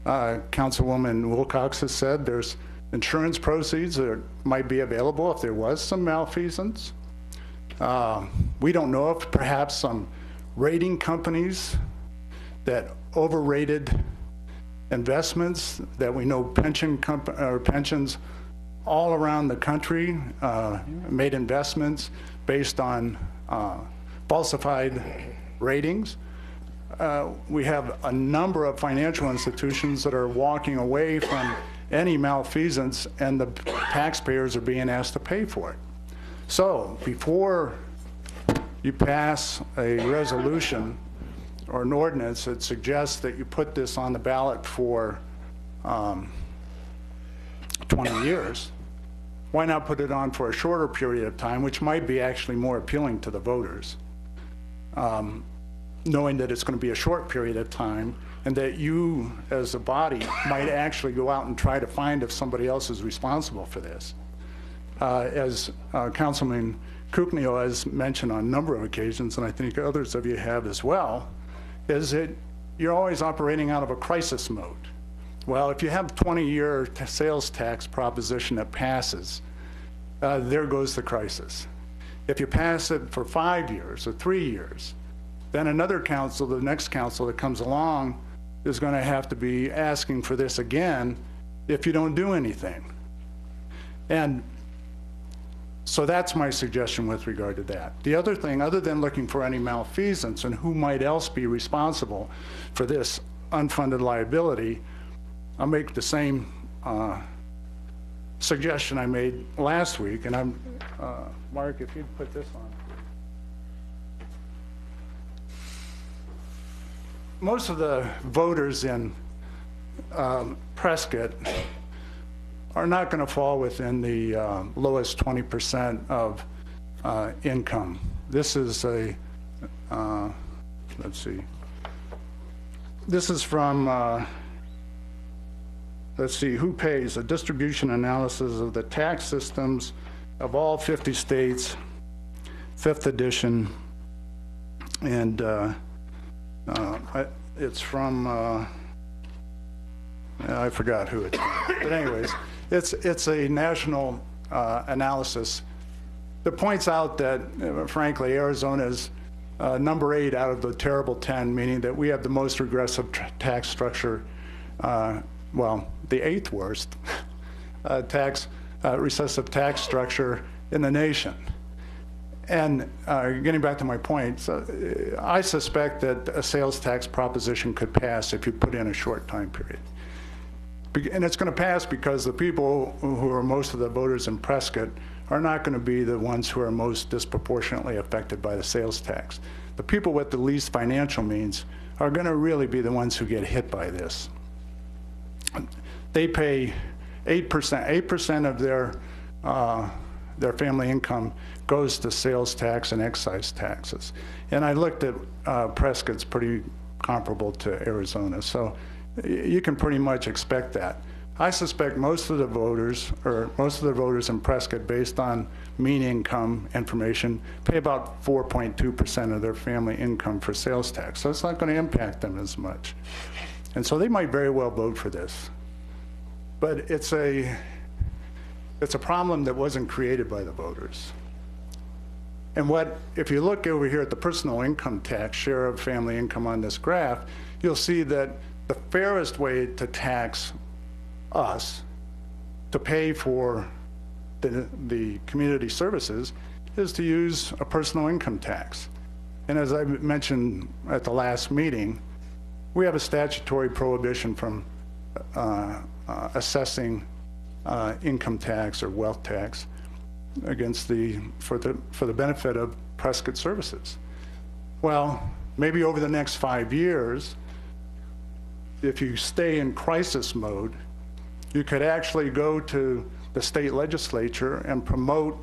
Councilwoman Wilcox has said, there's insurance proceeds that might be available if there was some malfeasance. We don't know if perhaps some rating companies that overrated investments, that we know pensions all around the country made investments based on falsified ratings. We have a number of financial institutions that are walking away from any malfeasance, and the taxpayers are being asked to pay for it. So before you pass a resolution or an ordinance that suggests that you put this on the ballot for 20 years, why not put it on for a shorter period of time, which might be actually more appealing to the voters, knowing that it's going to be a short period of time, and that you, as a body, might actually go out and try to find if somebody else is responsible for this. As Councilman Kuknio has mentioned on a number of occasions, and I think others of you have as well, is that you're always operating out of a crisis mode. Well, if you have a 20-year sales tax proposition that passes, there goes the crisis. If you pass it for 5 years or 3 years, then another council, the next council that comes along, is going to have to be asking for this again if you don't do anything. And so that's my suggestion with regard to that. The other thing, other than looking for any malfeasance and who might else be responsible for this unfunded liability, I'll make the same suggestion I made last week, and I'm, Mark, if you'd put this on. Most of the voters in Prescott are not going to fall within the lowest 20% of income. This is a, let's see, this is from, let's see, who pays? A distribution analysis of the tax systems of all 50 states, 5th edition, and it's from, I forgot who it's from. But anyways, it's a national analysis that points out that, frankly, Arizona's number 8 out of the terrible 10, meaning that we have the most regressive tax structure, well, the 8th worst recessive tax structure in the nation. And getting back to my point, I suspect that a sales tax proposition could pass if you put in a short time period. And it's going to pass because the people who are most of the voters in Prescott are not going to be the ones who are most disproportionately affected by the sales tax. The people with the least financial means are going to really be the ones who get hit by this. They pay 8%. 8% of their family income goes to sales tax and excise taxes. And I looked at Prescott's pretty comparable to Arizona, so you can pretty much expect that. I suspect most of the voters in Prescott, based on mean income information, pay about 4.2% of their family income for sales tax. So it's not going to impact them as much. And so they might very well vote for this. But it's a problem that wasn't created by the voters. And if you look over here at the personal income tax share of family income on this graph, you'll see that the fairest way to tax us, to pay for the community services, is to use a personal income tax. And as I mentioned at the last meeting, we have a statutory prohibition from assessing income tax or wealth tax for the benefit of Prescott services. Well, maybe over the next 5 years, if you stay in crisis mode, you could actually go to the state legislature and promote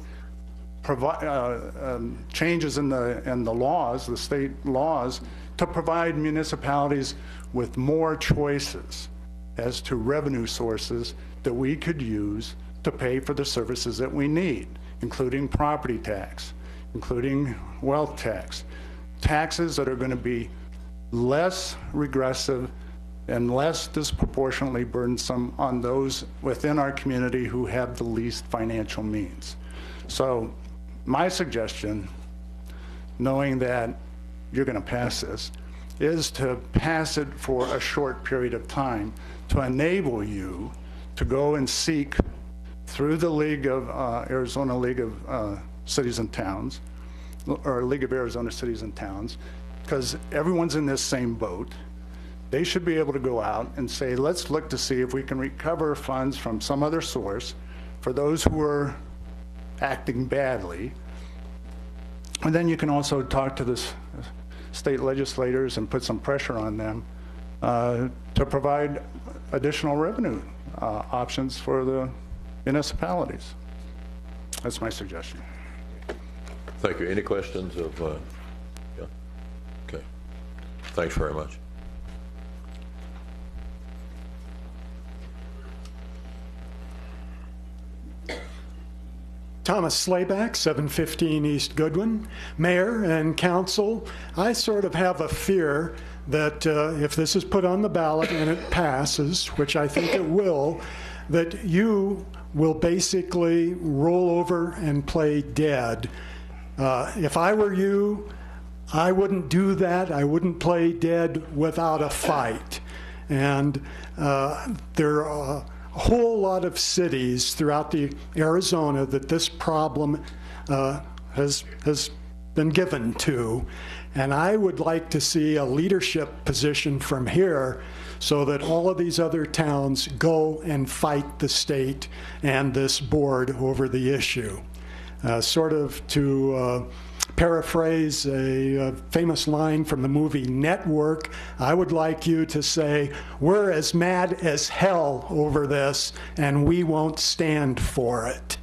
changes in the laws, the state laws, to provide municipalities with more choices as to revenue sources that we could use to pay for the services that we need, including property tax, including wealth tax, taxes that are going to be less regressive and less disproportionately burdensome on those within our community who have the least financial means. So my suggestion, knowing that you're going to pass this, is to pass it for a short period of time to enable you to go and seek through the Arizona League of Cities and Towns, or League of Arizona Cities and Towns, because everyone's in this same boat. They should be able to go out and say, let's look to see if we can recover funds from some other source for those who are acting badly. And then you can also talk to the state legislators and put some pressure on them to provide additional revenue options for the municipalities. That's my suggestion. Thank you. Any questions of, yeah? Okay. Thanks very much. Thomas Slayback, 715 East Goodwin. Mayor and council, I sort of have a fear that if this is put on the ballot and it passes, which I think it will, that you will basically roll over and play dead. If I were you, I wouldn't do that. I wouldn't play dead without a fight. And there are a whole lot of cities throughout the Arizona that this problem has been given to. And I would like to see a leadership position from here so that all of these other towns go and fight the state and this board over the issue. Sort of to paraphrase a famous line from the movie Network, I would like you to say, we're as mad as hell over this and we won't stand for it.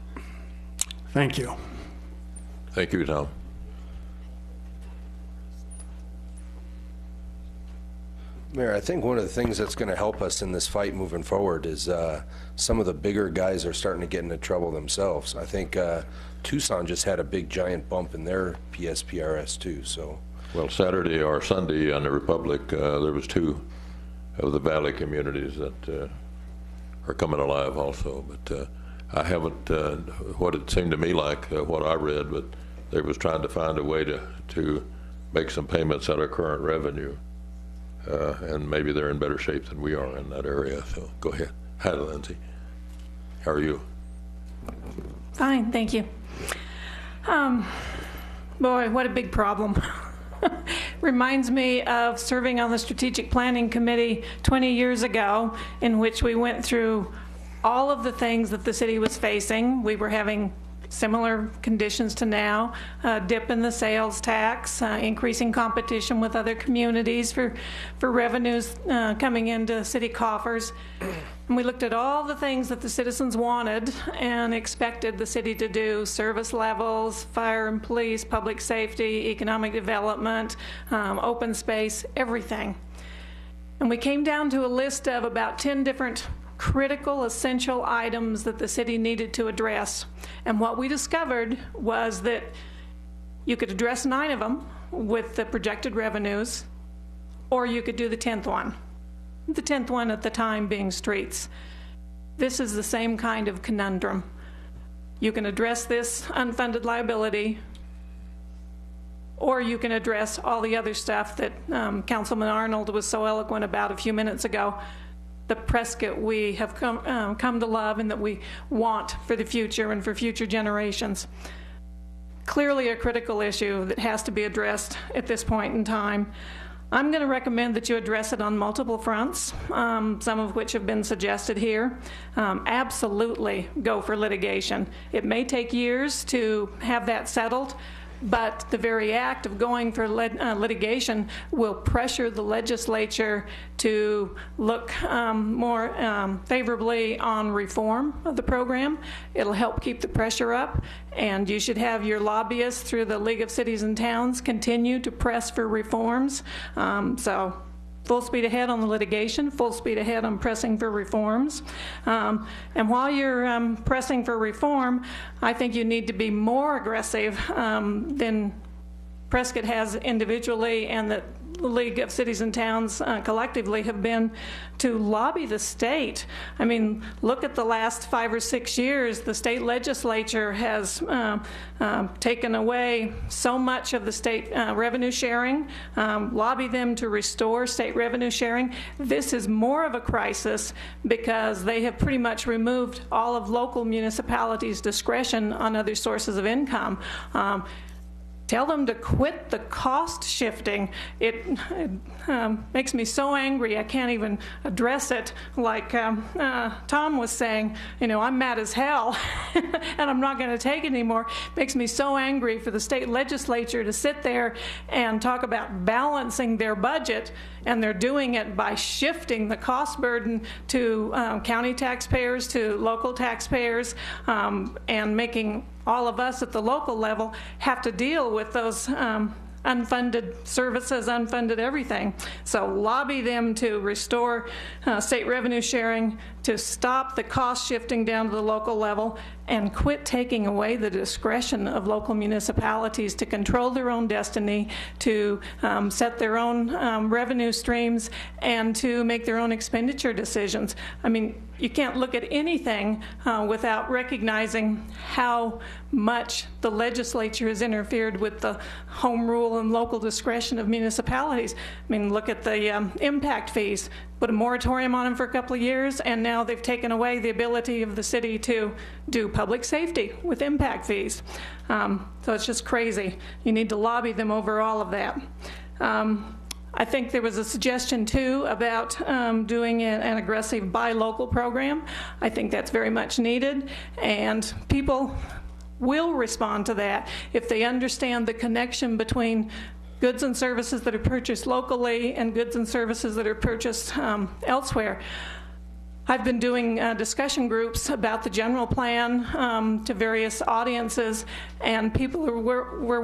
Thank you. Thank you, Tom. Mayor, I think one of the things that's going to help us in this fight moving forward is some of the bigger guys are starting to get into trouble themselves. I think Tucson just had a big giant bump in their PSPRS too. So, well, Saturday or Sunday on the Republic, there was 2 of the valley communities that are coming alive also. But I haven't what it seemed to me like what I read, but they was trying to find a way to make some payments out of current revenue. And maybe they're in better shape than we are in that area. So go ahead. Hi, Lindsay. How are you? Fine, thank you. Boy, what a big problem. Reminds me of serving on the Strategic Planning Committee 20 years ago, in which we went through all of the things that the city was facing. We were having similar conditions to now, dip in the sales tax, increasing competition with other communities for revenues coming into city coffers. And we looked at all the things that the citizens wanted and expected the city to do: service levels, fire and police, public safety, economic development, open space, everything. And we came down to a list of about 10 different critical, essential items that the city needed to address. And what we discovered was that you could address 9 of them with the projected revenues, or you could do the 10th one. The 10th one at the time being streets. This is the same kind of conundrum. You can address this unfunded liability, or you can address all the other stuff that Councilman Arnold was so eloquent about a few minutes ago. The Prescott we have come to love and that we want for the future and for future generations. Clearly a critical issue that has to be addressed at this point in time. I'm going to recommend that you address it on multiple fronts, some of which have been suggested here. Absolutely go for litigation. It may take years to have that settled, but the very act of going for litigation will pressure the legislature to look more favorably on reform of the program. It'll help keep the pressure up, and you should have your lobbyists through the League of Cities and Towns continue to press for reforms. So full speed ahead on the litigation, full speed ahead on pressing for reforms. And while you're pressing for reform, I think you need to be more aggressive than Prescott has individually and that the League of Cities and Towns collectively have been to lobby the state. I mean, look at the last 5 or 6 years. The state legislature has taken away so much of the state revenue sharing, lobby them to restore state revenue sharing. This is more of a crisis because they have pretty much removed all of local municipalities' discretion on other sources of income. Tell them to quit the cost shifting. It makes me so angry I can't even address it. Like Tom was saying, you know, I'm mad as hell and I'm not going to take it anymore. It makes me so angry for the state legislature to sit there and talk about balancing their budget, and they're doing it by shifting the cost burden to county taxpayers, to local taxpayers, and making all of us at the local level have to deal with those unfunded services, unfunded everything. So lobby them to restore state revenue sharing, to stop the cost shifting down to the local level, and quit taking away the discretion of local municipalities to control their own destiny, to set their own revenue streams, and to make their own expenditure decisions. I mean, you can't look at anything without recognizing how much the legislature has interfered with the home rule and local discretion of municipalities. I mean, look at the impact fees. Put a moratorium on them for a couple of years, and now they've taken away the ability of the city to do public safety with impact fees. So it's just crazy. You need to lobby them over all of that. I think there was a suggestion too about doing an aggressive buy local program. I think that's very much needed, and people will respond to that if they understand the connection between goods and services that are purchased locally and goods and services that are purchased elsewhere. I've been doing discussion groups about the general plan to various audiences, and people were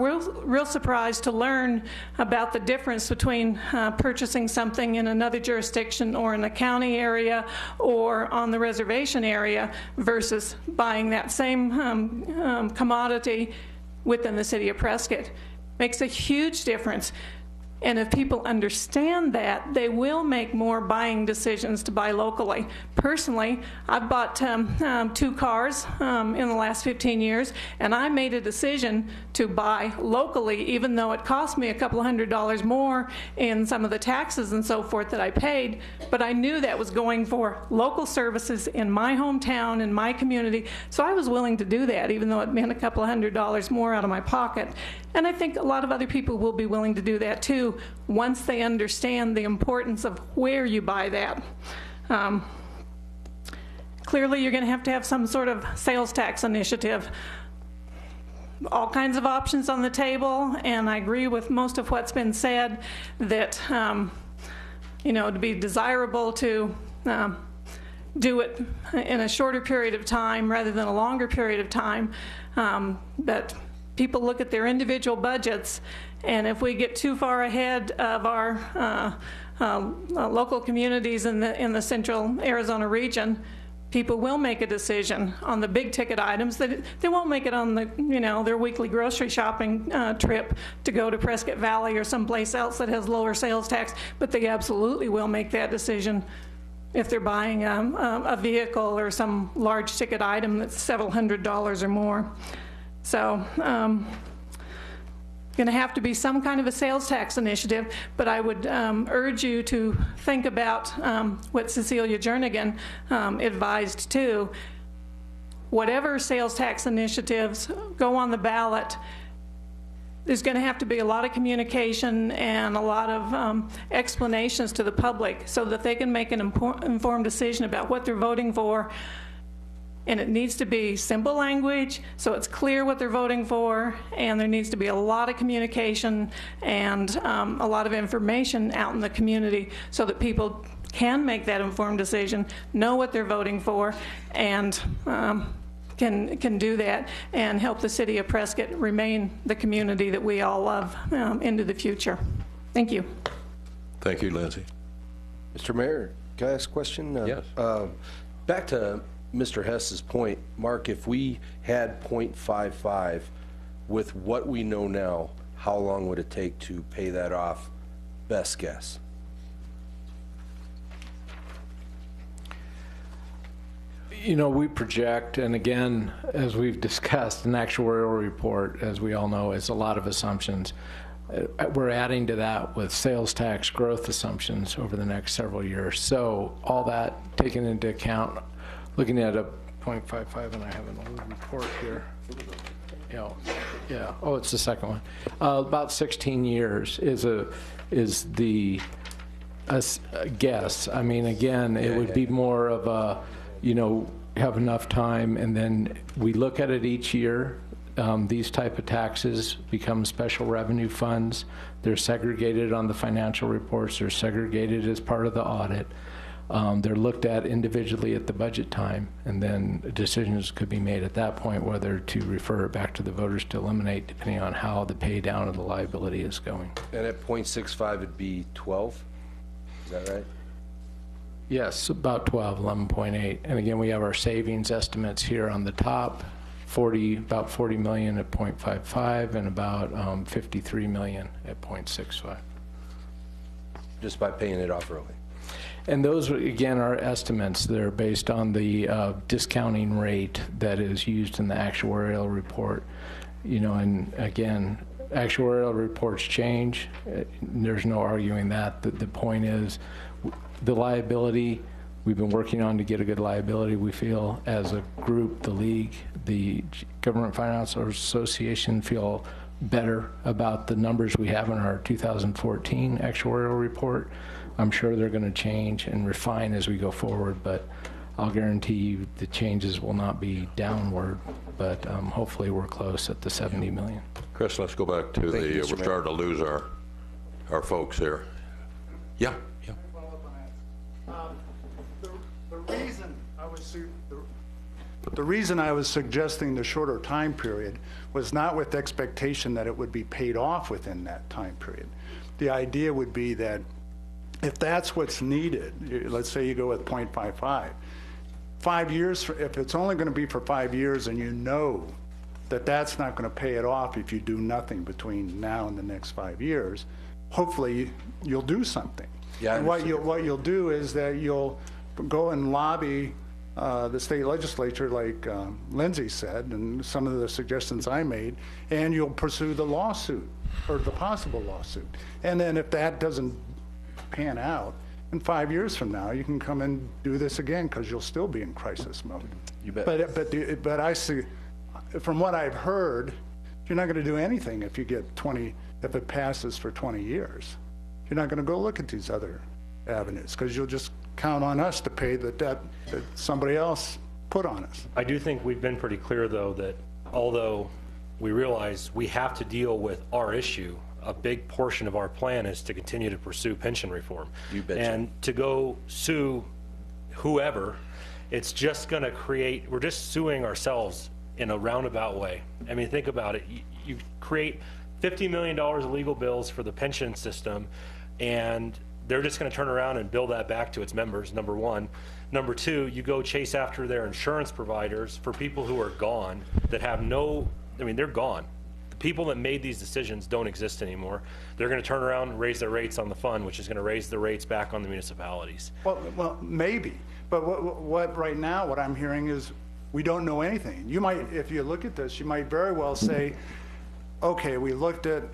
real surprised to learn about the difference between purchasing something in another jurisdiction or in a county area or on the reservation area versus buying that same commodity within the city of Prescott. Makes a huge difference. And if people understand that, they will make more buying decisions to buy locally. Personally, I've bought 2 cars in the last 15 years, and I made a decision to buy locally, even though it cost me a couple $100 more in some of the taxes and so forth that I paid. But I knew that was going for local services in my hometown, in my community, so I was willing to do that, even though it meant a couple $100 more out of my pocket. And I think a lot of other people will be willing to do that too once they understand the importance of where you buy that. Clearly, you're going to have some sort of sales tax initiative. All kinds of options on the table, and I agree with most of what's been said that, you know, it'd be desirable to do it in a shorter period of time rather than a longer period of time. But people look at their individual budgets, and if we get too far ahead of our local communities in the central Arizona region, people will make a decision on the big ticket items that they won't make it on the, you know, their weekly grocery shopping trip to go to Prescott Valley or someplace else that has lower sales tax, but they absolutely will make that decision if they're buying a vehicle or some large ticket item that's several $100s or more. So going to have to be some kind of a sales tax initiative, but I would urge you to think about what Cecilia Jernigan advised too. Whatever sales tax initiatives go on the ballot, there's going to have to be a lot of communication and a lot of explanations to the public so that they can make an informed decision about what they're voting for. And it needs to be simple language, so it's clear what they're voting for, and there needs to be a lot of communication and a lot of information out in the community so that people can make that informed decision, know what they're voting for, and can do that and help the city of Prescott remain the community that we all love into the future. Thank you. Thank you, Lindsay. Mr. Mayor, can I ask a question? Yes. Back to Mr. Hess's point, Mark, if we had 0.55 with what we know now, how long would it take to pay that off? Best guess. You know, we project, and again, as we've discussed, an actuarial report, as we all know, is a lot of assumptions. We're adding to that with sales tax growth assumptions over the next several years. So all that taken into account, looking at a 0.55, and I have an old report here. Yeah. Oh, it's the second one. About 16 years is the guess. I mean, again, it would be more of a, you know, have enough time, and then we look at it each year. These type of taxes become special revenue funds. They're segregated on the financial reports. They're segregated as part of the audit. They're looked at individually at the budget time, and then decisions could be made at that point whether to refer it back to the voters to eliminate, depending on how the pay down of the liability is going. And at 0.65, it'd be 12? Is that right? Yes, about 12, 11.8. And again, we have our savings estimates here on the top, about 40 million at 0.55 and about 53 million at 0.65. Just by paying it off early. And those, again, are estimates. They're based on the discounting rate that is used in the actuarial report. You know, and again, actuarial reports change. There's no arguing that. The point is, the liability, we've been working on to get a good liability, we feel, as a group, the league, the Government Finance Association feel better about the numbers we have in our 2014 actuarial report. I'm sure they're going to change and refine as we go forward, but I'll guarantee you the changes will not be downward, but hopefully we're close at the 70 million. Chris, let's go back to we're starting to lose our folks here. Yeah. The reason I was suggesting the shorter time period was not with expectation that it would be paid off within that time period. The idea would be that if that's what's needed, let's say you go with 0.55, 5 years, if it's only going to be for 5 years and you know that that's not going to pay it off if you do nothing between now and the next 5 years, hopefully you'll do something. Yeah, and what you'll do is that you'll go and lobby the state legislature, like Lindsay said, and some of the suggestions I made, and you'll pursue the lawsuit, or the possible lawsuit. And then if that doesn't pan out, in 5 years from now, you can come and do this again, because you'll still be in crisis mode. You bet. But I see, from what I've heard, you're not going to do anything if you get if it passes for 20 years. You're not going to go look at these other avenues, because you'll just count on us to pay the debt that somebody else put on us. I do think we've been pretty clear, though, that although we realize we have to deal with our issue, a big portion of our plan is to continue to pursue pension reform. You betcha. And to go sue whoever, it's just going to we're just suing ourselves in a roundabout way. I mean, think about it. You create $50 million of legal bills for the pension system, and they're just going to turn around and bill that back to its members, number one. Number two, you go chase after their insurance providers for people who are gone, that have they're gone. The people that made these decisions don't exist anymore. They're going to turn around and raise their rates on the fund, which is going to raise the rates back on the municipalities. Well, maybe. But what right now, what I'm hearing is we don't know anything. You might, if you look at this, you might very well say, okay, we looked at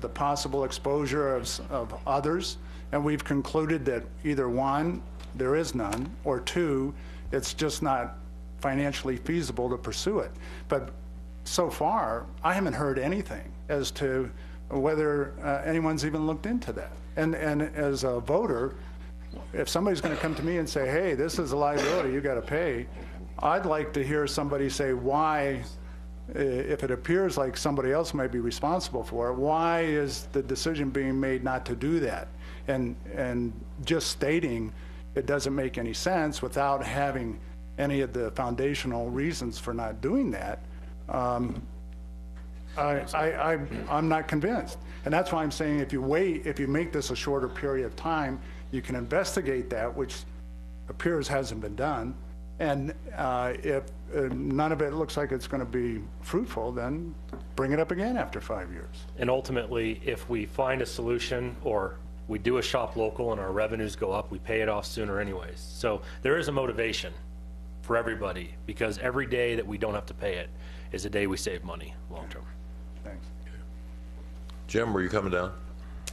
the possible exposure of others, and we've concluded that either one, there is none, or two, it's just not financially feasible to pursue it. But so far, I haven't heard anything as to whether anyone's even looked into that. And as a voter, if somebody's going to come to me and say, hey, this is a liability, you got to pay, I'd like to hear somebody say why, if it appears like somebody else might be responsible for it, why is the decision being made not to do that? And just stating it doesn't make any sense without having any of the foundational reasons for not doing that, I'm not convinced. And that's why I'm saying if you wait, if you make this a shorter period of time, you can investigate that, which appears hasn't been done. And if none of it looks like it's going to be fruitful, then bring it up again after 5 years. And ultimately, if we find a solution or we do a shop local and our revenues go up, we pay it off sooner anyways. So there is a motivation for everybody, because every day that we don't have to pay it is a day we save money long term. Thanks. Jim, were you coming down?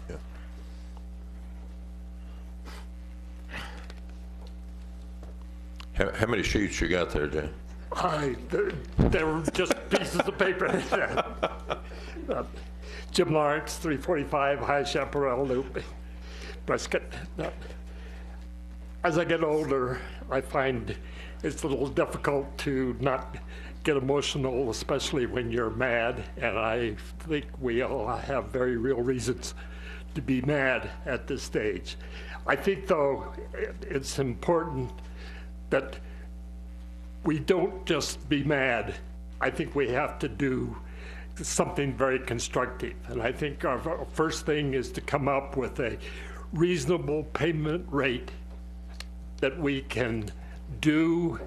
Yeah. How many sheets you got there, Jim? They were just pieces of paper. Jim Lawrence, 345 High Chaparral Loop, Prescott. As I get older, I find it's a little difficult to not get emotional, especially when you're mad, and I think we all have very real reasons to be mad at this stage. I think, though, it's important that we don't just be mad. I think we have to do something very constructive, and I think our first thing is to come up with a reasonable payment rate that we can do,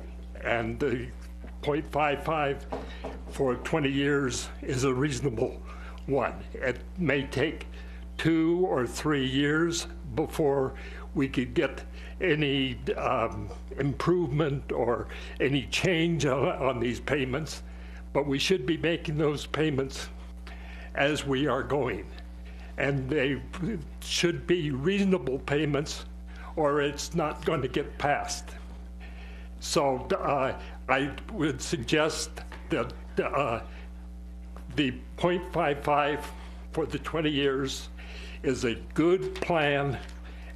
and the 0.55 for 20 years is a reasonable one. It may take 2 or 3 years before we could get any improvement or any change on these payments, but we should be making those payments as we are going. And they should be reasonable payments, or it's not going to get passed. So I would suggest that the 0.55 for the 20 years is a good plan,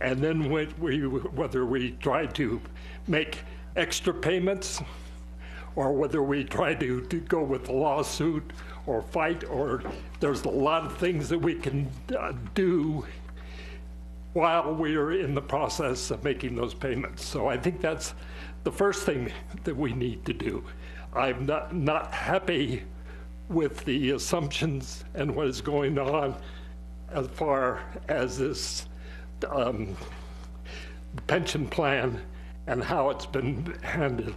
and then whether we try to make extra payments or whether we try to go with a lawsuit or fight, or there's a lot of things that we can do while we're in the process of making those payments. So I think that's the first thing that we need to do. I'm not happy with the assumptions and what is going on as far as this pension plan and how it's been handled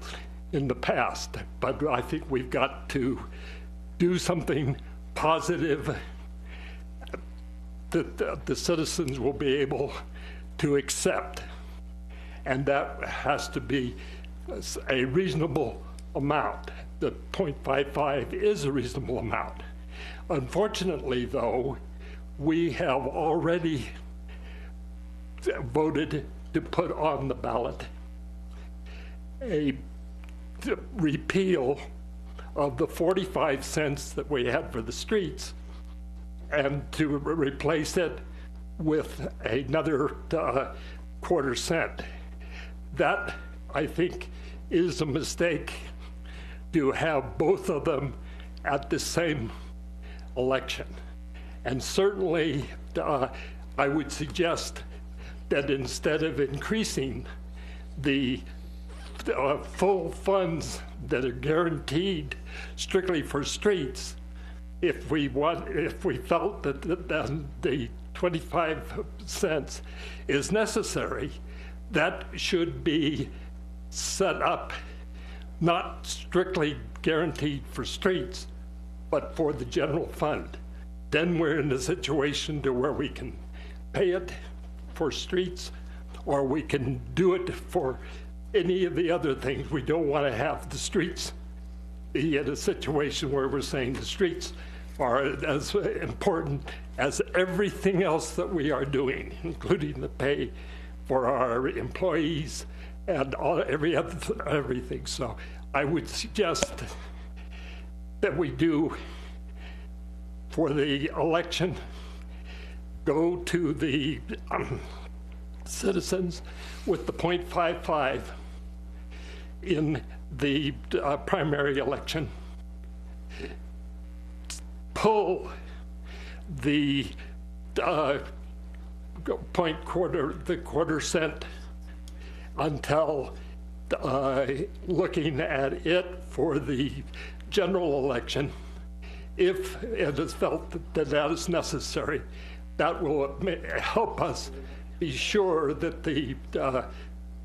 in the past. But I think we've got to do something positive that the citizens will be able to accept. And that has to be a reasonable amount. The 0.55 is a reasonable amount. Unfortunately, though, we have already voted to put on the ballot a repeal of the 45 cents that we had for the streets and to replace it with another quarter cent. That, I think, is a mistake to have both of them at the same election. And certainly, I would suggest that instead of increasing the full funds that are guaranteed strictly for streets, if we felt that the 25 cents is necessary, that should be set up not strictly guaranteed for streets, but for the general fund. Then we're in a situation to where we can pay it for streets, or we can do it for any of the other things. We don't want to have the streets be in a situation where we're saying the streets are as important as everything else that we are doing, including the pay for our employees and everything. So I would suggest that we do for the election go to the citizens with the .55 in the primary election. Pull the quarter cent until looking at it for the general election. If it is felt that that is necessary, that will help us be sure that the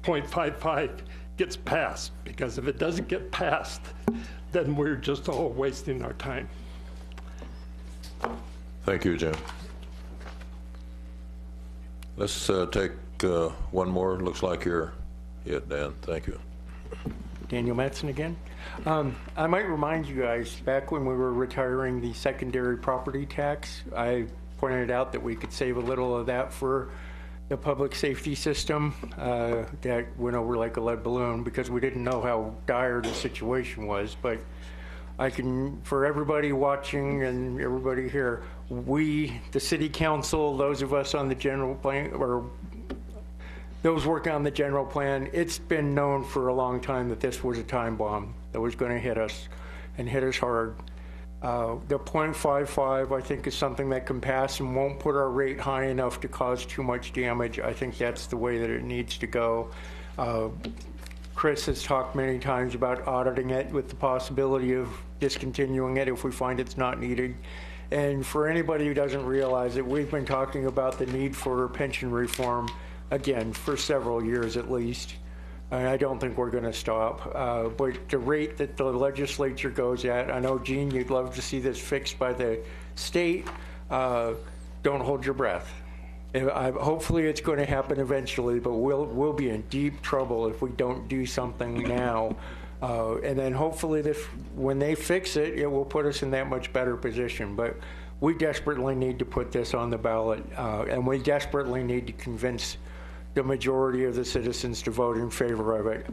.55 gets passed, because if it doesn't get passed, then we're just all wasting our time. Thank you, Jim. Let's take one more. Looks like you're it, Dan. Thank you. Daniel Metzen again. I might remind you guys, back when we were retiring the secondary property tax, I pointed out that we could save a little of that for the public safety system. That went over like a lead balloon because we didn't know how dire the situation was. But I can, for everybody watching and everybody here, we, the city council, those of us on the general plan, or those working on the general plan, it's been known for a long time that this was a time bomb that was going to hit us and hit us hard. The .55, I think, is something that can pass and won't put our rate high enough to cause too much damage. I think that's the way that it needs to go. Chris has talked many times about auditing it with the possibility of discontinuing it if we find it's not needed. And for anybody who doesn't realize it, we've been talking about the need for pension reform, again, for several years at least. And I don't think we're going to stop. But the rate that the legislature goes at, I know, Gene, you'd love to see this fixed by the state. Don't hold your breath. Hopefully it's going to happen eventually, but we'll be in deep trouble if we don't do something now. And then hopefully when they fix it, it will put us in that much better position. But we desperately need to put this on the ballot, and we desperately need to convince the majority of the citizens to vote in favor of it.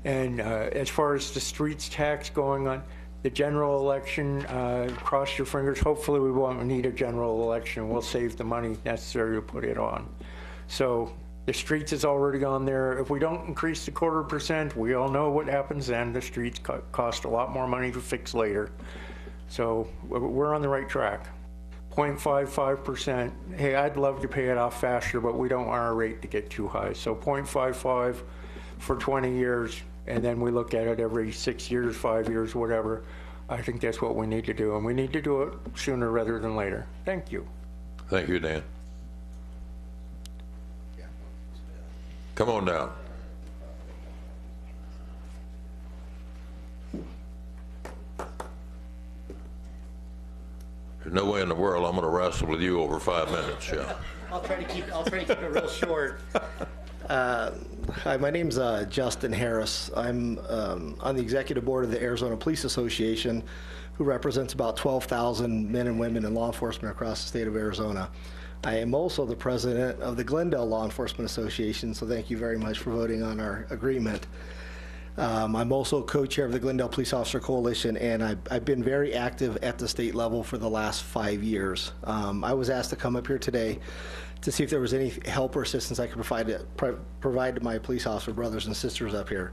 And as far as the streets tax going on, the general election, cross your fingers, hopefully we won't need a general election. We'll save the money necessary to put it on. So the streets is already on there. If we don't increase the .25%, we all know what happens then. The streets cost a lot more money to fix later. So we're on the right track. .55%. Hey, I'd love to pay it off faster, but we don't want our rate to get too high. So .55 for 20 years, and then we look at it every 6 years, 5 years, whatever. I think that's what we need to do, and we need to do it sooner rather than later. Thank you. Thank you, Dan. Come on down. There's no way in the world I'm going to wrestle with you over 5 minutes, yeah. I'll try to keep it real short. Hi, my name's Justin Harris. I'm on the executive board of the Arizona Police Association, who represents about 12,000 men and women in law enforcement across the state of Arizona. I am also the president of the Glendale Law Enforcement Association, so thank you very much for voting on our agreement. I'm also co-chair of the Glendale Police Officer Coalition, and I've been very active at the state level for the last 5 years. I was asked to come up here today to see if there was any help or assistance I could provide to my police officer brothers and sisters up here.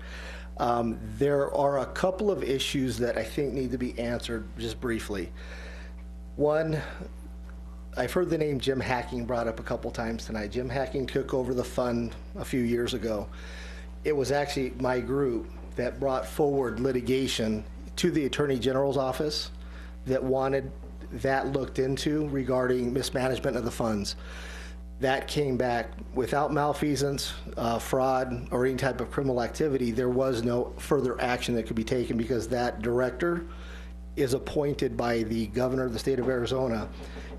There are a couple of issues that I think need to be answered just briefly. One, I've heard the name Jim Hacking brought up a couple times tonight. Jim Hacking took over the fund a few years ago. It was actually my group that brought forward litigation to the Attorney General's office that wanted that looked into regarding mismanagement of the funds. That came back without malfeasance, fraud, or any type of criminal activity. There was no further action that could be taken because that director is appointed by the governor of the state of Arizona.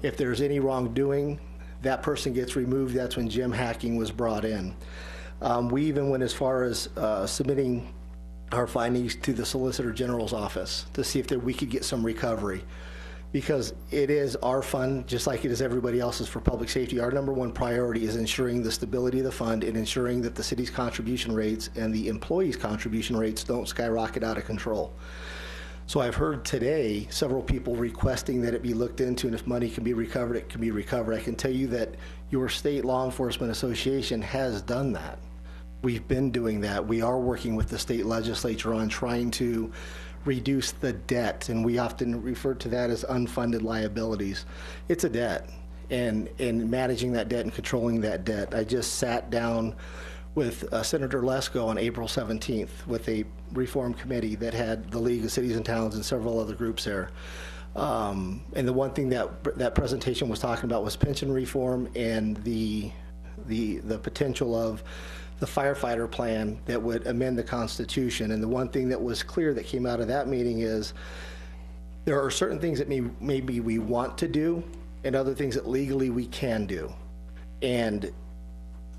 If there's any wrongdoing, that person gets removed. That's when Jim Hacking was brought in. We even went as far as submitting our findings to the Solicitor General's office to see if we could get some recovery. Because it is our fund, just like it is everybody else's for public safety. Our number one priority is ensuring the stability of the fund and ensuring that the city's contribution rates and the employees' contribution rates don't skyrocket out of control. So I've heard today several people requesting that it be looked into, and if money can be recovered, it can be recovered. I can tell you that your state law enforcement association has done that. We've been doing that. We are working with the state legislature on trying to reduce the debt, and we often refer to that as unfunded liabilities. It's a debt, and managing that debt and controlling that debt. I just sat down with Senator Lesko on April 17th with a reform committee that had the League of Cities and Towns and several other groups there. And the one thing that presentation was talking about was pension reform and the potential of the firefighter plan that would amend the Constitution. And the one thing that was clear that came out of that meeting is there are certain things that maybe we want to do and other things that legally we can do. And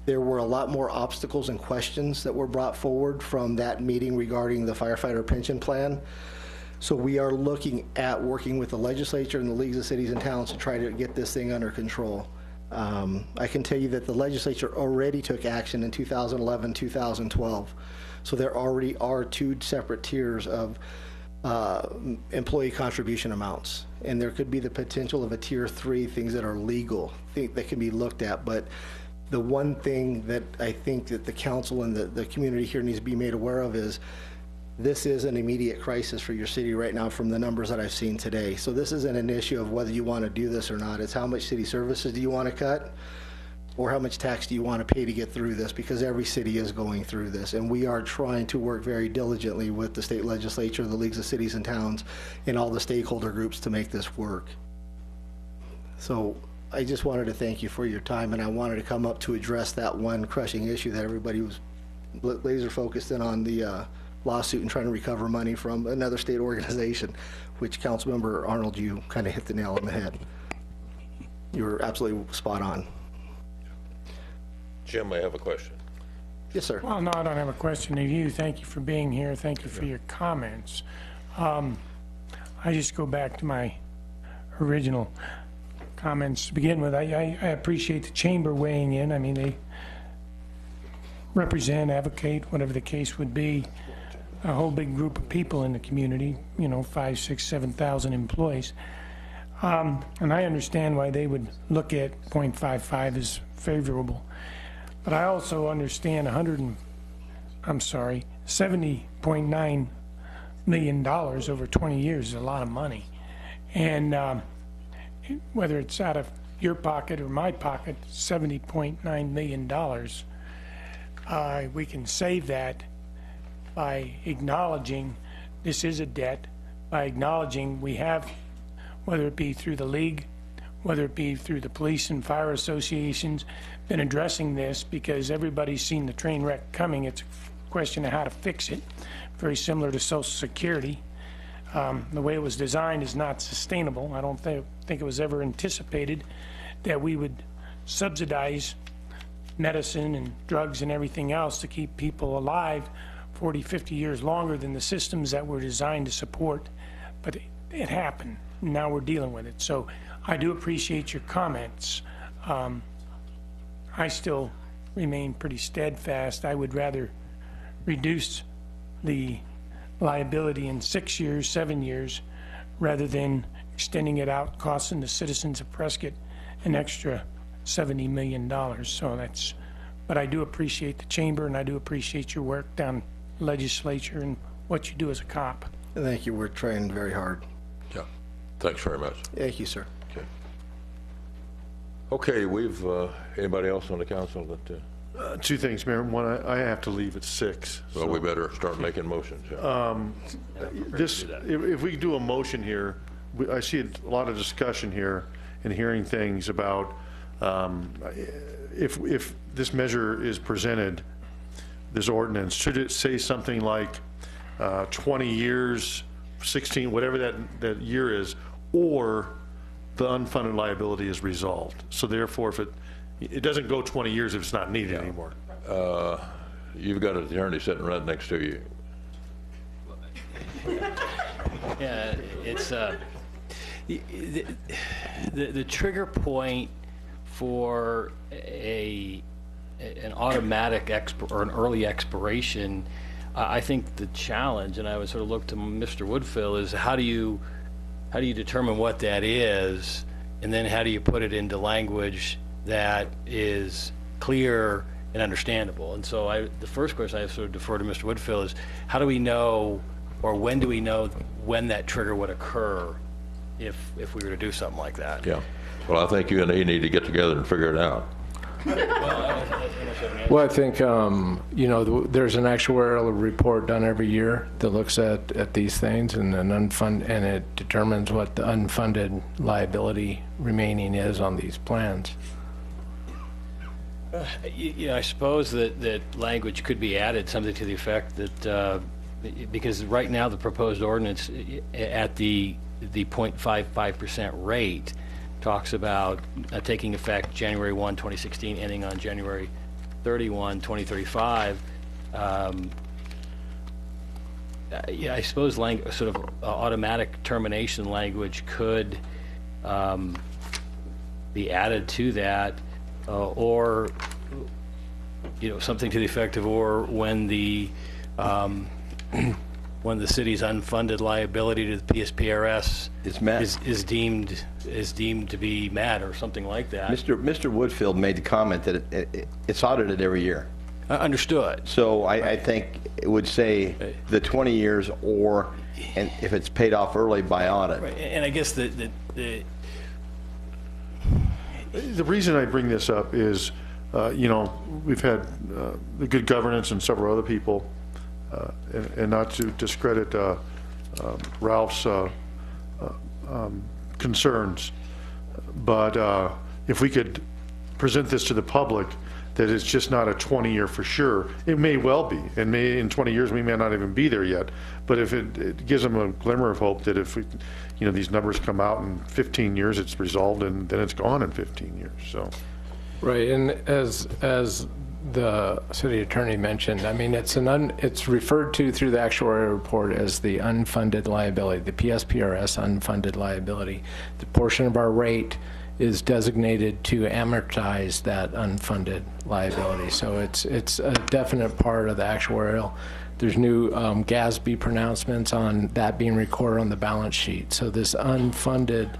there were a lot more obstacles and questions that were brought forward from that meeting regarding the firefighter pension plan. So we are looking at working with the legislature and the leagues of cities and towns to try to get this thing under control. I can tell you that the legislature already took action in 2011, 2012. So there already are 2 separate tiers of employee contribution amounts. And there could be the potential of a tier 3, things that are legal, that can be looked at. But the one thing that I think that the council and the community here needs to be made aware of is this is an immediate crisis for your city right now from the numbers that I've seen today. So this isn't an issue of whether you want to do this or not. It's how much city services do you want to cut, or how much tax do you want to pay to get through this, because every city is going through this. And we are trying to work very diligently with the state legislature, the leagues of cities and towns, and all the stakeholder groups to make this work. So I just wanted to thank you for your time, and I wanted to come up to address that one crushing issue that everybody was laser focused in on, the lawsuit and trying to recover money from another state organization, which Councilmember Arnold, you kind of hit the nail on the head. You were absolutely spot on. Jim, I have a question. Yes, sir. Well, no, I don't have a question of you. Thank you for being here. Thank you for your comments. I just go back to my original comments to begin with. I appreciate the chamber weighing in. I mean, they represent, advocate, whatever the case would be, a whole big group of people in the community, 5, 6, 7,000 employees. And I understand why they would look at 0.55 as favorable. But I also understand $70.9 million over 20 years is a lot of money. And whether it's out of your pocket or my pocket, $70.9 million, we can save that by acknowledging this is a debt, by acknowledging we have, whether it be through the league, whether it be through the police and fire associations, been addressing this because everybody's seen the train wreck coming. It's a question of how to fix it. Very similar to Social Security. The way it was designed is not sustainable. I don't think it was ever anticipated that we would subsidize medicine and drugs and everything else to keep people alive 40, 50 years longer than the systems that were designed to support. But it happened. Now we're dealing with it. So I do appreciate your comments. I still remain pretty steadfast. I would rather reduce the liability in 6 years, 7 years, rather than extending it out, costing the citizens of Prescott an extra $70 million. So that's, but I do appreciate the chamber, and I do appreciate your work down legislature and what you do as a cop. Thank you. We're trying very hard. Yeah. Thanks very much. Thank you, sir. Okay, we've, anybody else on the council that? 2 things, Mayor. One, I have to leave at 6. Well, we better start making motions. Yeah. If we do a motion here, I see a lot of discussion here and hearing things about if this measure is presented, this ordinance, should it say something like 20 years, 16, whatever that year is, or the unfunded liability is resolved? So therefore, if it doesn't go 20 years if it's not needed anymore. You've got an attorney sitting right next to you. Yeah, it's the trigger point for an automatic or an early expiration I think the challenge, and I would sort of look to Mr. Woodfill, is how do you determine what that is, and then how do you put it into language that is clear and understandable? And so the first question I sort of defer to Mr. Woodfill is, how do we know, or when do we know when that trigger would occur if we were to do something like that? Yeah. Well, I think you and he need to get together and figure it out. Well, I think, there's an actuarial report done every year that looks at these things, and and it determines what the unfunded liability remaining is on these plans. I suppose that language could be added, something to the effect that, because right now the proposed ordinance at the 0.55% rate talks about taking effect January 1, 2016, ending on January 31, 2035. I suppose sort of automatic termination language could be added to that, or something to the effect of, or when the city's unfunded liability to the PSPRS is deemed to be met, or something like that. Mr. Woodfield made the comment that it's audited every year. Understood. So I think it would say the 20 years, and if it's paid off early by audit. Right. And I guess the reason I bring this up is, we've had the good governance and several other people, and not to discredit Ralph's concerns, but if we could present this to the public, that it's just not a 20-year for sure. It may well be, and in 20 years we may not even be there yet. But if it gives them a glimmer of hope that if these numbers come out in 15 years, it's resolved, and then it's gone in 15 years. So, right, and as the city attorney mentioned, I mean, it's referred to through the actuarial report as the unfunded liability, the PSPRS unfunded liability. The portion of our rate is designated to amortize that unfunded liability. So it's a definite part of the actuarial. There's new GASB pronouncements on that being recorded on the balance sheet. So this unfunded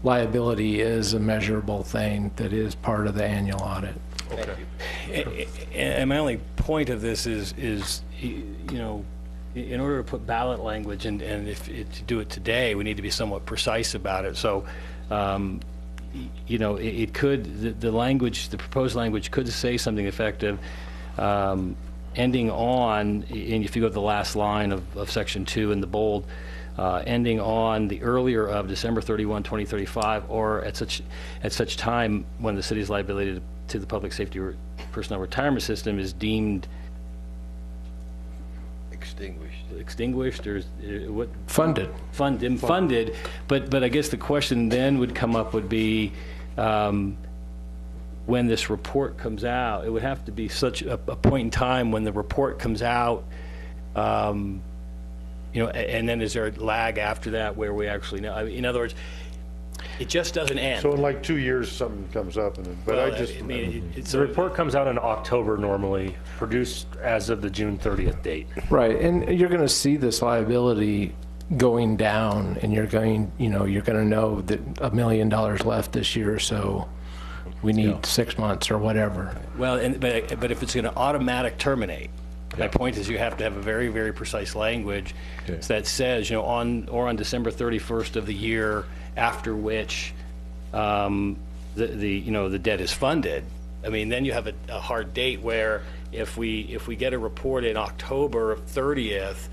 liability is a measurable thing that is part of the annual audit. Okay. And my only point of this is in order to put ballot language, and to do it today, we need to be somewhat precise about it. So, it could, the language, the proposed language could say something effective, ending on, and if you go to the last line of section 2 in the bold, ending on the earlier of December 31, 2035, or at such time when the city's liability to the public safety personnel retirement system is deemed extinguished, or what? Funded. Funded. But I guess the question then would come up would be, when this report comes out, it would have to be such a point in time when the report comes out, and then is there a lag after that where we actually know? I mean, in other words, it just doesn't end. So in like 2 years, something comes up, the report comes out in October normally, produced as of the June 30th date. Right, and you're going to see this liability going down, and you're going to know that $1 million left this year, so we need 6 months or whatever. Well, but if it's going to automatic terminate, my point is you have to have a very, very precise language that says, on December 31st of the year after which the debt is funded. I mean, then you have a hard date where if we get a report in October 30th,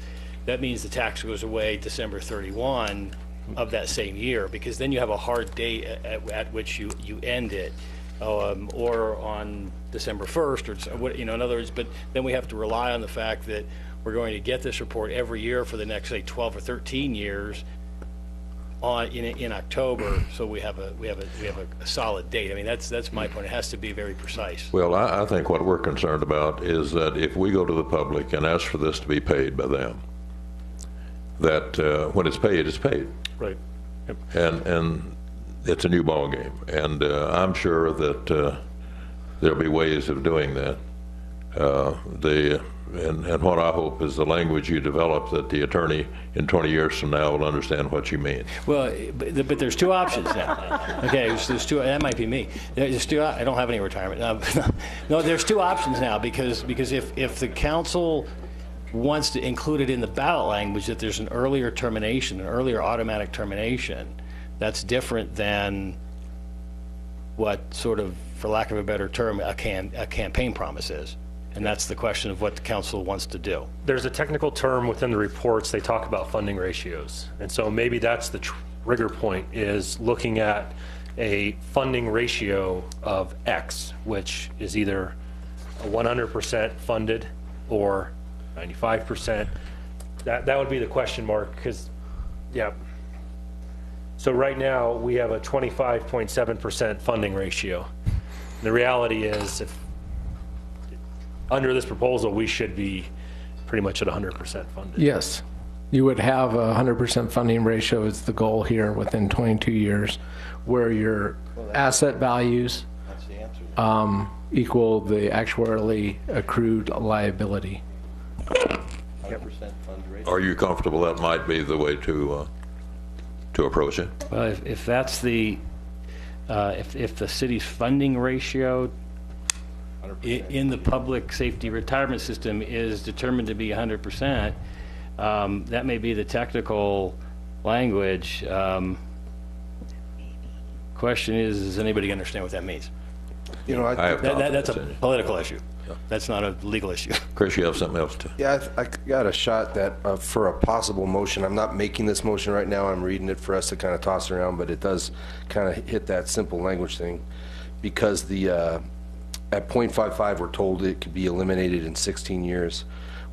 that means the tax goes away December 31 of that same year, because then you have a hard date at which you end it, or on December 1st, or in other words. But then we have to rely on the fact that we're going to get this report every year for the next, say, 12 or 13 years in October, so we have a solid date. I mean, that's my point. It has to be very precise. Well, I think what we're concerned about is that if we go to the public and ask for this to be paid by them, that when it's paid, it's paid. Right. Yep. And it's a new ball game, and I'm sure that there'll be ways of doing that. And what I hope is the language you develop that the attorney in 20 years from now will understand what you mean. Well, but there's two options now. Okay, there's two. That might be me. There's two. I don't have any retirement. No, there's two options now because if the council wants to include it in the ballot language that there's an earlier termination, an earlier automatic termination, that's different than what sort of, for lack of a better term, a campaign promise is. And that's the question of what the council wants to do. There's a technical term within the reports, they talk about funding ratios. And so maybe that's the trigger point, is looking at a funding ratio of X, which is either a 100% funded or 95%. That would be the question mark, because, yeah. So right now, we have a 25.7% funding ratio. The reality is, if under this proposal, we should be pretty much at 100% funded. Yes. You would have a 100% funding ratio is the goal here within 22 years, where your asset values equal the actuarially accrued liability. 100% fund ratio. Are you comfortable that might be the way to approach it? Well, if that's the, if the city's funding ratio in the public safety retirement system is determined to be 100%, that may be the technical language. Question is, does anybody understand what that means? You know, that's a political issue. That's not a legal issue. Chris, you have something else to? Yeah, I got a shot that for a possible motion. I'm not making this motion right now. I'm reading it for us to kind of toss around, but it does kind of hit that simple language thing, because the at 0.55, we're told it could be eliminated in 16 years.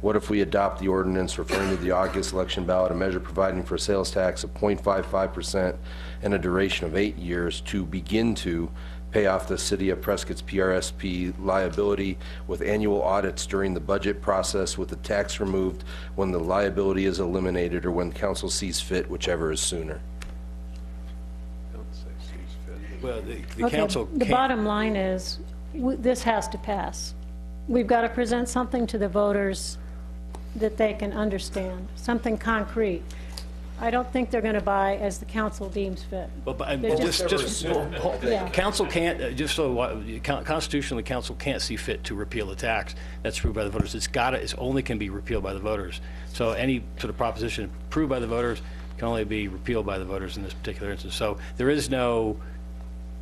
What if we adopt the ordinance referring to the August election ballot, a measure providing for a sales tax of 0.55% and a duration of 8 years to begin to pay off the city of Prescott's PRSP liability with annual audits during the budget process, with the tax removed when the liability is eliminated or when council sees fit, whichever is sooner? Well, the council The bottom line is, this has to pass. We've got to present something to the voters that they can understand, something concrete. I don't think they're going to buy as the council deems fit. Council can't, constitutionally, council can't see fit to repeal the tax. That's approved by the voters. It only can be repealed by the voters. So any sort of proposition approved by the voters can only be repealed by the voters in this particular instance. So there is no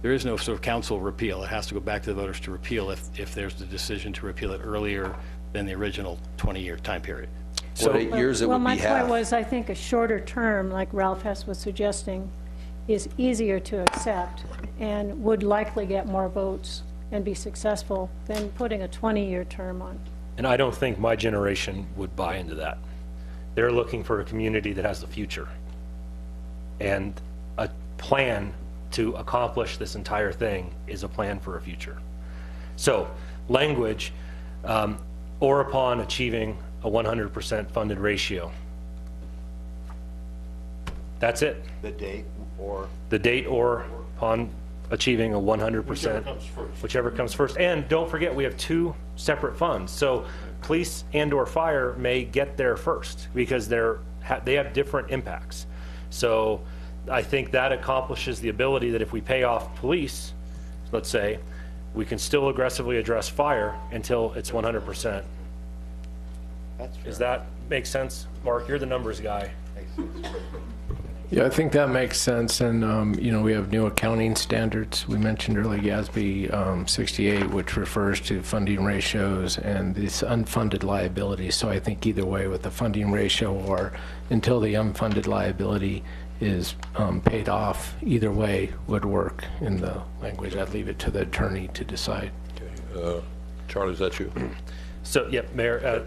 sort of council repeal. It has to go back to the voters to repeal if there's the decision to repeal it earlier than the original 20-year time period. So 8 years, it would be half. Well, my point was, I think a shorter term, like Ralph Hess was suggesting, is easier to accept and would likely get more votes and be successful than putting a 20-year term on. And I don't think my generation would buy into that. They're looking for a community that has the future and a plan to accomplish this entire thing is a plan for a future. So language, or upon achieving a 100% funded ratio. That's it. The date or? The date or upon achieving a 100%. Whichever comes first. And don't forget, we have two separate funds. So police and or fire may get there first because they have different impacts. So I think that accomplishes the ability that if we pay off police, let's say, we can still aggressively address fire until it's 100%. Does that make sense? Mark, you're the numbers guy. Yeah, I think that makes sense. And, we have new accounting standards. We mentioned earlier GASB 68, which refers to funding ratios and this unfunded liability. So I think either way, with the funding ratio or until the unfunded liability is paid off, either way would work in the language. I'd leave it to the attorney to decide. Okay. Charlie, is that you? So, yeah, Mayor,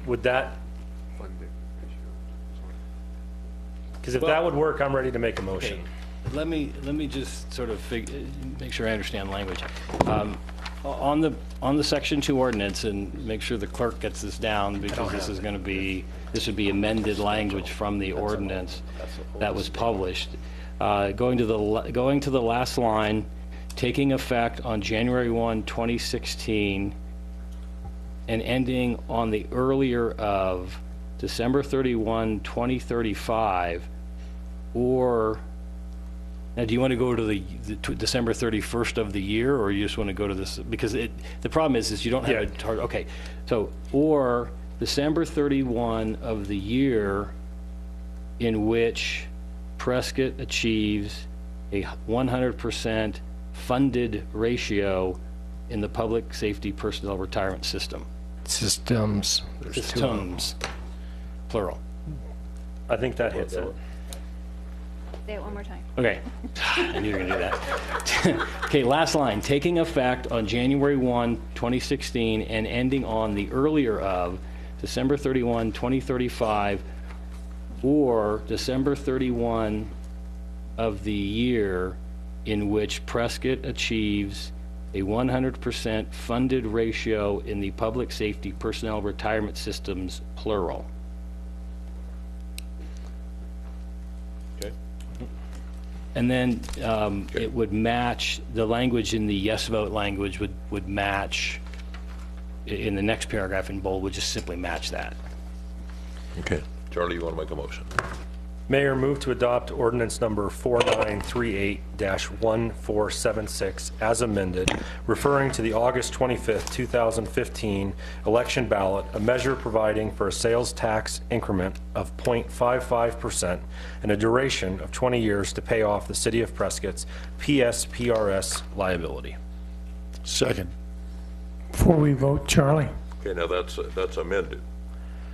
would that, because if that would work, I'm ready to make a motion. Okay. Let me just sort of make sure I understand language. On the Section 2 ordinance, and make sure the clerk gets this down, because this would be amended language from the ordinance that was published. Going to the last line, taking effect on January 1, 2016, and ending on the earlier of December 31, 2035, or, now do you want to go to the December 31st of the year, or you just want to go to this, because the problem is you don't have a target, okay, so, or December 31 of the year in which Prescott achieves a 100% funded ratio in the public safety personnel retirement system. Systems. Systems, plural. I think that hits it. Say it one more time. Okay, I knew you were going to do that. Okay, last line, taking effect on January 1, 2016, and ending on the earlier of December 31, 2035, or December 31 of the year in which Prescott achieves a 100% funded ratio in the public safety personnel retirement systems, plural. Okay. And then it would match, the language in the yes vote language would match, in the next paragraph in bold, would just simply match that. Okay. Charlie, you want to make a motion? Mayor, move to adopt ordinance number 4938-1476 as amended, referring to the August 25th, 2015 election ballot, a measure providing for a sales tax increment of 0.55% and a duration of 20 years to pay off the City of Prescott's PSPRS liability. Second. Before we vote, Charlie? Okay, now that's amended.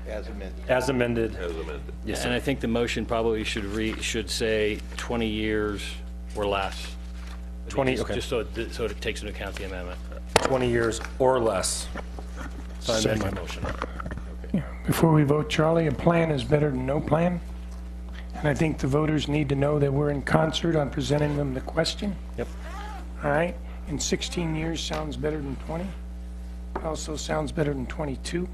As amended. As amended. As amended. Yes, and I think the motion probably should say 20 years or less. 20, just, okay. Just so it takes into account the amendment. 20 years or less. So I amend my motion. Yeah. Before we vote, Charlie, a plan is better than no plan. And I think the voters need to know that we're in concert on presenting them the question. Yep. All right? And 16 years sounds better than 20. Also sounds better than 22.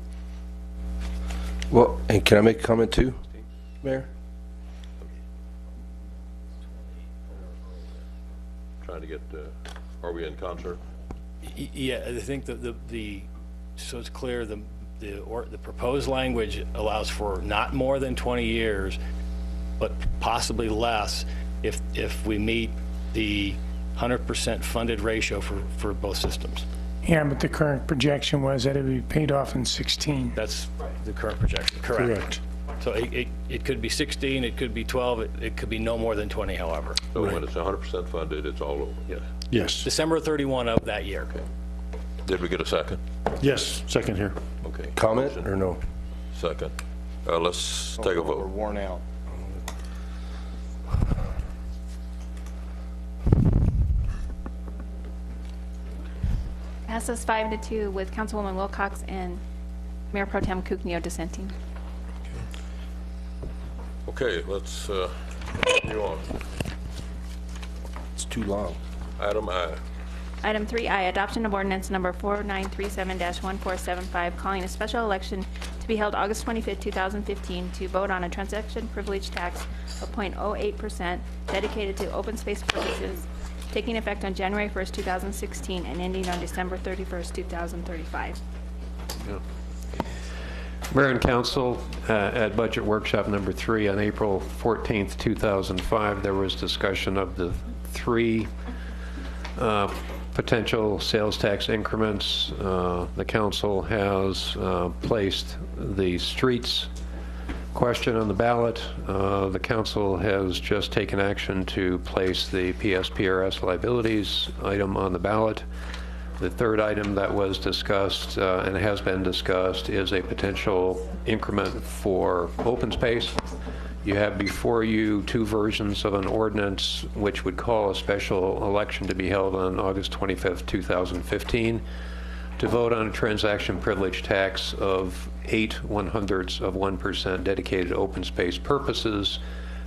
Well, and can I make a comment too, Mayor? Trying to get, are we in concert? Yeah, I think that so it's clear, the proposed language allows for not more than 20 years, but possibly less if we meet the 100% funded ratio for both systems. Yeah, but the current projection was that it would be paid off in 16. That's the current projection, correct. So it could be 16, it could be 12, it could be no more than 20, however. So when it's 100% funded, it's all over? Yeah. Yes. December 31 of that year. Okay. Did we get a second? Yes, second here. Okay. Comment Motion. or no? Second. Let's take a We're vote. worn out. Passes 5-2 with Councilwoman Wilcox and Mayor Pro Tem Kuknio dissenting. Okay, let's continue on. It's too long. Item I. Item 3I, adoption of ordinance number 4937-1475, calling a special election to be held August 25, 2015, to vote on a transaction privilege tax of 0.08% dedicated to open space purposes, taking effect on January 1st, 2016, and ending on December 31st, 2035. Yeah. Mayor and Council, at Budget Workshop number 3 on April 14th, 2005, there was discussion of the 3 potential sales tax increments. The council has placed the streets question on the ballot. The council has just taken action to place the PSPRS liabilities item on the ballot. The third item that was discussed and has been discussed is a potential increment for open space. You have before you 2 versions of an ordinance which would call a special election to be held on August 25th, 2015 to vote on a transaction privilege tax of 0.08% dedicated to open space purposes,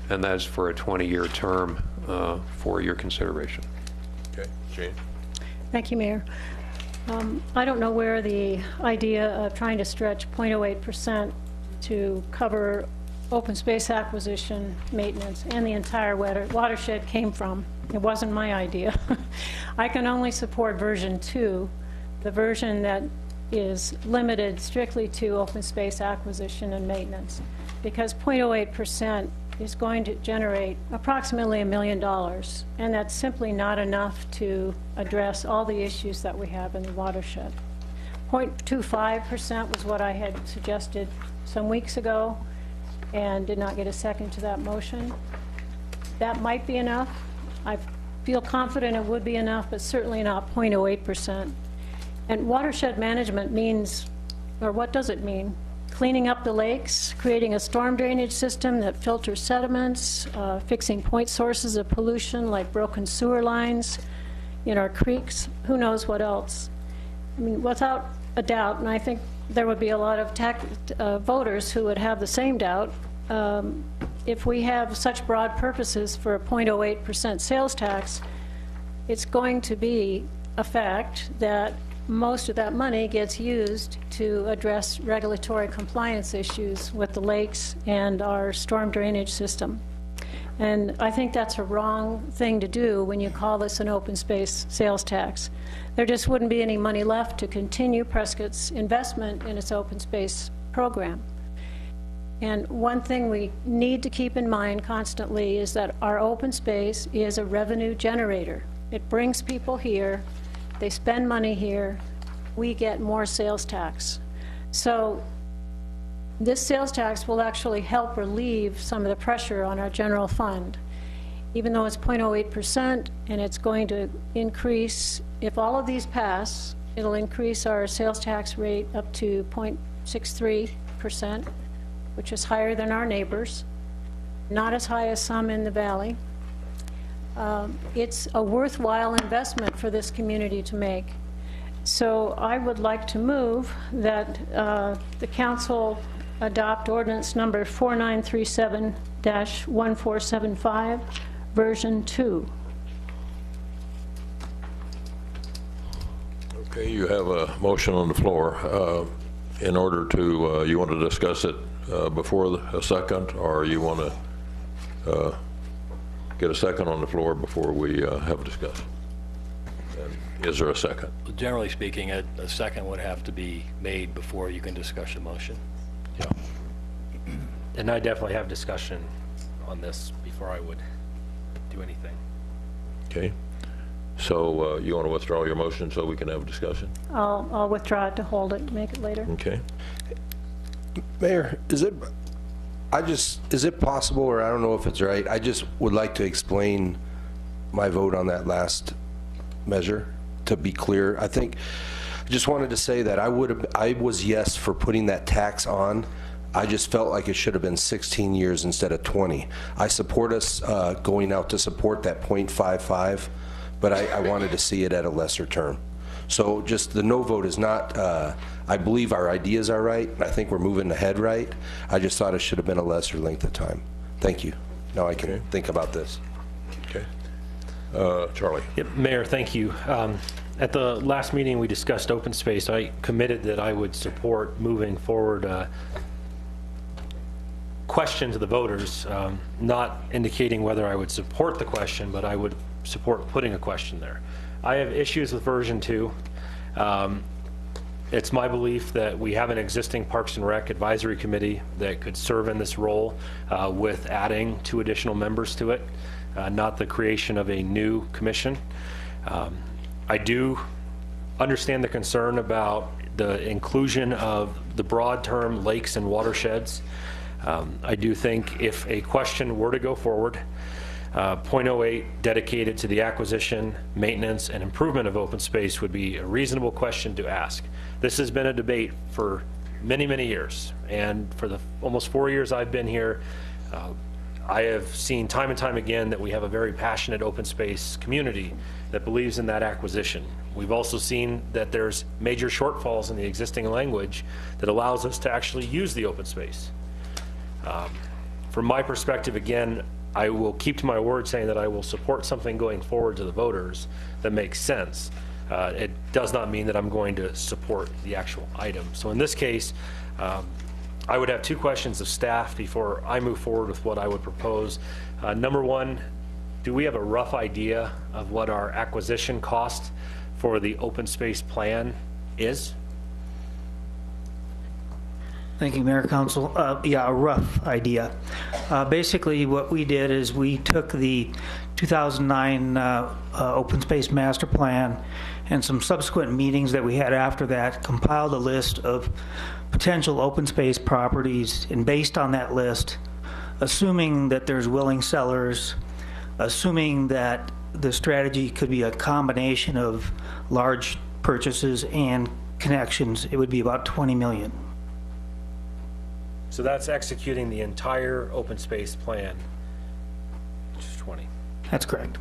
and that's for a 20-year term for your consideration. Okay, Jane. Thank you, Mayor. I don't know where the idea of trying to stretch 0.08% to cover open space acquisition, maintenance, and the entire watershed came from. It wasn't my idea. I can only support version 2, the version that is limited strictly to open space acquisition and maintenance, because 0.08% is going to generate approximately $1 million, and that's simply not enough to address all the issues that we have in the watershed. 0.25% was what I had suggested some weeks ago and did not get a second to that motion. That might be enough. I feel confident it would be enough, but certainly not 0.08%. And watershed management means, or what does it mean? Cleaning up the lakes, creating a storm drainage system that filters sediments, fixing point sources of pollution like broken sewer lines in our creeks, who knows what else. I mean, without a doubt, and I think there would be a lot of voters who would have the same doubt, if we have such broad purposes for a 0.08% sales tax, it's going to be a fact that most of that money gets used to address regulatory compliance issues with the lakes and our storm drainage system. And I think that's a wrong thing to do when you call this an open space sales tax. There just wouldn't be any money left to continue Prescott's investment in its open space program. And one thing we need to keep in mind constantly is that our open space is a revenue generator. It brings people here, they spend money here, we get more sales tax. So this sales tax will actually help relieve some of the pressure on our general fund. Even though it's 0.08% and it's going to increase, if all of these pass, it'll increase our sales tax rate up to 0.63%, which is higher than our neighbors, not as high as some in the valley. It's a worthwhile investment for this community to make. So I would like to move that the council adopt ordinance number 4937-1475, version 2. Okay, you have a motion on the floor. In order to, you want to discuss it before a second, or you want to get a second on the floor before we have a discussion? And is there a second? Generally speaking, a second would have to be made before you can discuss a motion. Yeah. And I definitely have discussion on this before I would do anything. Okay. So you want to withdraw your motion so we can have a discussion? I'll withdraw it to hold it, make it later. Okay. Mayor, is it possible, or I don't know if it's right, I just would like to explain my vote on that last measure, to be clear. I just wanted to say that I was yes for putting that tax on. I just felt like it should have been 16 years instead of 20. I support us going out to support that 0.55, but I wanted to see it at a lesser term. So just the no vote is not, I believe our ideas are right, and I think we're moving ahead right. I just thought it should have been a lesser length of time. Thank you. Now I can think about this. Okay. Charlie. Yep, Mayor, thank you. At the last meeting we discussed open space. I committed that I would support moving forward question to the voters, not indicating whether I would support the question, but I would support putting a question there. I have issues with version 2. It's my belief that we have an existing Parks and Rec advisory committee that could serve in this role with adding 2 additional members to it, not the creation of a new commission. I do understand the concern about the inclusion of the broad term lakes and watersheds. I do think if a question were to go forward, 0.08 dedicated to the acquisition, maintenance, and improvement of open space would be a reasonable question to ask. This has been a debate for many, many years, and for the almost 4 years I've been here, I have seen time and time again that we have a very passionate open space community that believes in that acquisition. We've also seen that there's major shortfalls in the existing language that allows us to actually use the open space. From my perspective, again, I will keep to my word saying that I will support something going forward to the voters that makes sense. It does not mean that I'm going to support the actual item. So in this case, I would have 2 questions of staff before I move forward with what I would propose. Number 1, do we have a rough idea of what our acquisition cost for the open space plan is? Thank you, Mayor, Council. Yeah, a rough idea. Basically, what we did is we took the 2009 Open Space Master Plan and some subsequent meetings that we had after that, compiled a list of potential open space properties, and based on that list, assuming that there's willing sellers, assuming that the strategy could be a combination of large purchases and connections, it would be about 20 million. So that's executing the entire open space plan, which is 20. That's correct.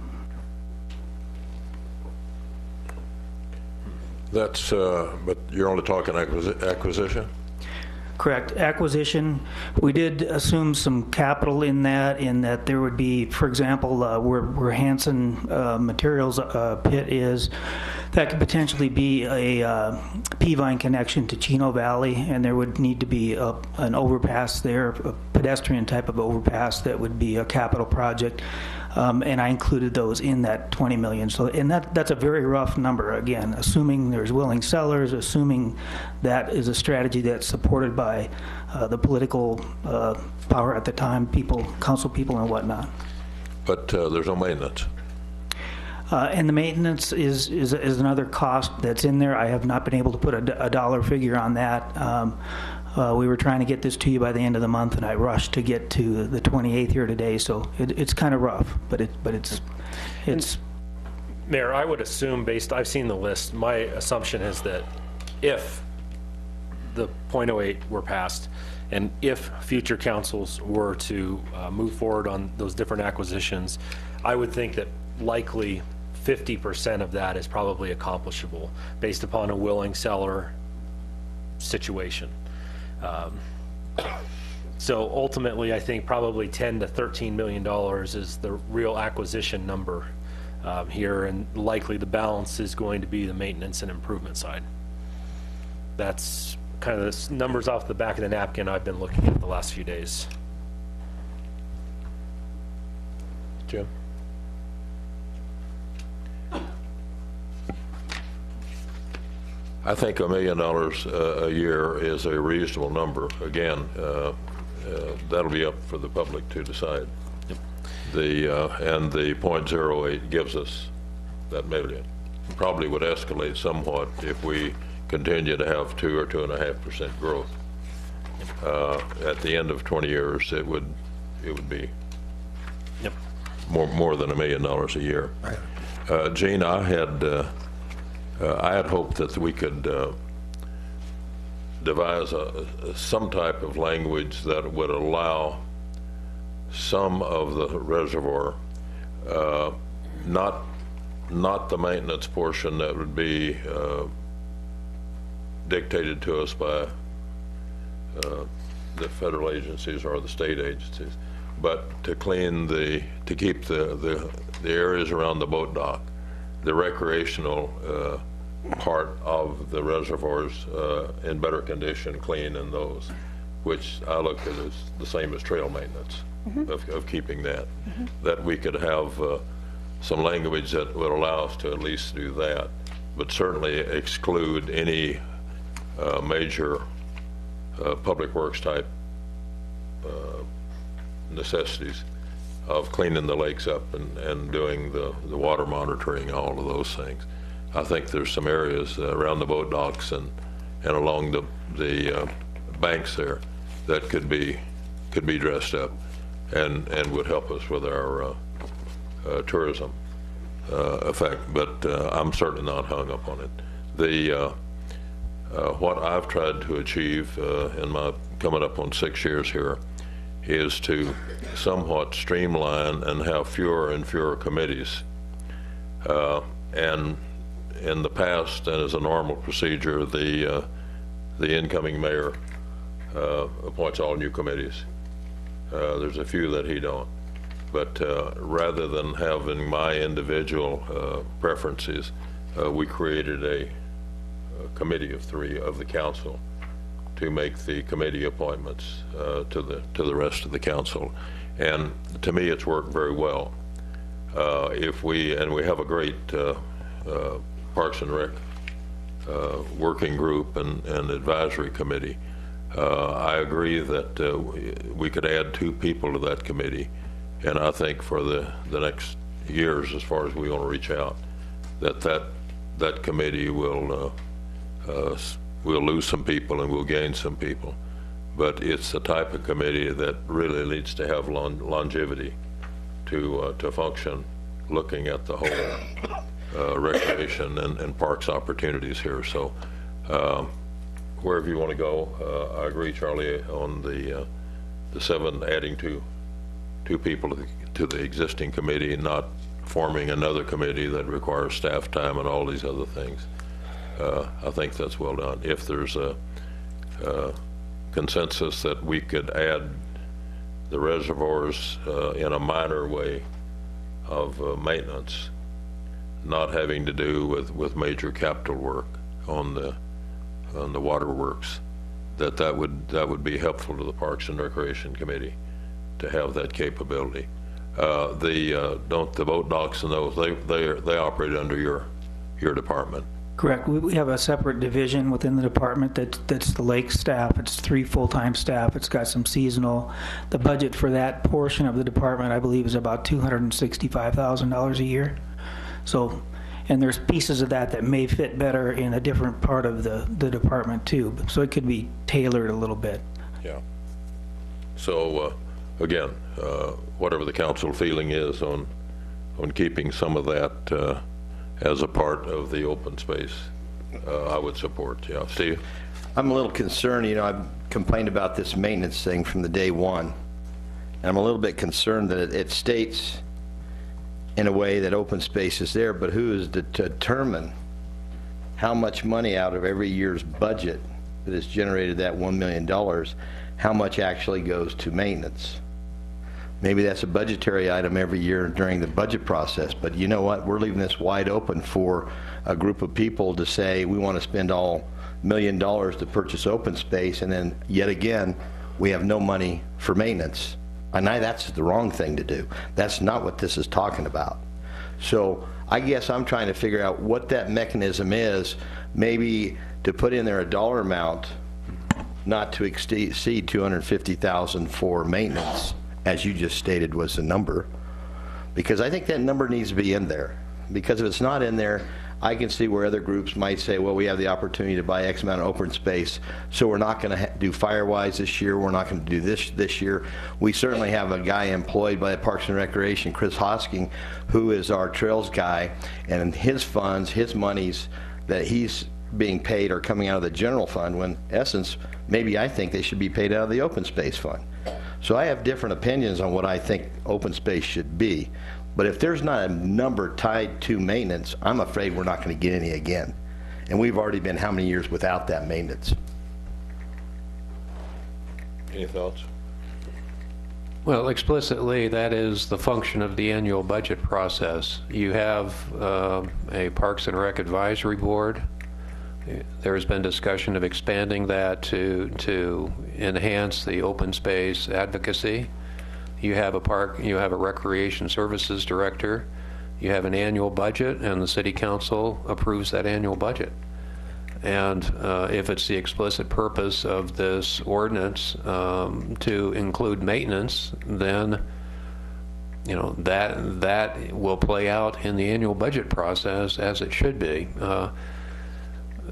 That's, but you're only talking acquisition? Correct. Acquisition, we did assume some capital in that there would be, for example, where Hanson Materials pit is, that could potentially be a Peavine connection to Chino Valley, and there would need to be an overpass there, a pedestrian type of overpass that would be a capital project. And I included those in that 20 million. So, and that's a very rough number, again, assuming there's willing sellers, assuming that is a strategy that's supported by the political power at the time, council people and whatnot. But there's no maintenance. And the maintenance is another cost that's in there. I have not been able to put a dollar figure on that. We were trying to get this to you by the end of the month, and I rushed to get to the 28th here today, so it's kind of rough, but it's. Mayor, I would assume, I've seen the list, my assumption is that if the .08 were passed, and if future councils were to move forward on those different acquisitions, I would think that likely 50% of that is probably accomplishable based upon a willing seller situation. So ultimately, I think probably $10 to $13 million is the real acquisition number here, and likely the balance is going to be the maintenance and improvement side. That's kind of the numbers off the back of the napkin I've been looking at the last few days. Jim? I think $1 million a year is a reasonable number. Again, that'll be up for the public to decide. Yep. And the .08 gives us that million. Probably would escalate somewhat if we continue to have 2 or 2.5% growth. At the end of 20 years, it would be more than $1 million a year. Right. Gene, I had hoped that we could devise some type of language that would allow some of the reservoir, not the maintenance portion that would be dictated to us by the federal agencies or the state agencies, but to keep the areas around the boat dock, the recreational part of the reservoirs in better condition, clean, and those, which I look at as the same as trail maintenance, of keeping that. That we could have some language that would allow us to at least do that, but certainly exclude any major public works type necessities of cleaning the lakes up and doing the water monitoring, all of those things. I think there's some areas around the boat docks and along the banks there that could be dressed up and would help us with our tourism effect. But I'm certainly not hung up on it. What I've tried to achieve in my coming up on 6 years here is to somewhat streamline and have fewer and fewer committees. And in the past, and as a normal procedure, the incoming mayor appoints all new committees. There's a few that he don't. But rather than having my individual preferences, we created a committee of 3 of the council to make the committee appointments to the rest of the council. And to me, it's worked very well. We have a great Parks and Rec working group and advisory committee. I agree that we could add 2 people to that committee, and I think for the next years, as far as we want to reach out, that committee will we'll lose some people and we'll gain some people, but it's the type of committee that really needs to have longevity to function, looking at the whole recreation and parks opportunities here. So wherever you want to go, I agree, Charlie, on the 7, adding two people to the existing committee and not forming another committee that requires staff time and all these other things. I think that's well done. If there's a consensus that we could add the reservoirs in a minor way of maintenance, not having to do with major capital work on the waterworks, that would be helpful to the Parks and Recreation Committee to have that capability. The boat docks and those, they operate under your department. Correct. We have a separate division within the department that's the lake staff. It's 3 full-time staff. It's got some seasonal. The budget for that portion of the department, I believe, is about $265,000 a year. So, and there's pieces of that may fit better in a different part of the department too. So it could be tailored a little bit. Yeah. So again, whatever the council feeling is on keeping some of that as a part of the open space, I would support. Yeah, Steve? I'm a little concerned. I've complained about this maintenance thing from the day one, and I'm a little bit concerned that it states in a way that open space is there, but who is to determine how much money out of every year's budget that has generated that $1 million, how much actually goes to maintenance? Maybe that's a budgetary item every year during the budget process, but you know what? We're leaving this wide open for a group of people to say we want to spend all $1 million to purchase open space, and then yet again, we have no money for maintenance. And that's the wrong thing to do. That's not what this is talking about. So I guess I'm trying to figure out what that mechanism is, maybe to put in there a dollar amount not to exceed $250,000 for maintenance, as you just stated was the number, because I think that number needs to be in there. Because if it's not in there, I can see where other groups might say, well, we have the opportunity to buy X amount of open space, so we're not going to do Firewise this year, we're not going to do this year. We certainly have a guy employed by Parks and Recreation, Chris Hosking, who is our trails guy, and his funds, his monies that he's being paid are coming out of the general fund, when in essence, maybe I think they should be paid out of the open space fund. So I have different opinions on what I think open space should be. But if there's not a number tied to maintenance, I'm afraid we're not going to get any again. And we've already been how many years without that maintenance? Any thoughts? Well, explicitly, that is the function of the annual budget process. You have a Parks and Rec Advisory Board. There has been discussion of expanding that to enhance the open space advocacy. You have a recreation services director, you have an annual budget, and the city council approves that annual budget. And if it's the explicit purpose of this ordinance to include maintenance, then that will play out in the annual budget process as it should be.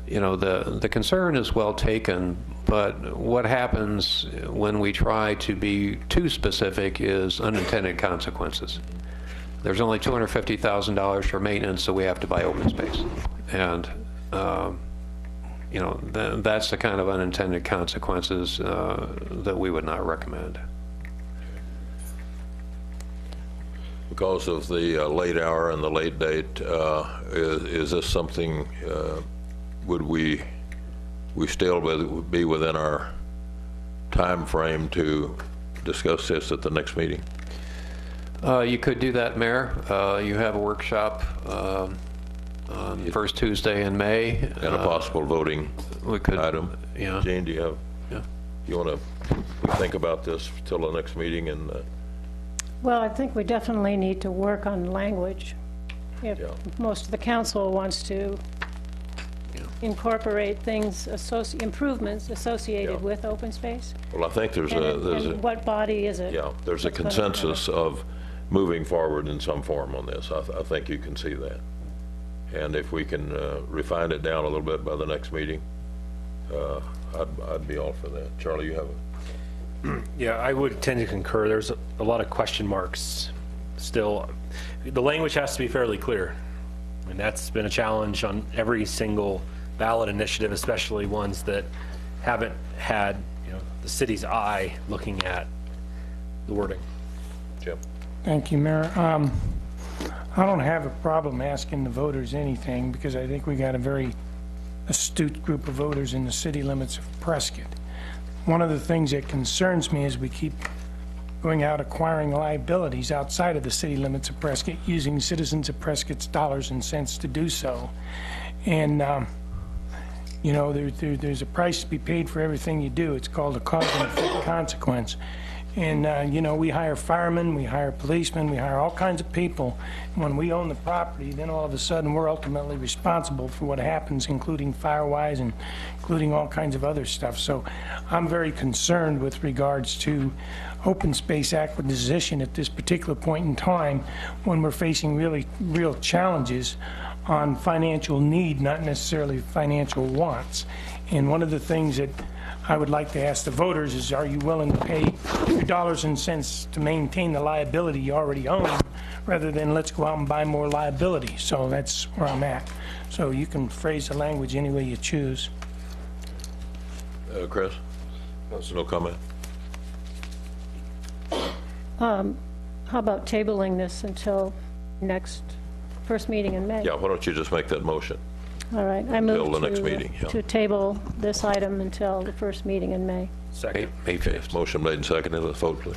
The concern is well taken, but what happens when we try to be too specific is unintended consequences. There's only $250,000 for maintenance, so we have to buy open space. And, that's the kind of unintended consequences that we would not recommend. Because of the late hour and the late date, is this something, would we still be within our time frame to discuss this at the next meeting? You could do that, Mayor. You have a workshop on the first Tuesday in May. And a possible voting item. Yeah. Jane, do you have? Yeah. You want to think about this till the next meeting? And Well, I think we definitely need to work on language. If most of the council wants to incorporate things, improvements associated Yeah. with open space? Well, I think there's And what body is it? yeah, there's a that's gonna cover? consensus of moving forward in some form on this. I think you can see that. And if we can refine it down a little bit by the next meeting, I'd be all for that. Charlie, you have a... Yeah, I would tend to concur. There's a lot of question marks still. The language has to be fairly clear. And that's been a challenge on every single ballot initiative, especially ones that haven't had, the city's eye looking at the wording. Jim? Thank you, Mayor. I don't have a problem asking the voters anything because I think we got a very astute group of voters in the city limits of Prescott. One of the things that concerns me is we keep going out acquiring liabilities outside of the city limits of Prescott, using citizens of Prescott's dollars and cents to do so. And, there's a price to be paid for everything you do. It's called a cause and effect consequence. And, we hire firemen, we hire policemen, we hire all kinds of people. And when we own the property, then all of a sudden we're ultimately responsible for what happens, including fire-wise and including all kinds of other stuff. So I'm very concerned with regards to open space acquisition at this particular point in time when we're facing real challenges on financial need, not necessarily financial wants. And one of the things that I would like to ask the voters is, are you willing to pay your dollars and cents to maintain the liability you already own, rather than let's go out and buy more liability? So that's where I'm at. So you can phrase the language any way you choose. Chris? No comment? How about tabling this until next first meeting in May? Yeah, why don't you just make that motion? All right, I move Until the next meeting, yeah. to table this item until the first meeting in May. Second. May 5th. Motion made and seconded. Let's vote, please.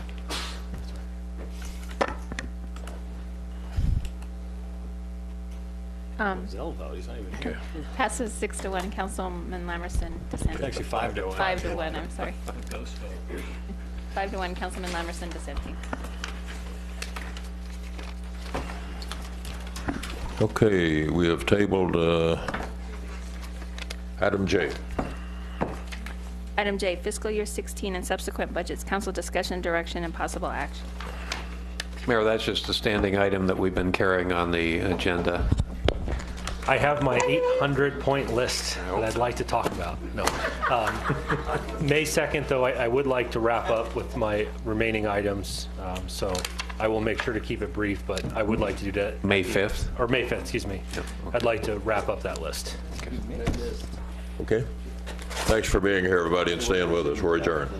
Okay. Passes 6-1. Councilman Lamerson dissenting. Actually 5-1. 5-1, I'm sorry. 5-1, Councilman Lamerson dissenting. Okay, we have tabled item J. Item J, fiscal year 16 and subsequent budgets, council discussion, direction, and possible action. Mayor, that's just a standing item that we've been carrying on the agenda. I have my 800-point list that I'd like to talk about. No. May 2nd, though, I would like to wrap up with my remaining items, so I will make sure to keep it brief, but I would like to do that. May 5th? Or May 5th, excuse me. Yeah, okay. I'd like to wrap up that list. Okay. Thanks for being here, everybody, and staying with us. We're adjourned.